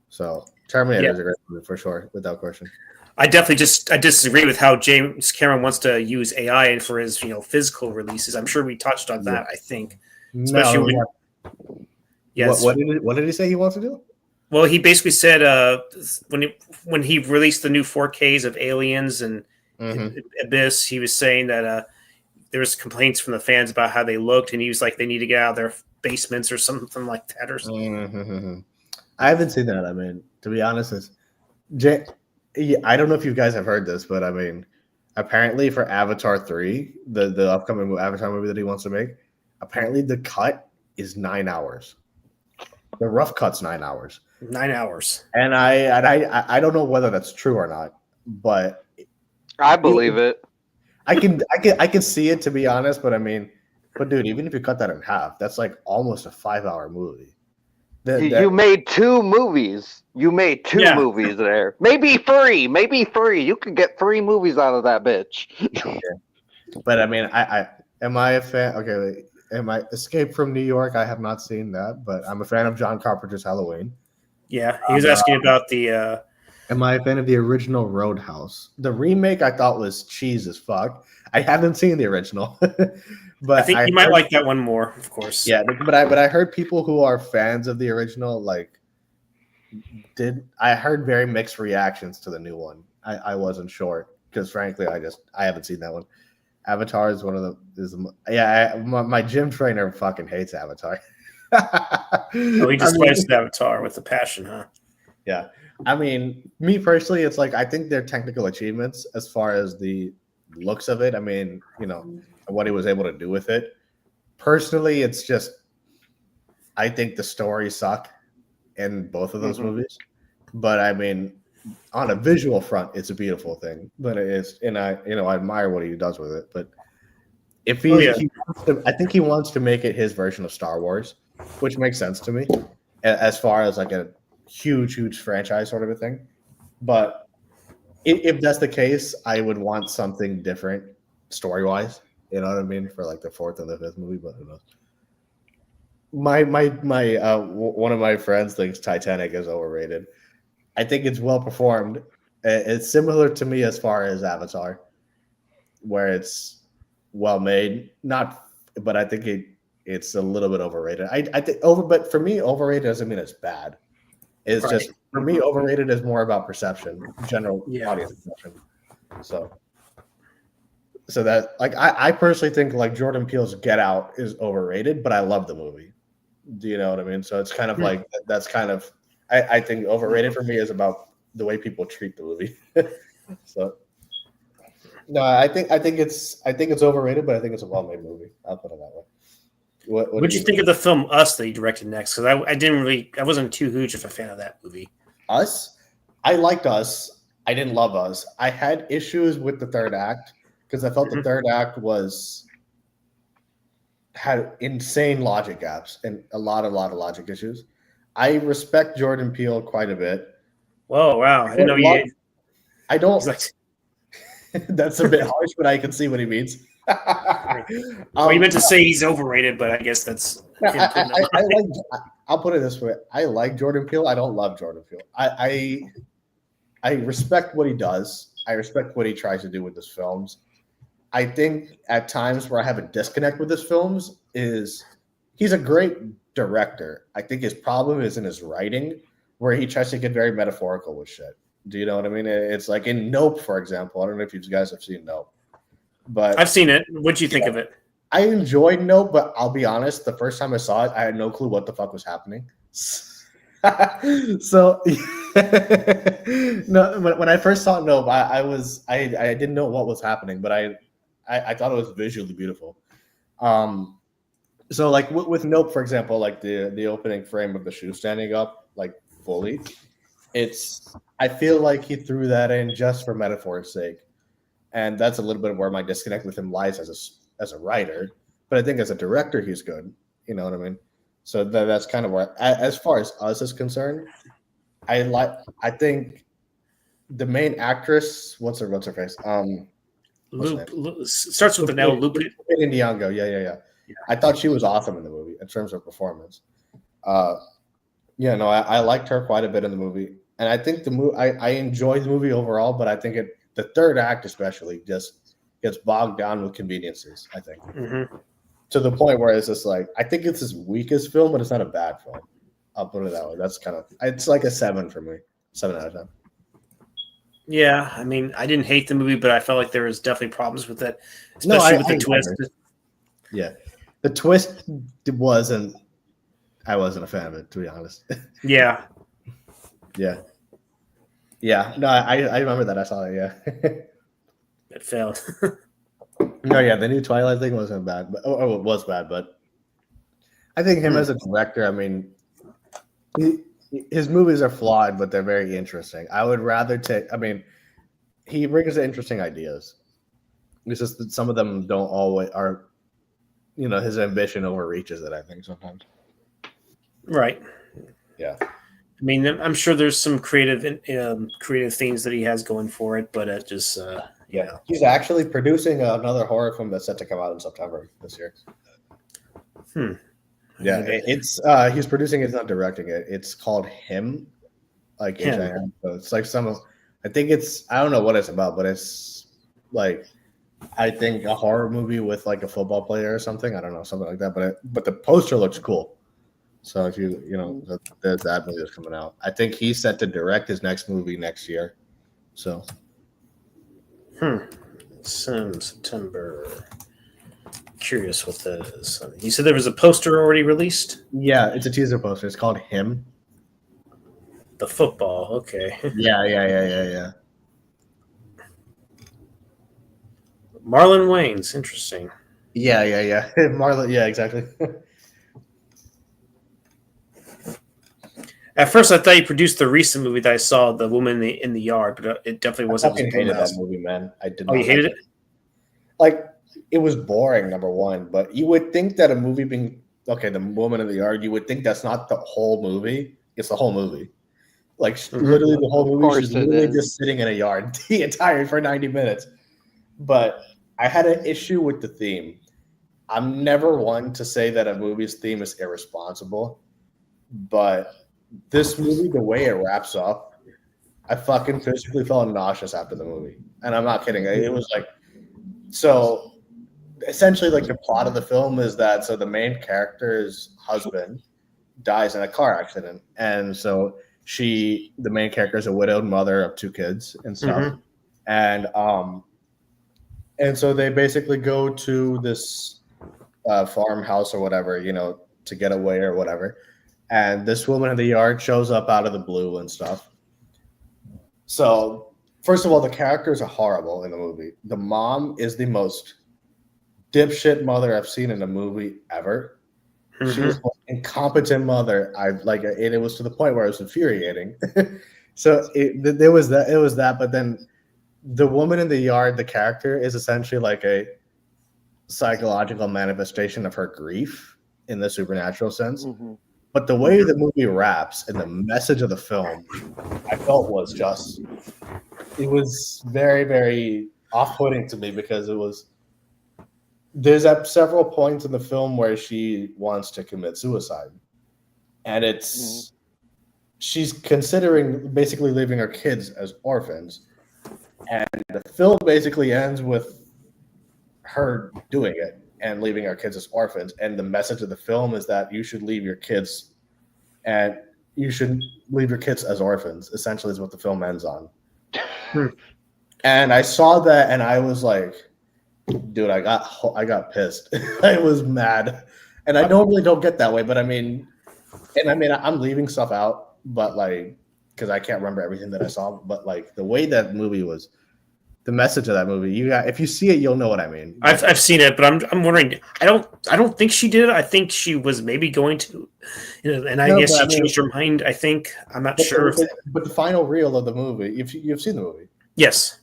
So Terminator is a great movie for sure, without question. I disagree with how James Cameron wants to use AI for his physical releases. I'm sure we touched on that. I think, especially what did he say he wants to do? Well, he basically said when he released the new 4Ks of Aliens and Abyss, he was saying that there was complaints from the fans about how they looked, and he was like, they need to get out of their basements or something like that. Or something. I haven't seen that. I mean, to be honest, I don't know if you guys have heard this, but I mean, apparently for Avatar 3, the upcoming Avatar movie that he wants to make, apparently the cut is 9 hours. The rough cut's 9 hours. 9 hours. And I don't know whether that's true or not, but I believe it. I can see it, to be honest, but I mean, dude, even if you cut that in half, that's like almost a 5-hour movie. You made 2 movies. You made 2 movies there. Maybe 3. You could get 3 movies out of that bitch. But I mean, I am I a fan? Okay, wait. Am I Escape from New York? I have not seen that, but I'm a fan of John Carpenter's Halloween. Yeah, he was asking about the. Am I a fan of the original Roadhouse? The remake I thought was cheese as fuck. I haven't seen the original, but I think you might like that one more, of course. Yeah, but I heard people who are fans of the original I heard very mixed reactions to the new one. I wasn't sure because frankly I haven't seen that one. Avatar is one of the my gym trainer fucking hates Avatar. Oh, he despises Avatar with a passion, huh? Yeah. I mean, me personally, it's like I think they're technical achievements as far as the looks of it. I mean, what he was able to do with it. Personally, it's just I think the stories suck in both of those movies. But I mean, on a visual front, it's a beautiful thing. But I admire what he does with it. But if I think he wants to make it his version of Star Wars, which makes sense to me, as far as like a huge franchise sort of a thing. But if that's the case, I would want something different story wise. You know what I mean? For like the fourth and the fifth movie, but who knows? My one of my friends thinks Titanic is overrated. I think it's well performed. It's similar to me as far as Avatar, where it's well made. But I think it's a little bit overrated. I think but for me, overrated doesn't mean it's bad. It's just for me, overrated is more about perception, general audience perception. So that like I personally think like Jordan Peele's Get Out is overrated, but I love the movie. Do you know what I mean? So it's kind of like that's kind of I think overrated for me is about the way people treat the movie. So no, I think it's overrated, but I think it's a well-made movie. I'll put it that way. What did you think of the film Us that he directed next? Because I wasn't too huge of a fan of that movie. Us? I liked Us. I didn't love Us. I had issues with the third act because I felt the third act had insane logic gaps and a lot of logic issues. I respect Jordan Peele quite a bit. Whoa, wow. I didn't know you. I don't. That's a bit harsh, but I can see what he means. Well, you meant to say he's overrated, but I guess that's. I'll put it this way: I like Jordan Peele. I don't love Jordan Peele. I respect what he does. I respect what he tries to do with his films. I think at times where I have a disconnect with his films is he's a great director. I think his problem is in his writing, where he tries to get very metaphorical with shit. Do you know what I mean? It's like in Nope, for example. I don't know if you guys have seen Nope, but I've seen it. What'd you think of it? I enjoyed Nope, but I'll be honest. The first time I saw it, I had no clue what the fuck was happening. So no, when I first saw Nope, I didn't know what was happening, but I thought it was visually beautiful. So like with Nope, for example, like the opening frame of the shoe standing up like fully, I feel like he threw that in just for metaphor's sake, and that's a little bit where my disconnect with him lies as a writer. But I think as a director, he's good. You know what I mean? So that's kind of where, as far as Us is concerned, I think the main actress, what's her face? Starts with an L. Lupita Nyong'o. Yeah. I thought she was awesome in the movie in terms of performance. I liked her quite a bit in the movie, and I think the movie I enjoyed the movie overall, but I think the third act especially just gets bogged down with conveniences. I think to the point where it's just like I think it's his weakest film, but it's not a bad film. I'll put it that way. It's like a 7 for me, 7 out of 10. Yeah, I mean, I didn't hate the movie, but I felt like there was definitely problems with it, especially with the twist. Yeah, the twist wasn't. I wasn't a fan of it, to be honest. Yeah. No, I remember that. I saw it. Yeah, it failed. No, yeah, the new Twilight thing wasn't bad, but it was bad. But I think him as a director, I mean, his movies are flawed, but they're very interesting. I would rather take. I mean, he brings interesting ideas. It's just that some of them don't always are. His ambition overreaches it. I think sometimes. Right. Yeah. I mean, I'm sure there's some creative things that he has going for it, but it just, Yeah. He's actually producing another horror film that's set to come out in September this year. Yeah, it's he's producing it, he's not directing it. It's called Him, like H-I-M. So it's like I think I don't know what it's about, but it's like I think a horror movie with like a football player or something. I don't know, something like that. But the poster looks cool. So if there's that movie that's coming out. I think he's set to direct his next movie next year. So. September. Curious what that is. You said there was a poster already released? Yeah, it's a teaser poster. It's called Him. The football. Okay. Yeah. Marlon Wayans. Interesting. Yeah. Marlon. Yeah, exactly. At first, I thought he produced the recent movie that I saw, The Woman in the Yard, but it definitely wasn't. I hated that movie, man. I did. Oh, you hated it? Like, it was boring, number one. But you would think that a movie being The Woman in the Yard, you would think that's not the whole movie. It's the whole movie. Like literally the whole movie. She's literally just sitting in a yard the entire for 90 minutes. But I had an issue with the theme. I'm never one to say that a movie's theme is irresponsible, but this movie, the way it wraps up, I fucking physically felt nauseous after the movie. And I'm not kidding. It was like, so essentially like the plot of the film is that, so the main character's husband dies in a car accident. And so the main character is a widowed mother of 2 kids and stuff. And so they basically go to this farmhouse or whatever, to get away or whatever. And this woman in the yard shows up out of the blue and stuff. So, first of all, the characters are horrible in the movie. The mom is the most dipshit mother I've seen in a movie ever. She was the most incompetent mother I've and it was to the point where it was infuriating. So there was that, but then the woman in the yard, the character, is essentially like a psychological manifestation of her grief in the supernatural sense. But the way the movie wraps and the message of the film, I felt was very, very off-putting to me, because there's at several points in the film where she wants to commit suicide. And she's considering basically leaving her kids as orphans. And the film basically ends with her doing it and leaving our kids as orphans. And the message of the film is that you should leave your kids as orphans, essentially, is what the film ends on. And I saw that and I was like, dude, I got pissed. I was mad. And I don't get that way, but I'm leaving stuff out, but because I can't remember everything that I saw, but the way that movie was, the message of that movie, if you see it, you'll know what I mean. I've seen it, but I'm wondering. I don't think she did it. I think she was maybe going to, and I guess she changed her mind. I think I'm not sure. But the final reel of the movie, you've seen the movie, yes.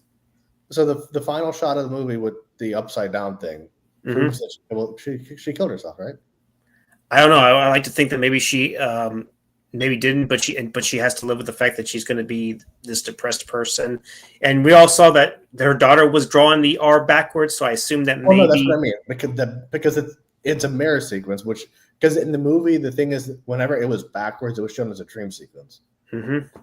So the final shot of the movie with the upside down thing proves that she killed herself, right? I don't know. I like to think that maybe she maybe didn't, but she has to live with the fact that she's going to be this depressed person. And we all saw that her daughter was drawing the R backwards, so I assume that maybe. No, that's what I mean, because it's a mirror sequence, because in the movie the thing is, whenever it was backwards, it was shown as a dream sequence.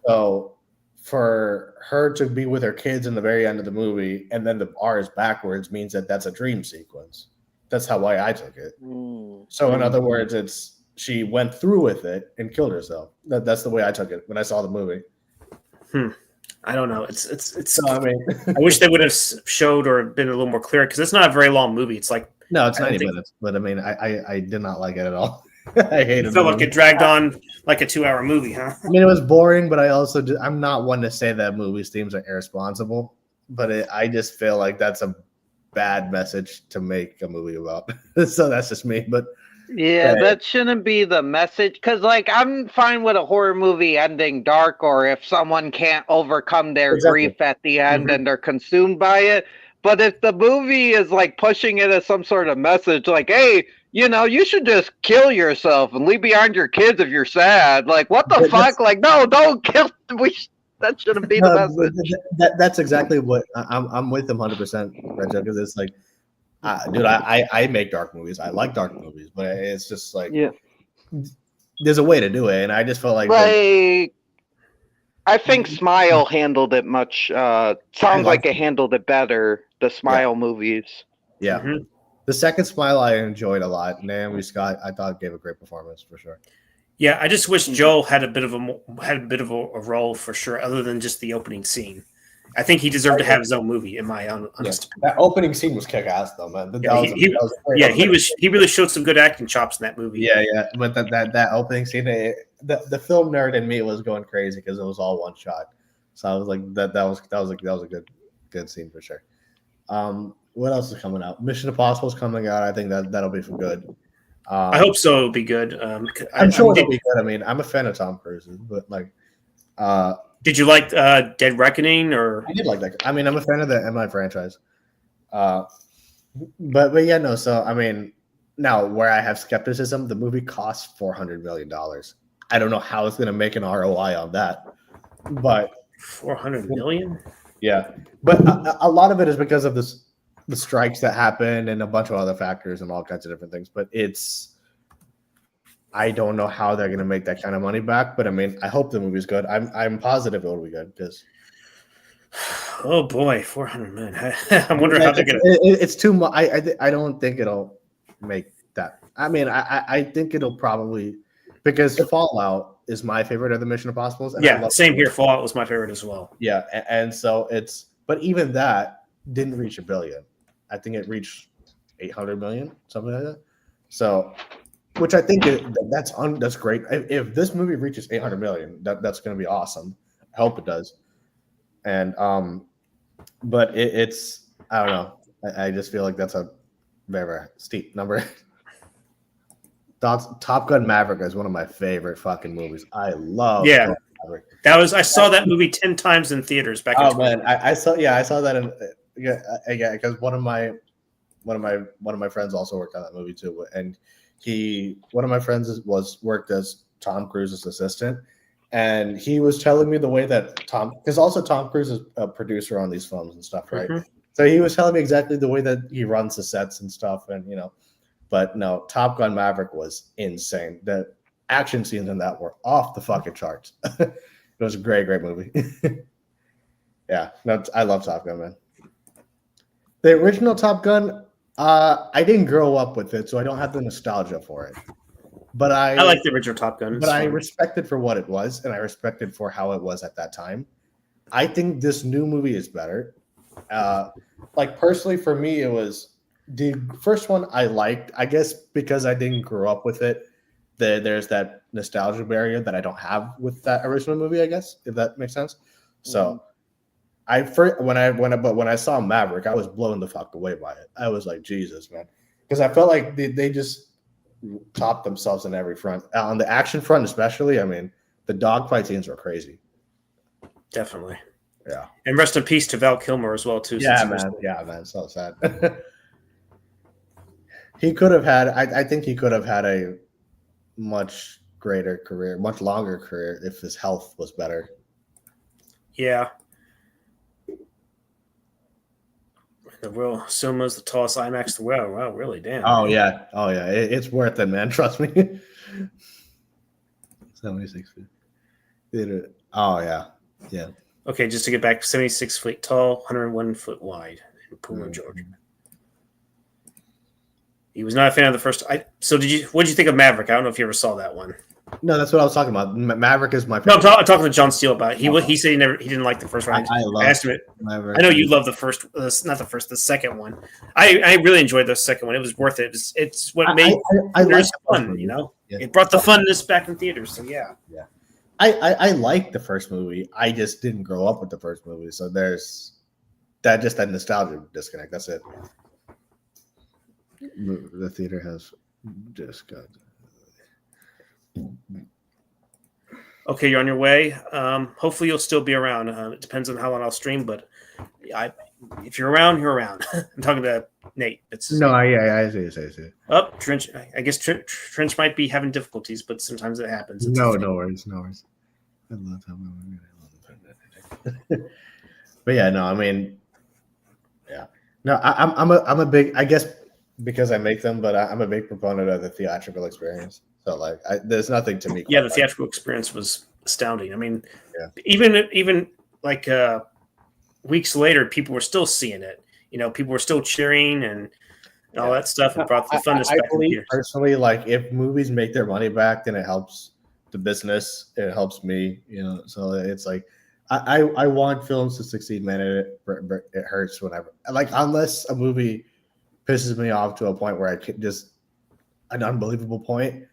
So for her to be with her kids in the very end of the movie, and then the R is backwards, means that that's a dream sequence. That's why I took it. So in other words, she went through with it and killed herself. That's the way I took it when I saw the movie. I don't know. It's. No, I wish they would have showed or been a little more clear, because it's not a very long movie. It's like it's 90 minutes, but I did not like it at all. I hated it. It felt like it dragged on like a 2-hour movie, huh? It was boring, but I'm not one to say that movies' themes are irresponsible, but I just feel like that's a bad message to make a movie about. So that's just me, but. Yeah, that shouldn't be the message, because I'm fine with a horror movie ending dark, or if someone can't overcome their grief at the end and they're consumed by it. But if the movie is pushing it as some sort of message, hey, you should just kill yourself and leave behind your kids if you're sad. What the fuck? No, don't kill. That shouldn't be the No, message. that's exactly what I'm with him 100%, Rejo, because it's like, dude, I make dark movies. I like dark movies, but it's just like, Yeah. there's a way to do it, and I just felt like I think Smile handled it much. Sounds like it handled it better. The Smile movies. Yeah. Mm-hmm. The second Smile I enjoyed a lot. Naomi Scott, I thought, gave a great performance for sure. Yeah, I just wish Joel had a bit of a role for sure, other than just the opening scene. I think he deserved to have his own movie, in my honest opinion. That opening scene was kick ass though, man. He really showed some good acting chops in that movie. Yeah. But that opening scene, the film nerd in me was going crazy because it was all one shot. So I was like, that was a good scene for sure. What else is coming out? Mission Impossible is coming out. I think that'll be for good. I hope so. It'll be good. I'm sure it'll be good. I mean, I'm a fan of Tom Cruise, but like, did you like Dead Reckoning? Or I did like that. I mean, I'm a fan of the MI franchise. But yeah, no. So I mean, now where I have skepticism, the movie costs $400 million. I don't know how it's going to make an ROI on that, but $400 million. Yeah, but a lot of it is because of the strikes that happened and a bunch of other factors and all kinds of different things. But I don't know how they're going to make that kind of money back. But I mean, I hope the movie's good. I'm positive it'll be good because. Oh boy, 400 million. I wonder how they're going to. It's too much. I don't think it'll make that. I mean, I think it'll probably because Fallout is my favorite of the Mission Impossibles. Yeah, same here. Fallout was my favorite as well. Yeah, and so but even that didn't reach $1 billion. I think it reached 800 million, something like that. So, which I think that's great. If this movie reaches 800 million, that's going to be awesome. I hope it does. And but it's I don't know. I just feel like that's a very, very steep number. Top Gun Maverick is one of my favorite fucking movies. I love. Yeah, I saw that movie 10 times in theaters back. Oh man, I saw that in because one of my friends also worked on that movie too, and one of my friends worked as Tom Cruise's assistant, and he was telling me the way that because also Tom Cruise is a producer on these films and stuff, right? Mm-hmm. So he was telling me exactly the way that he runs the sets and stuff, and but no, Top Gun Maverick was insane. The action scenes in that were off the fucking charts. It was a great movie. Yeah, no, I love Top Gun, man. The original Top Gun, I didn't grow up with it, so I don't have the nostalgia for it. But I like the original Top Gun. But I respect it for what it was, and I respect it for how it was at that time. I think this new movie is better. Like personally, for me, it was the first one I liked. I guess because I didn't grow up with it, there's that nostalgia barrier that I don't have with that original movie. I guess if that makes sense. So. When I saw Maverick, I was blown the fuck away by it. I was like, Jesus, man, because I felt like they just topped themselves in every front. On the action front, especially, I mean, the dogfight scenes were crazy. Definitely. Yeah. And rest in peace to Val Kilmer as well, too. Yeah, man. Yeah, man. So sad. He could have had. I think he could have had a much greater career, much longer career if his health was better. Yeah. The Real Cinema's the tallest IMAX in the world. Wow, really? Damn. Oh yeah. It's worth it, man. Trust me. 76 feet. Oh yeah. Okay, just to get back, 76 feet tall, 101 foot wide in Puma, Georgia. He was not a fan of the first. What did you think of Maverick? I don't know if you ever saw that one. No, that's what I was talking about. Maverick is my favorite. No, I'm talking to John Steele about it. He said he didn't like the first one. I asked him Maverick. I know you love the first, not the first, the second one. I really enjoyed the second one. It was worth it. It's what made theaters fun. Yeah. It brought the funness back in theaters. So yeah. I liked the first movie. I just didn't grow up with the first movie, so there's that nostalgia disconnect. That's it. The theater has just got. Okay, you're on your way. Hopefully, you'll still be around. It depends on how long I'll stream, but if you're around, you're around. I'm talking to Nate. I see. Oh, Trench. I guess Trench might be having difficulties, but sometimes it happens. No worries. I love But yeah, no, I mean, yeah, no, I'm a big, I guess because I make them, but I'm a big proponent of the theatrical experience. So like, there's nothing to me. Yeah, quite the like theatrical experience was astounding. I mean, Yeah. even like weeks later, people were still seeing it. You know, people were still cheering and all that stuff. It brought the funness I back in the believe theaters. personally, like if movies make their money back, then it helps the business. It helps me, you know. So it's like I want films to succeed, man. It hurts whenever, like, unless a movie pisses me off to a point where I can just an unbelievable point.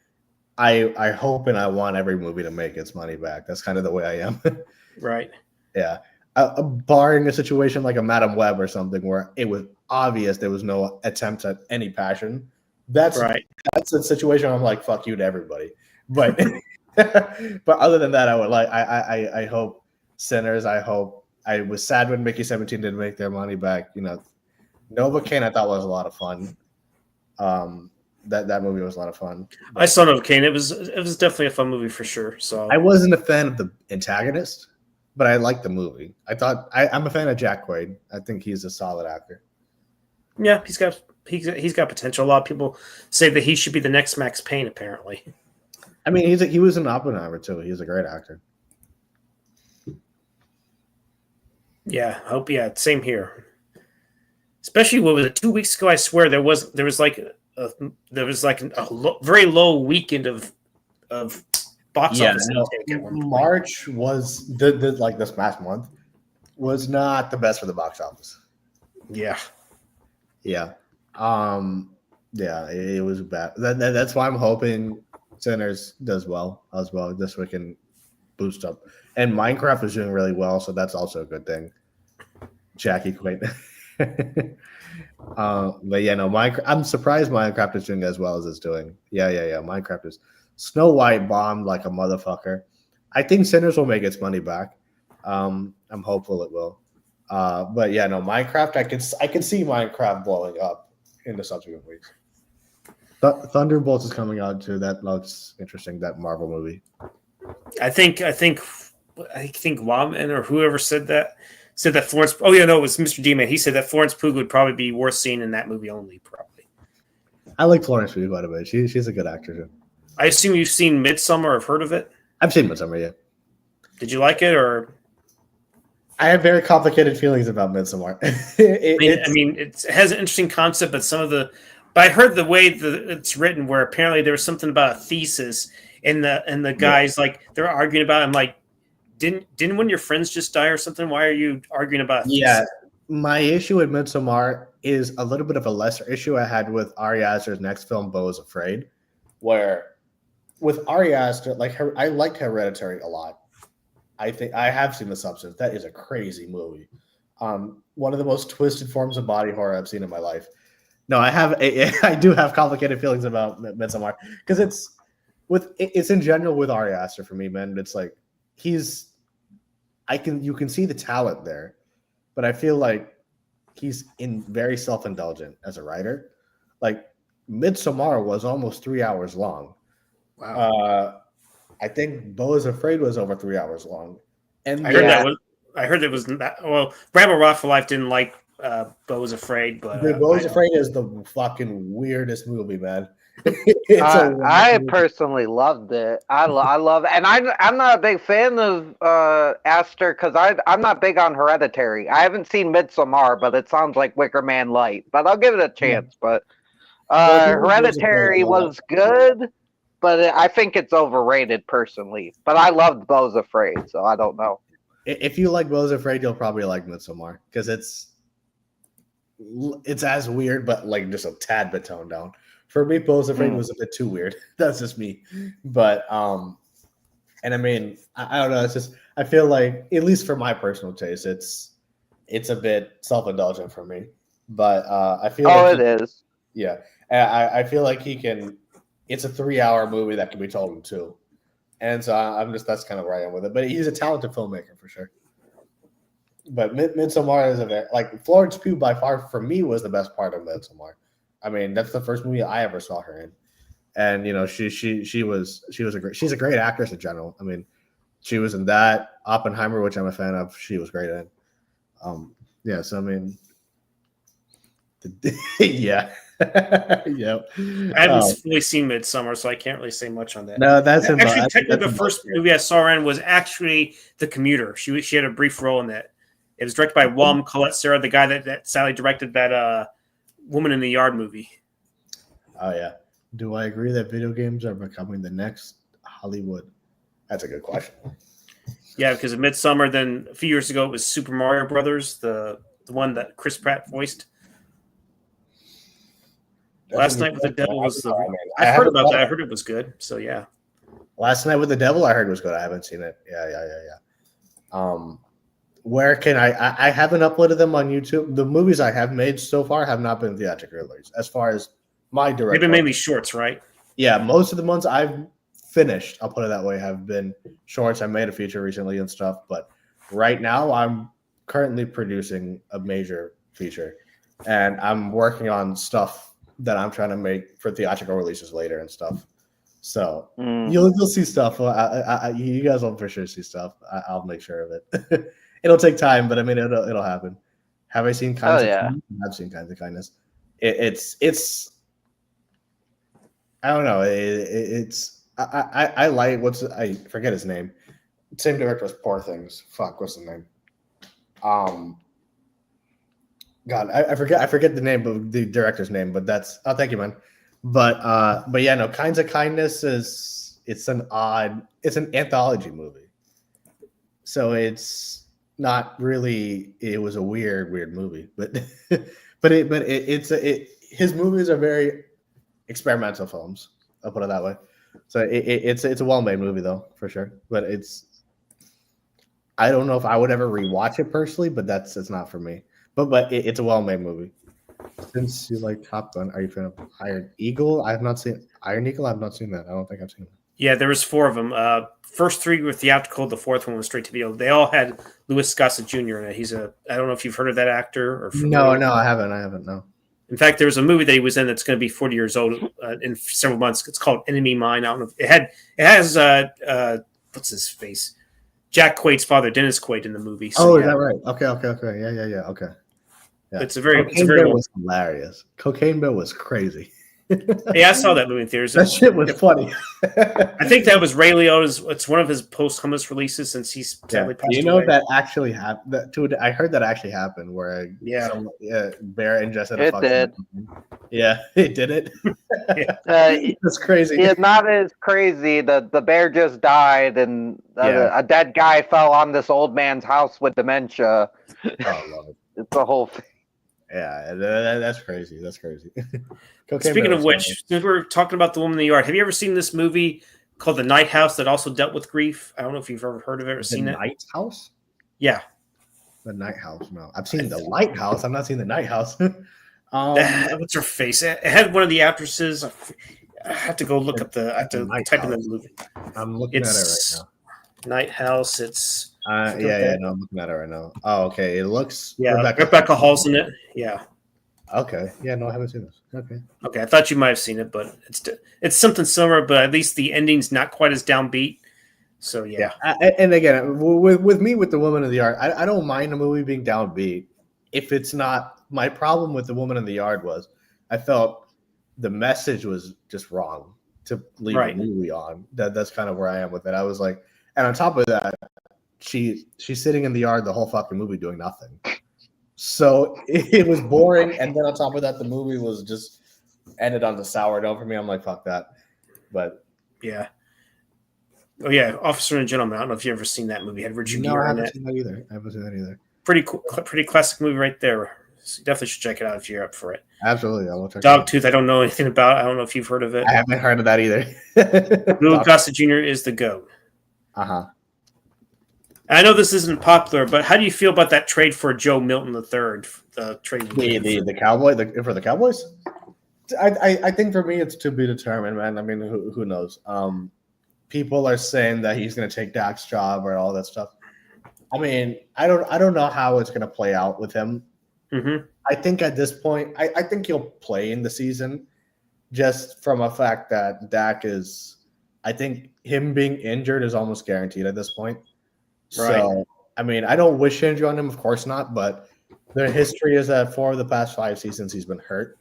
I hope and I want every movie to make its money back. That's kind of the way I am. Right. Yeah. Barring a situation like a Madam Web or something where it was obvious there was no attempt at any passion. That's Right. that's a situation where I'm like, fuck you to everybody. But but other than that, I would like I hope Sinners. I was sad when Mickey 17 didn't make their money back. You know, Novocaine I thought was a lot of fun. That movie was a lot of fun. I saw Novocaine. It was definitely a fun movie for sure. So I wasn't a fan of the antagonist, but I liked the movie. I'm a fan of Jack Quaid. I think he's a solid actor. yeah, he's got potential. A lot of people say that he should be the next Max Payne. Apparently, I mean, he was an Oppenheimer too. He's a great actor. yeah. Hope same here. Especially what was it 2 weeks ago? I swear there was like a very low weekend of box office. March was the like this past month was not the best for the box office. Yeah. Yeah. Yeah, it was bad. That's why I'm hoping Sinners does well as well. This we can boost up. And Minecraft is doing really well, so that's also a good thing. Jackie quit. But yeah, no, Minecraft. I'm surprised Minecraft is doing as well as it's doing. Yeah. Minecraft is Snow White bombed like a motherfucker. I think Sinners will make its money back. I'm hopeful it will. But yeah, no, Minecraft. I can see Minecraft blowing up in the subsequent weeks. Thunderbolts is coming out too. That looks interesting. That Marvel movie. I think Wildman or whoever said that Florence. Oh yeah, no, it was Mr. D-Man. He said that Florence Pugh would probably be worth seeing in that movie only. Probably. I like Florence Pugh quite a bit. She's a good actor too. I assume you've seen Midsummer or have heard of it. I've seen Midsummer. Yeah. Did you like it or? I have very complicated feelings about Midsommar. It has an interesting concept, but I heard the way that it's written, where apparently there was something about a thesis, and the guys like they're arguing about. I'm like, didn't one of your friends just die or something? Why are you arguing about a thesis? Yeah, my issue with Midsommar is a little bit of a lesser issue I had with Ari Aster's next film, Beau is Afraid, where with Ari Aster, like I liked Hereditary a lot. I think I have seen The Substance. That is a crazy movie. One of the most twisted forms of body horror I've seen in my life. No, I do have complicated feelings about Midsommar because it's in general with Ari Aster for me, man. It's like you can see the talent there, but I feel like he's very self-indulgent as a writer. Like Midsommar was almost 3 hours long. Wow. I think Beau is Afraid was over 3 hours long. And I heard it was that. Well, Rabble Rock for Life didn't like Beau is Afraid, but Beau is Afraid is the fucking weirdest movie, man. I personally loved it. I love, and I'm not a big fan of Aster because I'm not big on Hereditary. I haven't seen Midsommar, but it sounds like Wicker Man Light. But I'll give it a chance. Yeah. But Hereditary was good, but I think it's overrated personally. But I loved Beau's Afraid, so I don't know. If you like Beau's Afraid, you'll probably like Midsommar because it's as weird, but like just a tad bit toned down. For me, Beau's Afraid was a bit too weird. That's just me. But and I mean, I don't know. It's just I feel like, at least for my personal taste, it's a bit self-indulgent for me. But I feel it is. Yeah, I feel like he can. It's a 3-hour movie that can be told in 2, and so that's kind of where I am with it. But he's a talented filmmaker for sure. But Midsommar is Florence Pugh by far for me was the best part of Midsommar. I mean, that's the first movie I ever saw her in, and you know she's a great actress in general. I mean, She was in that. Oppenheimer, which I'm a fan of. She was great in. Yeah. So I mean, yeah. Yep. I haven't fully seen Midsummer, so I can't really say much on that. No, that's actually technically the first movie I saw her in was actually The Commuter. She had a brief role in that. It was directed by Walm Colette Sarah, the guy that sadly directed that Woman in the Yard movie. Oh yeah. Do I agree that video games are becoming the next Hollywood? That's a good question. Yeah, because of Midsummer. Then a few years ago, it was Super Mario Brothers, the one that Chris Pratt voiced. Last Night with the Devil was the. I've heard about that. I heard it was good. So yeah. Last Night with the Devil, I heard was good. I haven't seen it. Yeah. Where can I haven't uploaded them on YouTube. The movies I have made so far have not been theatrical release. As far as my direct, they've been mainly shorts, right? Yeah, most of the ones I've finished, I'll put it that way, have been shorts. I made a feature recently and stuff, but right now I'm currently producing a major feature, and I'm working on stuff that I'm trying to make for theatrical releases later and stuff. So you'll see stuff. You guys will for sure see stuff. I'll make sure of it. It'll take time, but I mean it'll happen. Have I seen Kinds of Kindness? I've seen Kinds of Kindness. It's I don't know. I like I forget his name. Same director as Poor Things. Fuck, what's the name? God, I forget the name of the director's name, but that's thank you, man. But yeah, no, Kinds of Kindness it's an anthology movie. So it's not really, it was a weird movie, but his movies are very experimental films. I'll put it that way. So it's a well-made movie though, for sure. But I don't know if I would ever rewatch it personally, but it's not for me. But it's a well-made movie. Since you like Top Gun, are you a fan of Iron Eagle? I have not seen Iron Eagle. I've not seen that. I don't think I've seen it. Yeah, there was 4 of them. First 3 were theatrical. The 4th one was straight to video. They all had Louis Gossett Jr. in it. I don't know if you've heard of that actor. No, I haven't. No. In fact, there was a movie that he was in that's going to be 40 years old in several months. It's called Enemy Mine. I don't know. It has what's his face? Jack Quaid's father, Dennis Quaid, in the movie. So, is that right? Okay. Yeah. Okay. Yeah. Cocaine Bear was hilarious. Cocaine Bear was crazy. Yeah, I saw that movie in theaters. That shit was funny. I think that was Ray Liotta's. It's one of his posthumous releases since he's sadly passed away. That actually happened? I heard that actually happened. Where Bear ingested a fucking. It did. Yeah, it did it. That's crazy. It's not as crazy. The bear just died, and a dead guy fell on this old man's house with dementia. Oh, love it. It's the whole thing. Yeah, that's crazy. That's crazy. Speaking of which, since we're talking about The Woman in the Yard, have you ever seen this movie called The Night House that also dealt with grief? I don't know if you've ever heard of it or seen it. The Night House? Yeah. The Night House, no. I've seen The Lighthouse. I've not seen The Night House. What's her face? It had one of the actresses. I have to go look up I have to type in the movie. I'm looking at it right now. Night House. It's no, I'm looking at it right now. Oh, okay. It looks Rebecca Hall's in it. Yeah. Okay. Yeah, no, I haven't seen this. Okay. I thought you might have seen it, but it's something similar, but at least the ending's not quite as downbeat. So yeah. And again, with me with The Woman in the Yard, I don't mind a movie being downbeat if it's not. My problem with The Woman in the Yard was I felt the message was just wrong to leave the movie on. That's kind of where I am with it. I was like, and on top of that, she's sitting in the yard the whole fucking movie doing nothing. So it was boring. And then on top of that, the movie was just ended on the sour note for me. I'm like, fuck that. But yeah. Oh yeah, Officer and Gentleman. I don't know if you've ever seen that movie. Had Richard Gere in it. I haven't seen that either. Pretty cool, pretty classic movie right there. So you definitely should check it out if you're up for it. Absolutely, I will check Dogtooth. I don't know anything about. I don't know if you've heard of it. I haven't heard of that either. Louis Gossett Jr. is the GOAT. I know this isn't popular, but how do you feel about that trade for Joe Milton III? The trade, the Cowboy, for the Cowboys. I think for me it's to be determined, man. I mean, who knows? People are saying that he's going to take Dak's job or all that stuff. I mean, I don't know how it's going to play out with him. Mm-hmm. I think at this point, I think he'll play in the season, just from a fact that Dak is I think him being injured is almost guaranteed at this point. Right. So, I mean, I don't wish injury on him, of course not, but the history is that 4 of the past 5 seasons he's been hurt.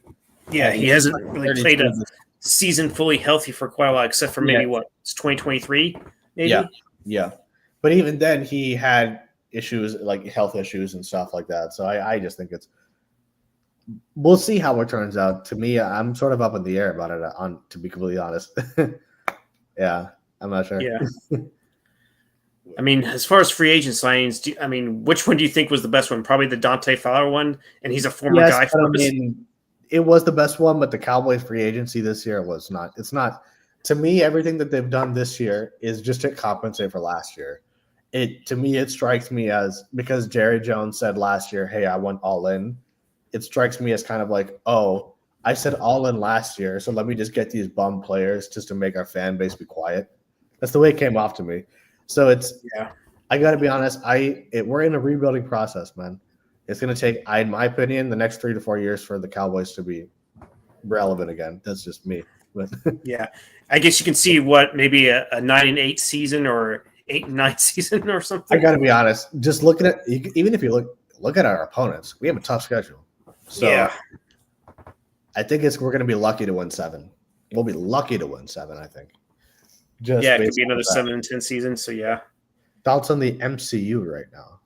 Yeah, And he hasn't really played a 32 season fully healthy for quite a while, except for maybe it's 2023, maybe. Yeah. But even then, he had issues like health issues and stuff like that. So I just think we'll see how it turns out. To me, I'm sort of up in the air about it, to be completely honest. Yeah, I'm not sure. Yeah. I mean, as far as free agent signings, which one do you think was the best one? Probably the Dante Fowler one, and he's a former guy. I mean, it was the best one, but the Cowboys free agency this year was not. It's not. To me, everything that they've done this year is just to compensate for last year. To me, it strikes me as, because Jerry Jones said last year, "Hey, I went all in." It strikes me as kind of like, oh, I said all in last year, so let me just get these bum players just to make our fan base be quiet. That's the way it came off to me. So I got to be honest. We're in a rebuilding process, man. It's going to take, in my opinion, the next 3 to 4 years for the Cowboys to be relevant again. That's just me. But yeah, I guess you can see maybe a 9-8 season or 8-9 season or something. I got to be honest. Just looking at, even if you look at our opponents, we have a tough schedule. So yeah. I think we're going to be lucky to win 7. We'll be lucky to win 7, I think. It could be another 7-10 season. So yeah. Thoughts on the MCU right now?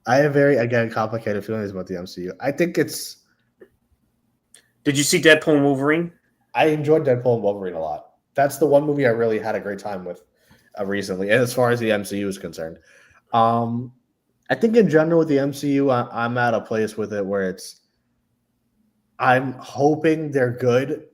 I have very complicated feelings about the MCU. I think it's. Did you see Deadpool and Wolverine? I enjoyed Deadpool and Wolverine a lot. That's the one movie I really had a great time with recently, and as far as the MCU is concerned. I think in general with the MCU, I'm at a place with it where I'm hoping they're good.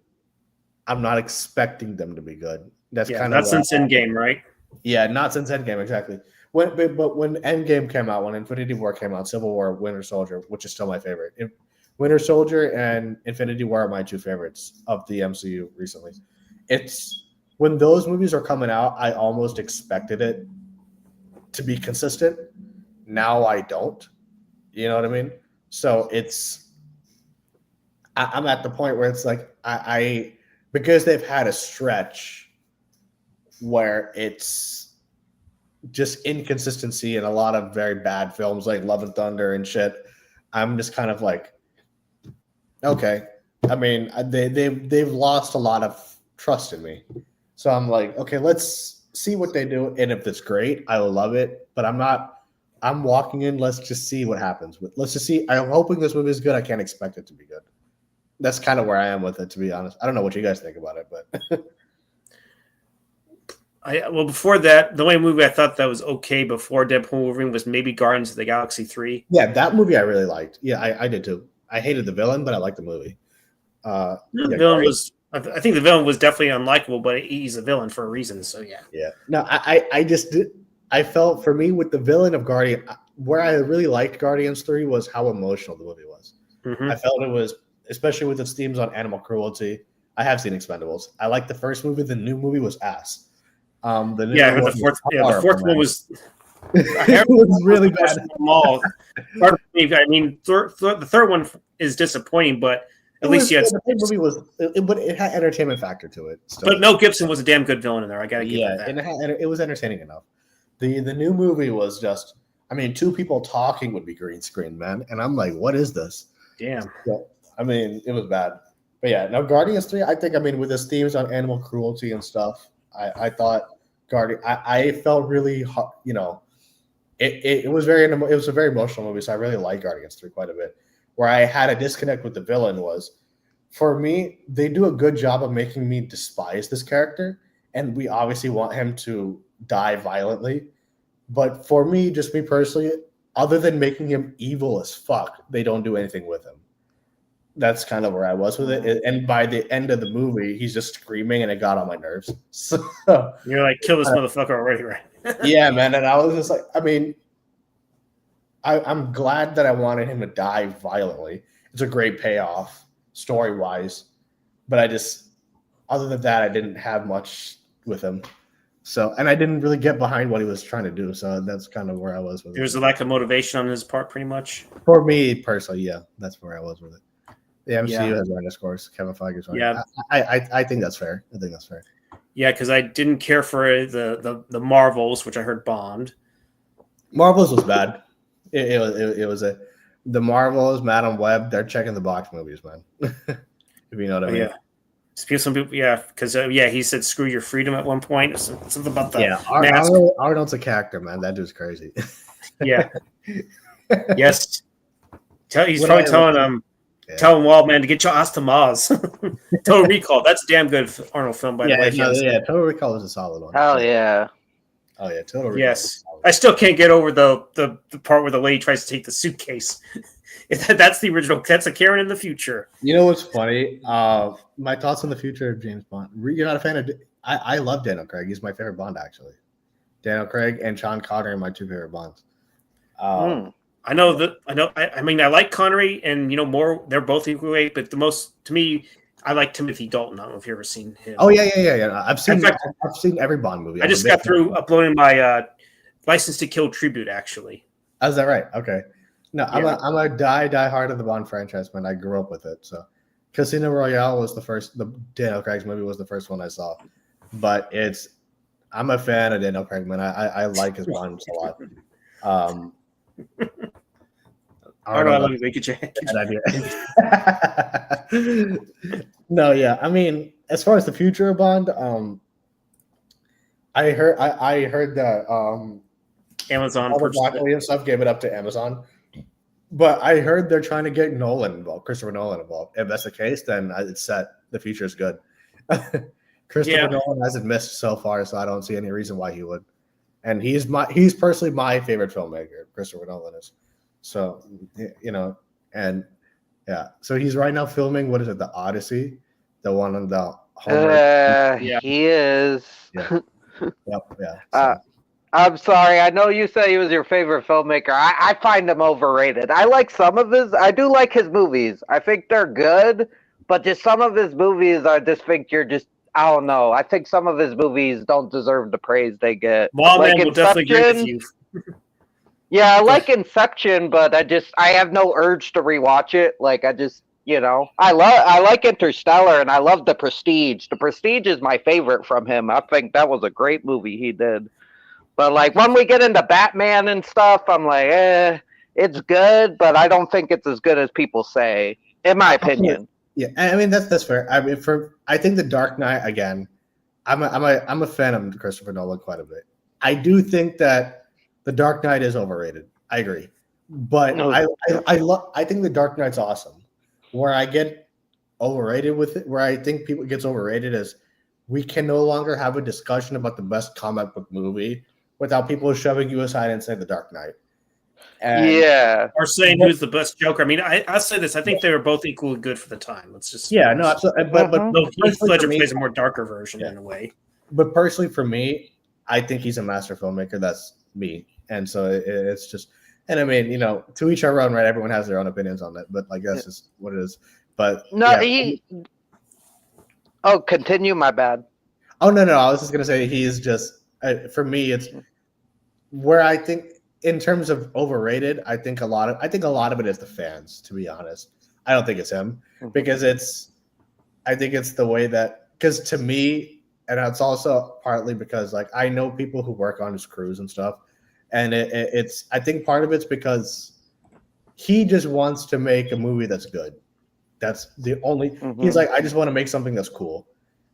I'm not expecting them to be good. That's kind of not since Endgame, right? Yeah, not since Endgame, exactly. But when Endgame came out, when Infinity War came out, Civil War, Winter Soldier, which is still my favorite. Winter Soldier and Infinity War are my 2 favorites of the MCU recently. It's when those movies are coming out, I almost expected it to be consistent. Now I don't. You know what I mean? So I'm at the point where it's like because they've had a stretch where it's just inconsistency and a lot of very bad films like Love and Thunder and shit. I'm just kind of like, okay. I mean, they've lost a lot of trust in me. So I'm like, okay, let's see what they do. And if it's great, I will love it. But I'm walking in. Let's just see what happens. Let's just see. I'm hoping this movie is good. I can't expect it to be good. That's kind of where I am with it, to be honest. I don't know what you guys think about it, but before that, the only movie I thought that was okay before Deadpool and Wolverine was maybe Guardians of the Galaxy 3. Yeah, that movie I really liked. Yeah, I did too. I hated the villain, but I liked the movie. I think the villain was definitely unlikable, but he's a villain for a reason. So yeah. Yeah. No, I felt for me with the villain of Guardian, where I really liked Guardians 3 was how emotional the movie was. Mm-hmm. I felt it was, especially with its themes on animal cruelty. I have seen Expendables. I liked the first movie. The new movie was ass. The fourth one was. It was really bad. I mean, the third one is disappointing, but at least you had. The movie was, but it had entertainment factor to it. Still. But Mel Gibson was a damn good villain in there. I gotta give it that. And it was entertaining enough. The new movie was just. I mean, 2 people talking would be green screen, man, and I'm like, what is this? Damn. So, I mean, it was bad. But yeah, now Guardians 3, I think, with its themes on animal cruelty and stuff, I thought I felt really, it was a very emotional movie, so I really liked Guardians 3 quite a bit. Where I had a disconnect with the villain was, for me, they do a good job of making me despise this character, and we obviously want him to die violently. But for me, just me personally, other than making him evil as fuck, they don't do anything with him. That's kind of where I was with it. And by the end of the movie, he's just screaming, and it got on my nerves. So you're like, kill this motherfucker already, right? Yeah, man. And I was just like, I mean, I'm glad that I wanted him to die violently. It's a great payoff story-wise. But other than that, I didn't have much with him. So, and I didn't really get behind what he was trying to do. So that's kind of where I was with it. There's a lack of motivation on his part, pretty much. For me personally, yeah, that's where I was with it. The MCU Yeah. has running its course. Kevin Feige's running. Yeah. I think that's fair. I think that's fair. Yeah, because I didn't care for the Marvels, which I heard bombed. Marvels was bad. It was the Marvels, Madam Web. They're checking the box movies, man. If you know what I mean. Yeah. Some people, because he said "screw your freedom" at one point. Something about the mask. Arnold's a character, man. That dude's crazy. Yeah. Yes. He's probably telling telling Waldman to get your ass to Mars. Total Recall. That's a damn good Arnold film, by the way. Total Recall is a solid one. Hell yeah. Oh yeah, Total Recall. Yes. I still can't get over the part where the lady tries to take the suitcase. That's the original. That's a Karen in the future. You know what's funny? My thoughts on the future of James Bond. You're not a fan of? I love Daniel Craig. He's my favorite Bond, actually. Daniel Craig and Sean Connery are my two favorite Bonds. I know that. I mean, I like Connery, and more. They're both equally great, but the most to me, I like Timothy Dalton. I don't know if you've ever seen him. Oh yeah. I've seen every Bond movie. I just got through uploading my License to Kill tribute. Actually, oh, is that right? Okay. No, yeah. I'm a die hard of the Bond franchise, man. I grew up with it. So, Casino Royale was the first. The Daniel Craig's movie was the first one I saw, but I'm a fan of Daniel Craig, man. I like his Bonds a lot. I don't know. Let me make it No, yeah. I mean, as far as the future of Bond, I heard that Amazon all the Black Williams stuff gave it up to Amazon. But I heard they're trying to get Christopher Nolan involved. If that's the case, then it's set. The future is good. Christopher Nolan hasn't missed so far, so I don't see any reason why he would. And he's personally my favorite filmmaker. Christopher Nolan is. So and yeah. So he's right now filming. What is it? The Odyssey, the one on the. He is. Yeah. So. I'm sorry. I know you say he was your favorite filmmaker. I find him overrated. I like some of his. I do like his movies. I think they're good, but just some of his movies, I just think I don't know. I think some of his movies don't deserve the praise they get. Wallman will definitely agree with you. Yeah, I like Inception, but I have no urge to rewatch it. Like I like Interstellar and I love The Prestige. The Prestige is my favorite from him. I think that was a great movie he did. But like when we get into Batman and stuff, I'm like, it's good, but I don't think it's as good as people say, in my opinion. Yeah, I mean that's fair. I mean, I think The Dark Knight again. I'm a fan of Christopher Nolan quite a bit. I do think that The Dark Knight is overrated. I agree, but I think The Dark Knight's awesome. Where I get overrated with it, where I think people gets overrated is we can no longer have a discussion about the best comic book movie without people shoving you aside and saying The Dark Knight. Or saying who's the best Joker. I mean, I'll say this. I think they were both equally good for the time. Let's just absolutely. But Heath Ledger plays a more darker version in a way. But personally, for me, I think he's a master filmmaker. That's me, and so it's just. And I mean, to each our own, right? Everyone has their own opinions on that, but like that's just what it is. But Oh, continue. My bad. Oh no! I was just gonna say he's just. For me, it's where I think in terms of overrated. I think a lot of it is the fans. To be honest, I don't think it's him because I think it's the way that because to me, and it's also partly because like I know people who work on his crews and stuff, and it's I think part of it's because he just wants to make a movie that's good. That's the only. He's like, I just want to make something that's cool,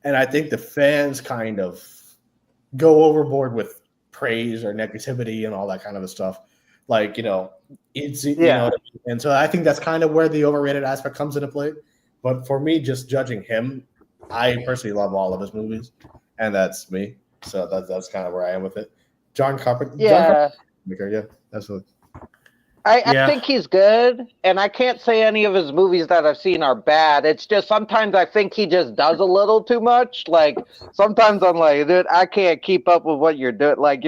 and I think the fans kind of go overboard with praise or negativity and all that kind of stuff. Like, it's, and so I think that's kind of where the overrated aspect comes into play. But for me, just judging him, I personally love all of his movies, and that's me. So that's kind of where I am with it. John Carpenter. Yeah, absolutely. I think he's good, and I can't say any of his movies that I've seen are bad. It's just sometimes I think he just does a little too much. Like sometimes I'm like, dude, I can't keep up with what you're doing. Like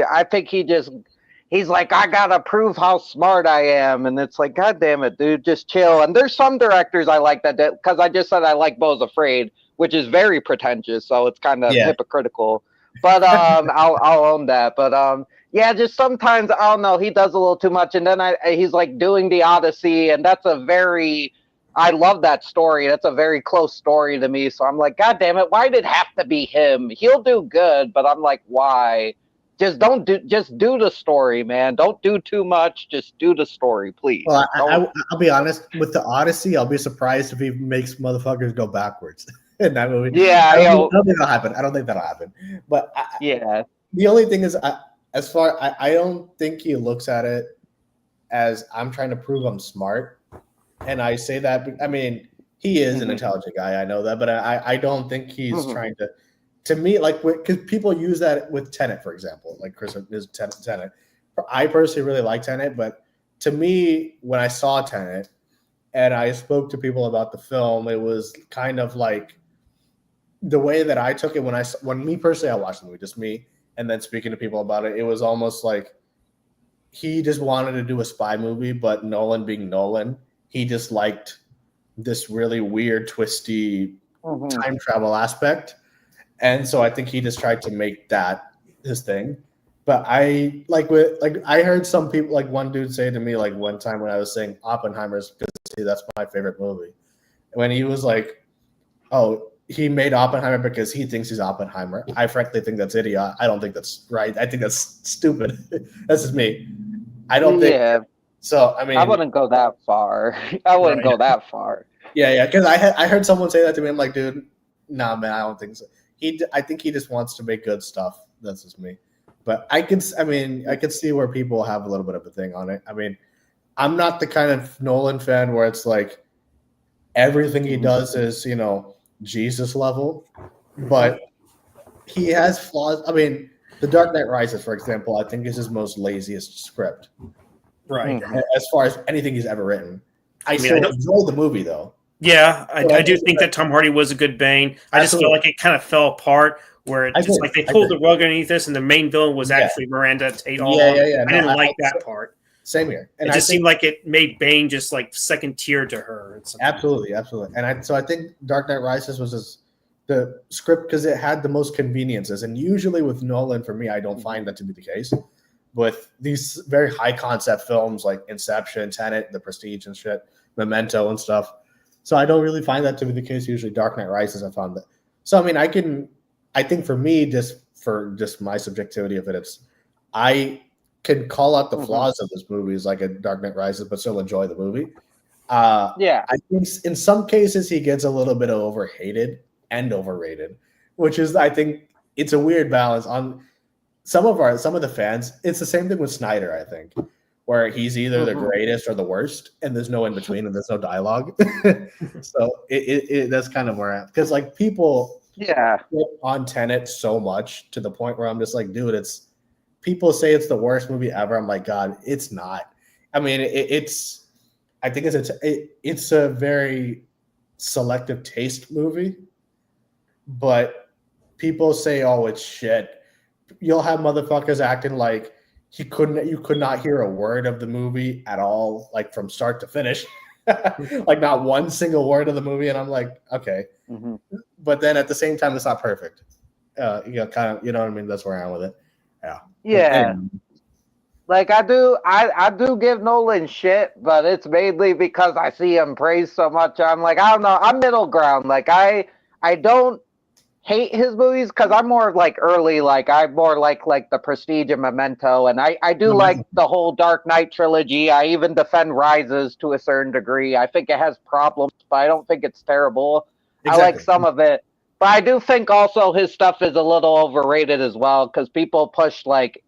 I think he's like, I gotta prove how smart I am, and it's like, God damn it, dude, just chill. And there's some directors I like that because I just said I like Beau's Afraid, which is very pretentious, so it's kind of hypocritical. But I'll own that. But yeah, just sometimes I don't know. He does a little too much, and then he's like doing the Odyssey, and that's a very I love that story. That's a very close story to me. So I'm like, God damn it, why did it have to be him? He'll do good, but I'm like, why? Just do the story, man. Don't do too much. Just do the story, please. Well, I'll be honest. With the Odyssey, I'll be surprised if he makes motherfuckers go backwards in that movie. Yeah, I don't think that'll happen. I don't think that'll happen. But the only thing is, I don't think he looks at it as I'm trying to prove I'm smart. And I say that, I mean, he is an intelligent guy. I know that, but I don't think he's trying to me, like, because people use that with Tenet, for example, like Chris is Tenet. I personally really like Tenet, but to me, when I saw Tenet and I spoke to people about the film, it was kind of like the way that I took it when me personally, I watched the movie, just me, and then speaking to people about it, it was almost like he just wanted to do a spy movie, but Nolan being Nolan, he just liked this really weird, twisty time travel aspect. And so I think he just tried to make that his thing. But I heard some people, like one dude say to me, like one time when I was saying Oppenheimer's, because that's my favorite movie. When he was like, oh, he made Oppenheimer because he thinks he's Oppenheimer. I frankly think that's idiot. I don't think that's right. I think that's stupid. That's just me. I don't think. Yeah. So I mean, I wouldn't go that far. I wouldn't go that far. Yeah, because I heard someone say that to me. I'm like, dude, nah, man, I don't think so. I think he just wants to make good stuff. That's just me. But I could see where people have a little bit of a thing on it. I mean, I'm not the kind of Nolan fan where it's like everything he does is, Jesus level, but he has flaws. I mean, The Dark Knight Rises, for example, I think is his most laziest script. Right. As far as anything he's ever written. I still enjoy the movie, though. Yeah, I do think that Tom Hardy was a good Bane. I just feel like it kind of fell apart where it just like they pulled the rug underneath this, and the main villain was actually Miranda Tate. I didn't like that part. Same here. And it just seemed like it made Bane just like second tier to her. Absolutely. And I think Dark Knight Rises was the script because it had the most conveniences. And usually with Nolan, for me, I don't find that to be the case. With these very high concept films like Inception, Tenet, The Prestige and shit, Memento and stuff. So I don't really find that to be the case. Usually Dark Knight Rises, I found that. So, I mean, I think for me, just my subjectivity of it, I can call out the flaws of this movie like a Dark Knight Rises, but still enjoy the movie. I think in some cases he gets a little bit of overhated and overrated, which is, I think it's a weird balance on some of the fans. It's the same thing with Snyder, I think, where he's either the greatest or the worst, and there's no in between, and there's no dialogue. So that's kind of where I'm, because like people on Tenet so much to the point where I'm just like, dude, people say it's the worst movie ever. I'm like, God, it's not. I mean, I think it's a very selective taste movie, but people say, oh, it's shit. You'll have motherfuckers acting like you could not hear a word of the movie at all, like from start to finish, like not one single word of the movie. And I'm like, okay. But then at the same time, it's not perfect. Kind of, you know what I mean? That's where I am with it. Yeah. Like I do give Nolan shit, but it's mainly because I see him praised so much. I'm like, I don't know. I'm middle ground. Like I don't hate his movies because I'm more like early. Like I'm more like The Prestige and Memento, and I do like the whole Dark Knight trilogy. I even defend Rises to a certain degree. I think it has problems, but I don't think it's terrible. Exactly. I like some of it. But I do think also his stuff is a little overrated as well because people push like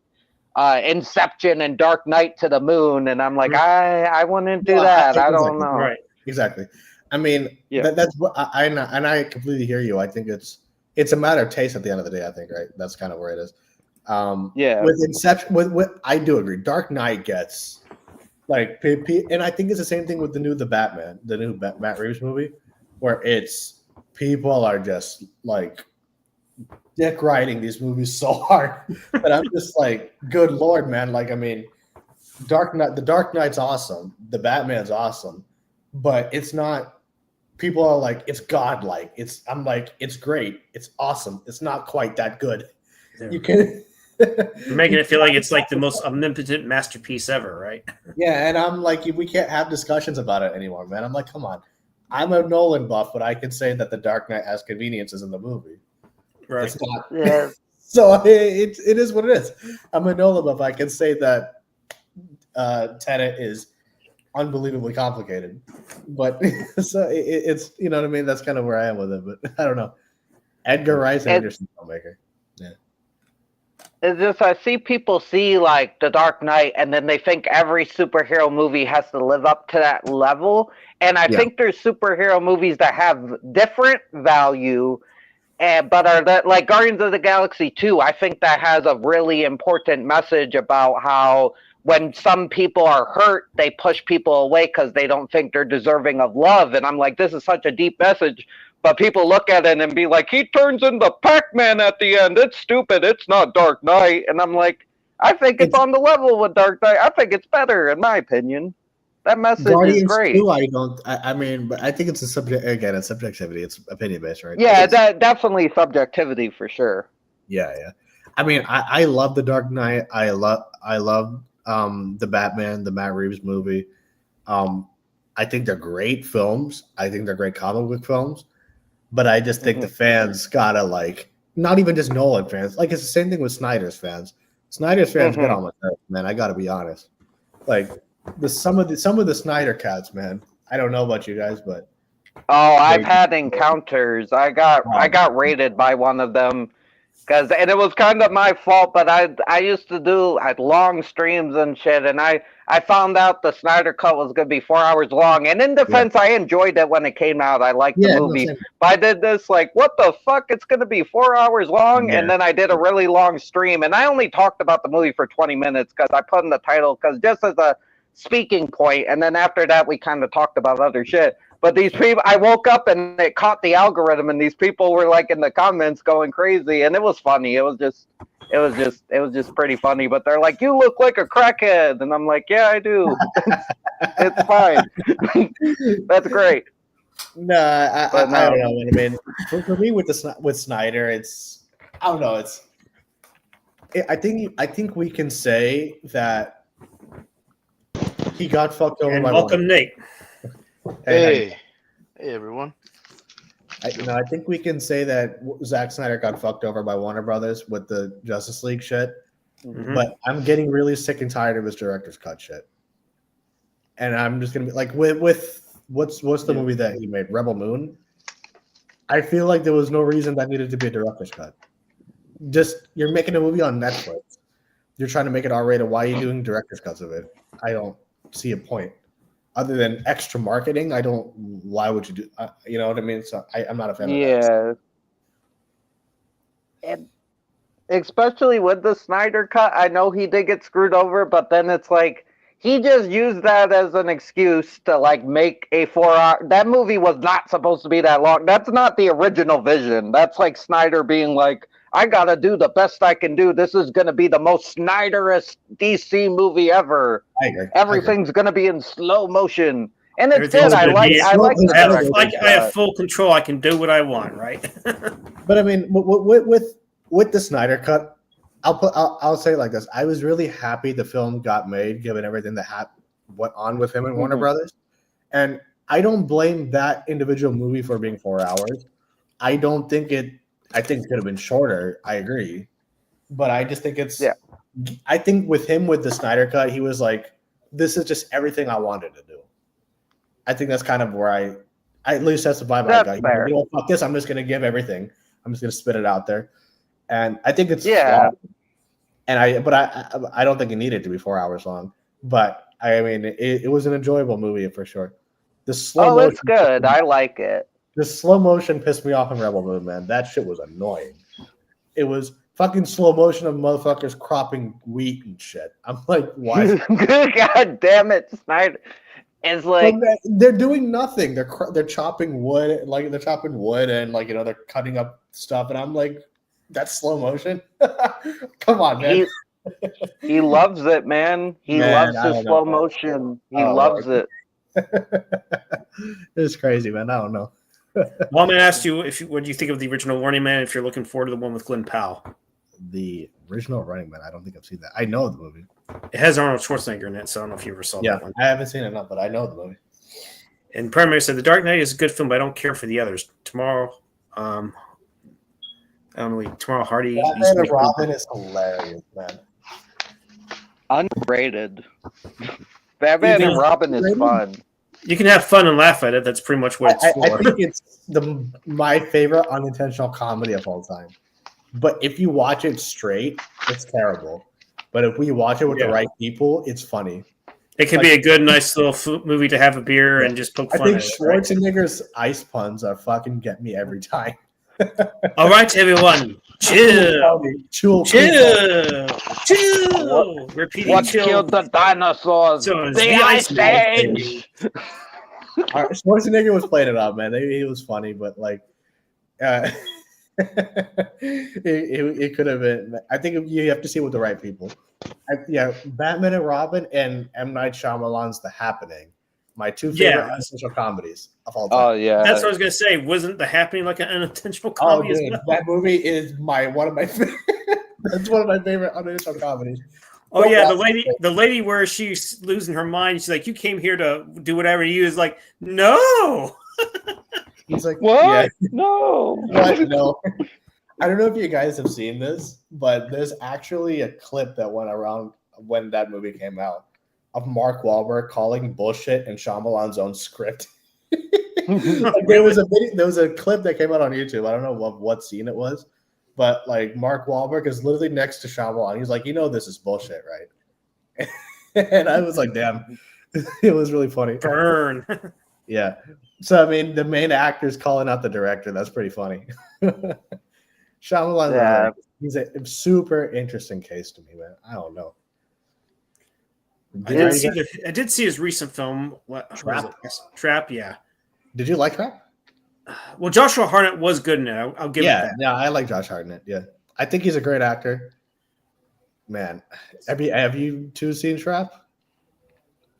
Inception and Dark Knight to the moon, and I'm like, I wouldn't do that. I don't know. Right, exactly. I mean, that's what I completely hear you. I think it's a matter of taste at the end of the day. I think, right? That's kind of where it is. With Inception, with I do agree. Dark Knight gets like, and I think it's the same thing with the new Matt Reeves movie, where people are just like dick riding these movies so hard. But I'm just like, good Lord, man. Like, I mean, the Dark Knight's awesome. The Batman's awesome. But it's not, people are like, it's godlike. I'm like, it's great. It's awesome. It's not quite that good. Yeah. You can You're making it feel like it's like the most omnipotent masterpiece ever, right? Yeah, and I'm like, we can't have discussions about it anymore, man. I'm like, come on. I'm a Nolan buff, but I can say that The Dark Knight has conveniences in the movie. Right. It's not. Yeah. So it is what it is. I'm a Nolan buff. I can say that Tenet is unbelievably complicated, but so it's you know what I mean. That's kind of where I am with it. But I don't know. Edgar Rice Anderson filmmaker. Yeah. It's just I see people see like The Dark Knight and then they think every superhero movie has to live up to that level. And I think there's superhero movies that have different value but are that like Guardians of the Galaxy 2, I think that has a really important message about how when some people are hurt, they push people away because they don't think they're deserving of love. And I'm like, this is such a deep message. But people look at it and be like, he turns into Pac-Man at the end. It's stupid. It's not Dark Knight. And I'm like, I think it's on the level with Dark Knight. I think it's better, in my opinion. That message is great. 2, I mean, but I think it's a subject again. It's subjectivity. It's opinion based, right? Yeah, definitely subjectivity for sure. Yeah. I mean, I love The Dark Knight. I love the Batman, the Matt Reeves movie. I think they're great films. I think they're great comic book films. But I just think the fans gotta like, not even just Nolan fans. Like it's the same thing with Snyder's fans. Snyder's fans get on my nerves, man. I gotta be honest. Like some of the Snyder cats, man. I don't know about you guys, but I've had encounters. I got raided by one of them. And it was kind of my fault, but I used to do long streams and shit, and I found out the Snyder Cut was going to be 4 hours long. And in defense, I enjoyed it when it came out. I liked the movie. But I did this like, what the fuck? It's going to be 4 hours long? Yeah. And then I did a really long stream, and I only talked about the movie for 20 minutes because I put in the title just as a speaking point, and then after that, we kind of talked about other shit. But these people, I woke up and it caught the algorithm, and these people were like in the comments going crazy, and it was funny. It was just pretty funny. But they're like, "You look like a crackhead," and I'm like, "Yeah, I do. It's fine. That's great." No, I don't know what I mean. For me, with Snyder, it's I don't know. I think we can say that he got fucked over. And by welcome, Nate. Hey everyone. I think we can say that Zack Snyder got fucked over by Warner Brothers with the Justice League shit. Mm-hmm. But I'm getting really sick and tired of his director's cut shit. And I'm just gonna be like, with what's the movie that he made, Rebel Moon? I feel like there was no reason that needed to be a director's cut. Just you're making a movie on Netflix. You're trying to make it R-rated. Why are you doing director's cuts of it? I don't see a point. Other than extra marketing, why would you do, you know what I mean? So I'm not a fan of that. Yeah. And especially with the Snyder Cut, I know he did get screwed over, but then it's like, he just used that as an excuse to like make a 4-hour, that movie was not supposed to be that long. That's not the original vision. That's like Snyder being like, I gotta do the best I can do. This is gonna be the most Snyderist DC movie ever. I agree. Everything's gonna be in slow motion, and it's good. I like I have full control. I can do what I want, right? But I mean, with the Snyder Cut, I'll say it like this: I was really happy the film got made, given everything that went on with him and Warner Brothers, and I don't blame that individual movie for being 4 hours. I think it could have been shorter. I agree, but I just think I think with the Snyder Cut, he was like, "This is just everything I wanted to do." I think that's kind of where at least that's the vibe I got. Fair. You know, fuck this. I'm just gonna give everything. I'm just gonna spit it out there, and I think it's flawed. And I don't think it needed to be 4 hours long. But I mean, it was an enjoyable movie for sure. The slow motion, it's good. I like it. The slow motion pissed me off in Rebel Moon, man. That shit was annoying. It was fucking slow motion of motherfuckers cropping wheat and shit. I'm like, why? God damn it, Snyder. It's like they're doing nothing. They're chopping wood, like they're chopping wood, and like they're cutting up stuff. And I'm like, that's slow motion. Come on, man. He loves it, man. He loves his slow motion. He loves it. It's crazy, man. I don't know. Well, I'm going to ask you what do you think of the original Running Man? If you're looking forward to the one with Glenn Powell, the original Running Man. I don't think I've seen that. I know the movie. It has Arnold Schwarzenegger in it, so I don't know if you ever saw that one. I haven't seen it, but I know the movie. And Primary said The Dark Knight is a good film, but I don't care for the others. Tomorrow Hardy. Batman and Robin is hilarious, man. Underrated. Batman and Robin is fun. You can have fun and laugh at it. That's pretty much what it's for. I think it's my favorite unintentional comedy of all time. But if you watch it straight, it's terrible. But if we watch it with the right people, it's funny. It could be a good, nice little movie to have a beer and just poke fun at. I think Schwarzenegger's ice puns are fucking get me every time. All right, everyone. Chill. Chill. Repeating What chill. killed the dinosaurs? So the Ice Age! Schwarzenegger was playing it up, man. He was funny, but like, it could have been. I think you have to see it with the right people. Batman and Robin and M. Night Shyamalan's The Happening, my two favorite unintentional comedies of all time. Oh yeah, that's what I was gonna say. Wasn't The Happening like an unintentional comedy? Dude, that movie is one of my favorite. That's one of my favorite unintentional comedies. Oh yeah, the lady where she's losing her mind. She's like, "You came here to do whatever you." Is like, no. He's like, what? Yeah. No. What? No. I don't know if you guys have seen this, but there's actually a clip that went around when that movie came out of Mark Wahlberg calling bullshit in Shyamalan's own script. There was a clip that came out on YouTube. I don't know what scene it was, but like Mark Wahlberg is literally next to Shyamalan. He's like, this is bullshit, right? And I was like, damn, it was really funny. Burn. Yeah. So I mean, the main actor's calling out the director. That's pretty funny. Shyamalan, he's a super interesting case to me, man. I don't know. I did see his recent film. Trap. Trap, yeah. Did you like Trap? Well, Joshua Hartnett was good in it. I'll give it that. Yeah, I like Josh Hartnett. Yeah, I think he's a great actor. Man, have you two seen Trap?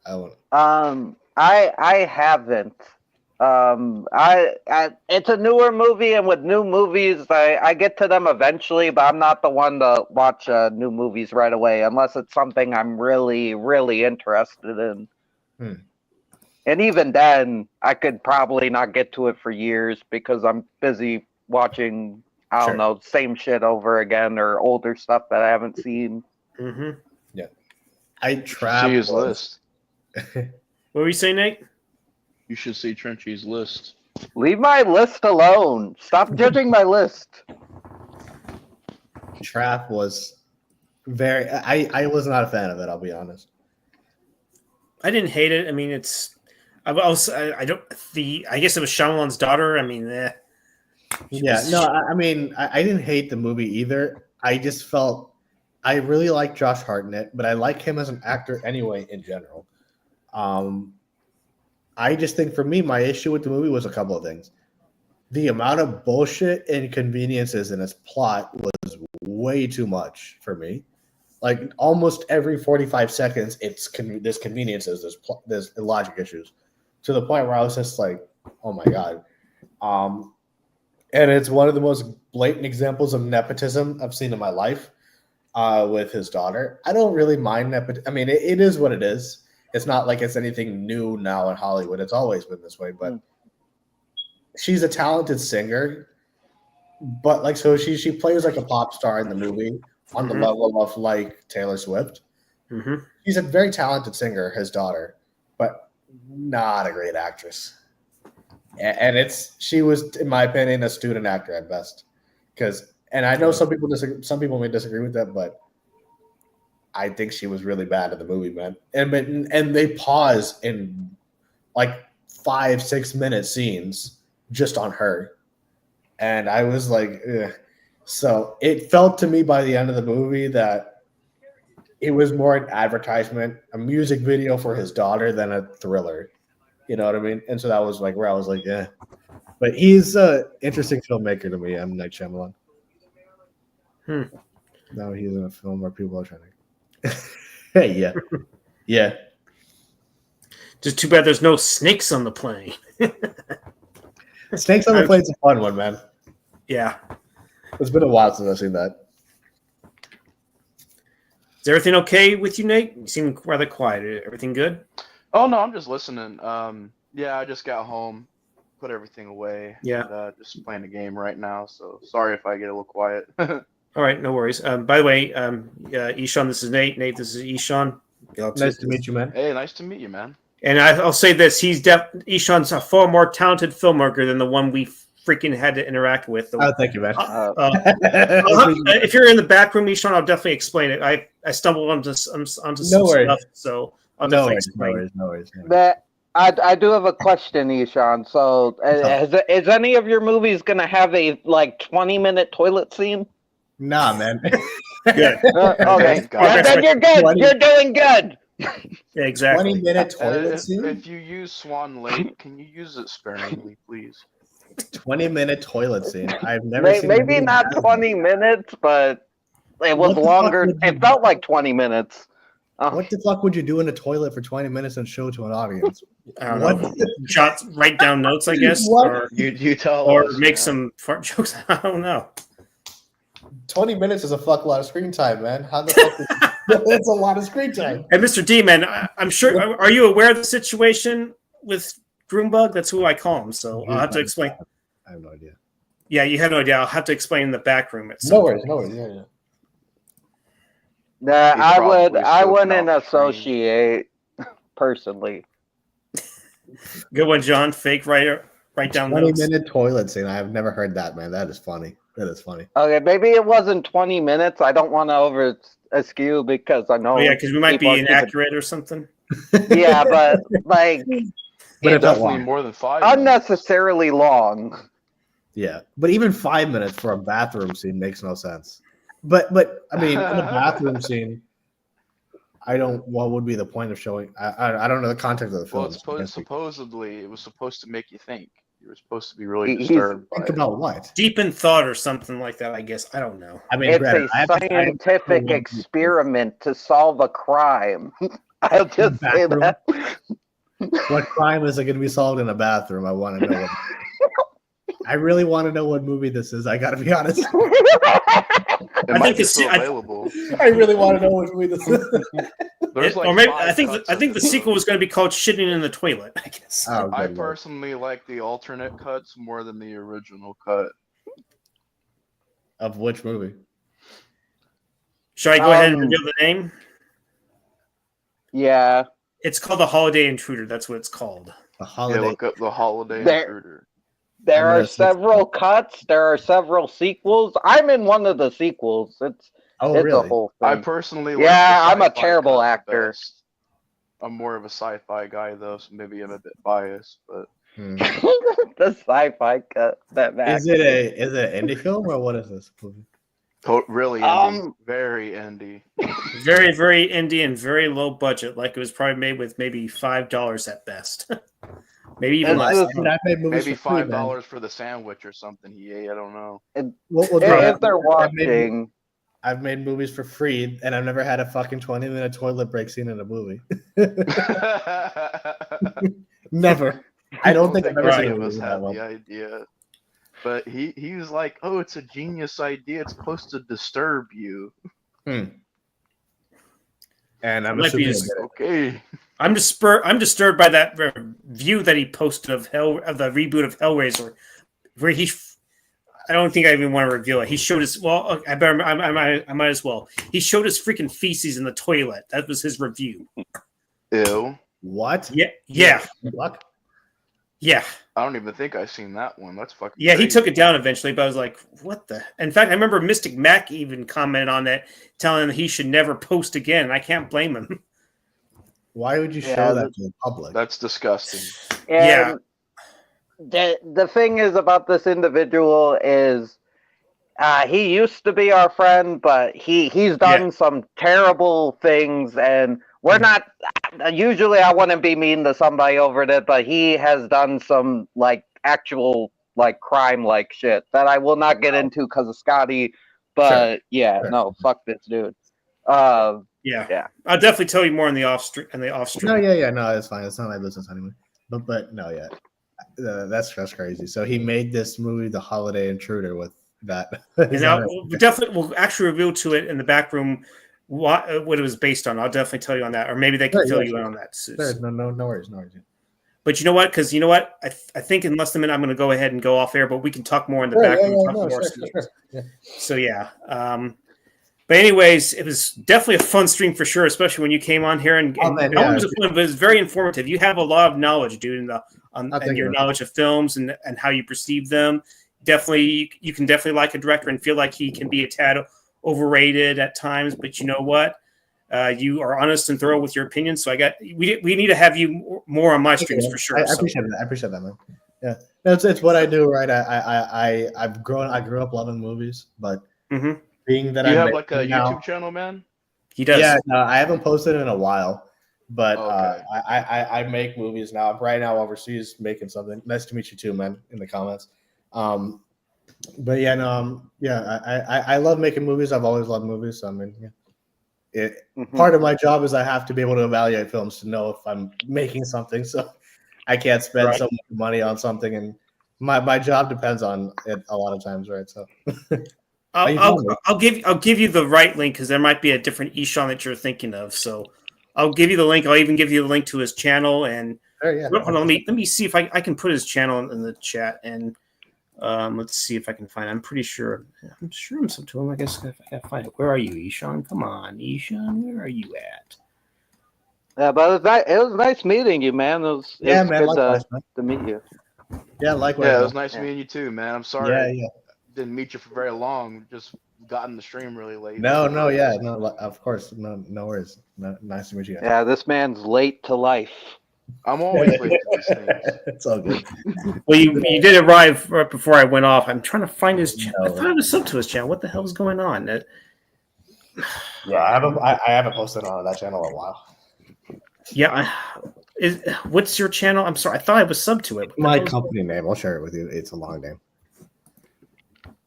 I haven't. It's a newer movie, and with new movies, I get to them eventually, but I'm not the one to watch new movies right away unless it's something I'm really, really interested in. And even then, I could probably not get to it for years because I'm busy watching, I don't know, same shit over again or older stuff that I haven't seen. Mm-hmm. Yeah. See his list. What were you saying, Nate? You should see Trenchy's list. Leave my list alone. Stop judging my list. Trap was I was not a fan of it, I'll be honest. I didn't hate it. I mean, I guess it was Shyamalan's daughter. I mean, I didn't hate the movie either. I just felt I really like Josh Hartnett, but I like him as an actor anyway in general. I just think for me, my issue with the movie was a couple of things. The amount of bullshit and conveniences in its plot was way too much for me. Like almost every 45 seconds, there's conveniences, there's logic issues, to the point where I was just like, oh my God. And it's one of the most blatant examples of nepotism I've seen in my life with his daughter. I don't really mind nepotism. I mean, it is what it is. It's not like it's anything new now in Hollywood. It's always been this way, but she's a talented singer. But like, so she plays like a pop star in the movie on the level of like Taylor Swift. Mm-hmm. She's a very talented singer, his daughter, but not a great actress. And she was, in my opinion, a student actor at best. And I know some people may disagree with that, but I think she was really bad in the movie, man. And they pause in like 5-6 minute scenes just on her. And I was like, ugh. So it felt to me by the end of the movie that it was more an advertisement, a music video for his daughter than a thriller. You know what I mean? And so that was like where I was like, yeah. But he's an interesting filmmaker to me, M. Night Shyamalan. Now he's in a film where people are trying to. Hey, yeah. Just too bad there's no snakes on the plane. Snakes on the plane's a fun one, man. Yeah. It's been a while since I've seen that. Is everything okay with you, Nate? You seem rather quiet. Everything good? Oh no, I'm just listening. Yeah, I just got home, put everything away. Yeah. And, just playing the game right now. So sorry if I get a little quiet. All right, no worries. By the way, Ishan, this is Nate. Nate, this is Ishan. Nice to meet you, man. Hey, nice to meet you, man. And I'll say this: Ishan's a far more talented filmmaker than the one we freaking had to interact with. Oh, thank you, man. If you're in the back room, Ishan, I'll definitely explain it. I stumbled onto some stuff, so I'll definitely explain. No worries. That I do have a question, Ishan. So, is any of your movies gonna have a 20-minute toilet scene? Nah, man. Good. Okay, God. then you're good. 20. You're doing good. Yeah, exactly. 20-minute toilet scene. If you use Swan Lake, can you use it sparingly, please? 20-minute toilet scene. I've never seen. Maybe not 20 minutes, but it was longer. It felt like 20 minutes. What the fuck would you do in a toilet for 20 minutes and show to an audience? I don't know. Write down notes, I guess, What? or You tell or us, make man. some fart jokes. I don't know. 20 minutes is a fuck lot of screen time, man. How the fuck? That's a lot of screen time. And Mr. D, man, I'm sure. Are you aware of the situation with Groombug? That's who I call him. So I'll have to explain. I have no idea. Yeah, you have no idea. I'll have to explain in the back room. No worries. Yeah. I wouldn't associate personally. Good one, John. Fake writer. Write down notes. 20-minute toilet scene. I have never heard that, man. That is funny. Okay, maybe it wasn't 20 minutes. I don't want to over askew because I know. Oh, yeah, because we might be people are inaccurate or something. Yeah, but but But Definitely more than 5. unnecessarily long. Yeah, but even 5 minutes for a bathroom scene makes no sense. But I mean, in a bathroom scene, what would be the point of showing? I don't know the context of the film. Well, supposedly it was supposed to make you think. You were supposed to be really disturbed. Think about what? Deep in thought or something like that, I guess. I don't know. I mean, It's granted, a scientific experiment to solve a crime. I'll just say that. What crime is it going to be solved in a bathroom? I want to know. I really want to know what movie this is. I got to be honest. It might be it's still available. I really want to know what movie this is. There's Or maybe I 5 think cuts I think the of sequel was going to be called "Shitting in the Toilet." I guess. Oh, I good Lord. personally like the alternate cuts more than the original cut. Of which movie? Should I go ahead and reveal the name? Yeah. It's called The Holiday Intruder. That's what it's called. The Holiday. Yeah, look up the Holiday There- Intruder. There I'm are gonna several cuts. There are several sequels. I'm in one of the sequels. It's Oh, a really? whole I thing. personally like Yeah, the I'm a sci-fi terrible cut actor. best. I'm more of a sci-fi guy though, so maybe I'm a bit biased, but Hmm. The sci-fi cut. That Is it an indie film or what is this movie? really indie, very indie. Very, very indie and very low budget. Like it was probably made with maybe $5 at best. Maybe even It's less. just- I don't know. I've made movies Maybe for free, man. $5 for the sandwich or something he ate. I don't know. If they're watching, I've made movies for free, and I've never had a fucking 20-minute toilet break scene in a movie. Never. I don't think I've ever any seen a of movie us that had well. the idea. But he was like, "Oh, it's a genius idea. It's supposed to disturb you." And I'm Might be assuming his- Okay. I'm disturbed by that review that he posted of the reboot of Hellraiser, where I don't think I even want to reveal it. He showed his. Well, I might as well. He showed his freaking feces in the toilet. That was his review. Ew. what? Yeah. Fuck? Yeah. I don't even think I've seen that one. That's fucking. Yeah, he crazy. took it down eventually, but I was like, what the? In fact, I remember Mystic Mac even commented on that, telling him he should never post again. And I can't blame him. Why would you Yeah, show that to the public? That's disgusting. Yeah. The thing is about this individual is he used to be our friend, but he's done some terrible things, and we're not. Usually, I wouldn't be mean to somebody over it, but he has done some actual crime shit that I will not get into because of Scotty. But Sure. no, fuck this dude. Yeah. I'll definitely tell you more in the off stream. No, yeah, no, it's fine. It's not my business anyway. But no, yeah, that's crazy. So he made this movie, The Holiday Intruder, with that. And now we'll actually reveal to it in the back room what it was based on. I'll definitely tell you on that, or maybe they can fill you in on that. Sure, no worries. But you know what? Because you know what? I think in less than a minute I'm going to go ahead and go off air, but we can talk more in the back room. Yeah. So yeah. But anyways, it was definitely a fun stream for sure, especially when you came on here and it was fun, but it was very informative. You have a lot of knowledge, dude, and your knowledge of films and how you perceive them. Definitely, you can definitely like a director and feel like he can be a tad overrated at times. But you know what? You are honest and thorough with your opinions. So we need to have you more on my streams for sure. I appreciate that. I appreciate that, man. Yeah, it's what I do, right? I grew up loving movies, but being that you have like a YouTube channel, man. He does. Yeah, no, I haven't posted in a while, but I make movies now. I'm right now overseas making something. Nice to meet you too, man. In the comments. But yeah, no, I love making movies. I've always loved movies. So I mean, yeah. Part of my job is I have to be able to evaluate films to know if I'm making something. So I can't spend so much money on something, and my job depends on it a lot of times, right? So I'll give you the right link because there might be a different Ishan that you're thinking of. So I'll give you the link. I'll even give you the link to his channel. And hold on, let me see if I can put his channel in the chat. And let's see if I can find it. I'm pretty sure. I'm sure I'm sub to him. I guess if I can find it. Where are you, Ishan? Come on, Ishan. Where are you at? Yeah, but it was nice meeting you, man. It was man, good likewise, man. to meet you. Yeah, likewise. Yeah, it was nice meeting you too, man. I'm sorry. Yeah. Didn't meet you for very long. Just got in the stream really late. No, of course, no worries. Nice to meet you guys. Yeah, this man's late to life. I'm always late to these things. It's all good. Well, you did arrive right before I went off. I'm trying to find his channel. I thought I was sub to his channel. What the hell is going on? Yeah, I haven't posted on that channel in a while. Yeah, what's your channel? I'm sorry, I thought I was sub to it. My company name. I'll share it with you. It's a long name.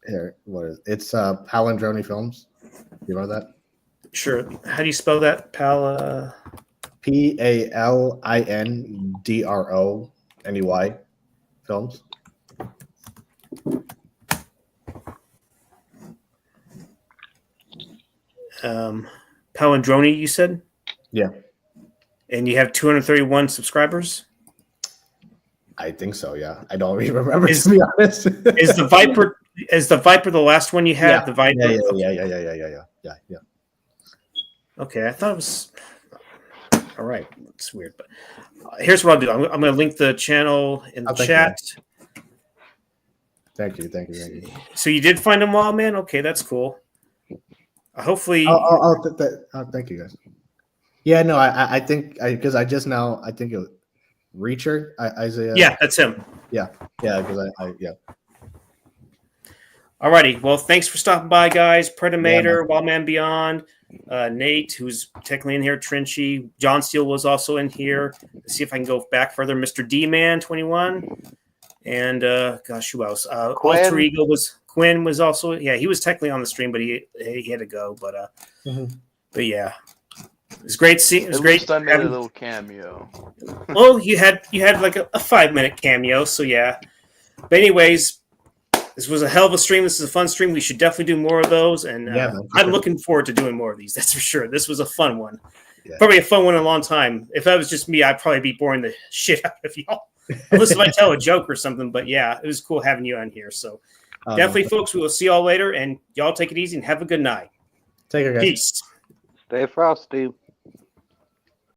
Here, what is it? It's Palindroni Films. You know that? Sure. How do you spell that? Palindrony Films. Palindroni, you said? Yeah. And you have 231 subscribers? I think so, yeah. I don't even remember, to be honest. Is the Viper the last one you had? Yeah. The Viper? Yeah. Okay, I thought it was... All right, it's weird. But here's what I'll do. I'm going to link the channel in the chat. Thank you. So you did find him, Wild Man? Okay, that's cool. Hopefully... thank you, guys. Yeah, no, I think because I think it was Reacher, Isaiah. Yeah, that's him. Yeah, because yeah. Alrighty, well, thanks for stopping by, guys. Predator, Wildman Beyond, Nate, who's technically in here, Trinchy, John Steele was also in here. Let's see if I can go back further. Mr. D-Man 21, and gosh, who else? Alter Ego Quinn was also, he was technically on the stream, but he had to go. But but yeah. It was great. It was great. I made a little cameo. Well, you had like a 5-minute cameo, so yeah. But anyways, this was a hell of a stream. This is a fun stream. We should definitely do more of those, and I'm looking forward to doing more of these. That's for sure. This was a fun one. Yeah. Probably a fun one in a long time. If that was just me, I'd probably be boring the shit out of y'all. Unless if I tell a joke or something. But yeah, it was cool having you on here. So definitely, folks, we will see y'all later, and y'all take it easy and have a good night. Take care, guys. Peace. Stay frosty.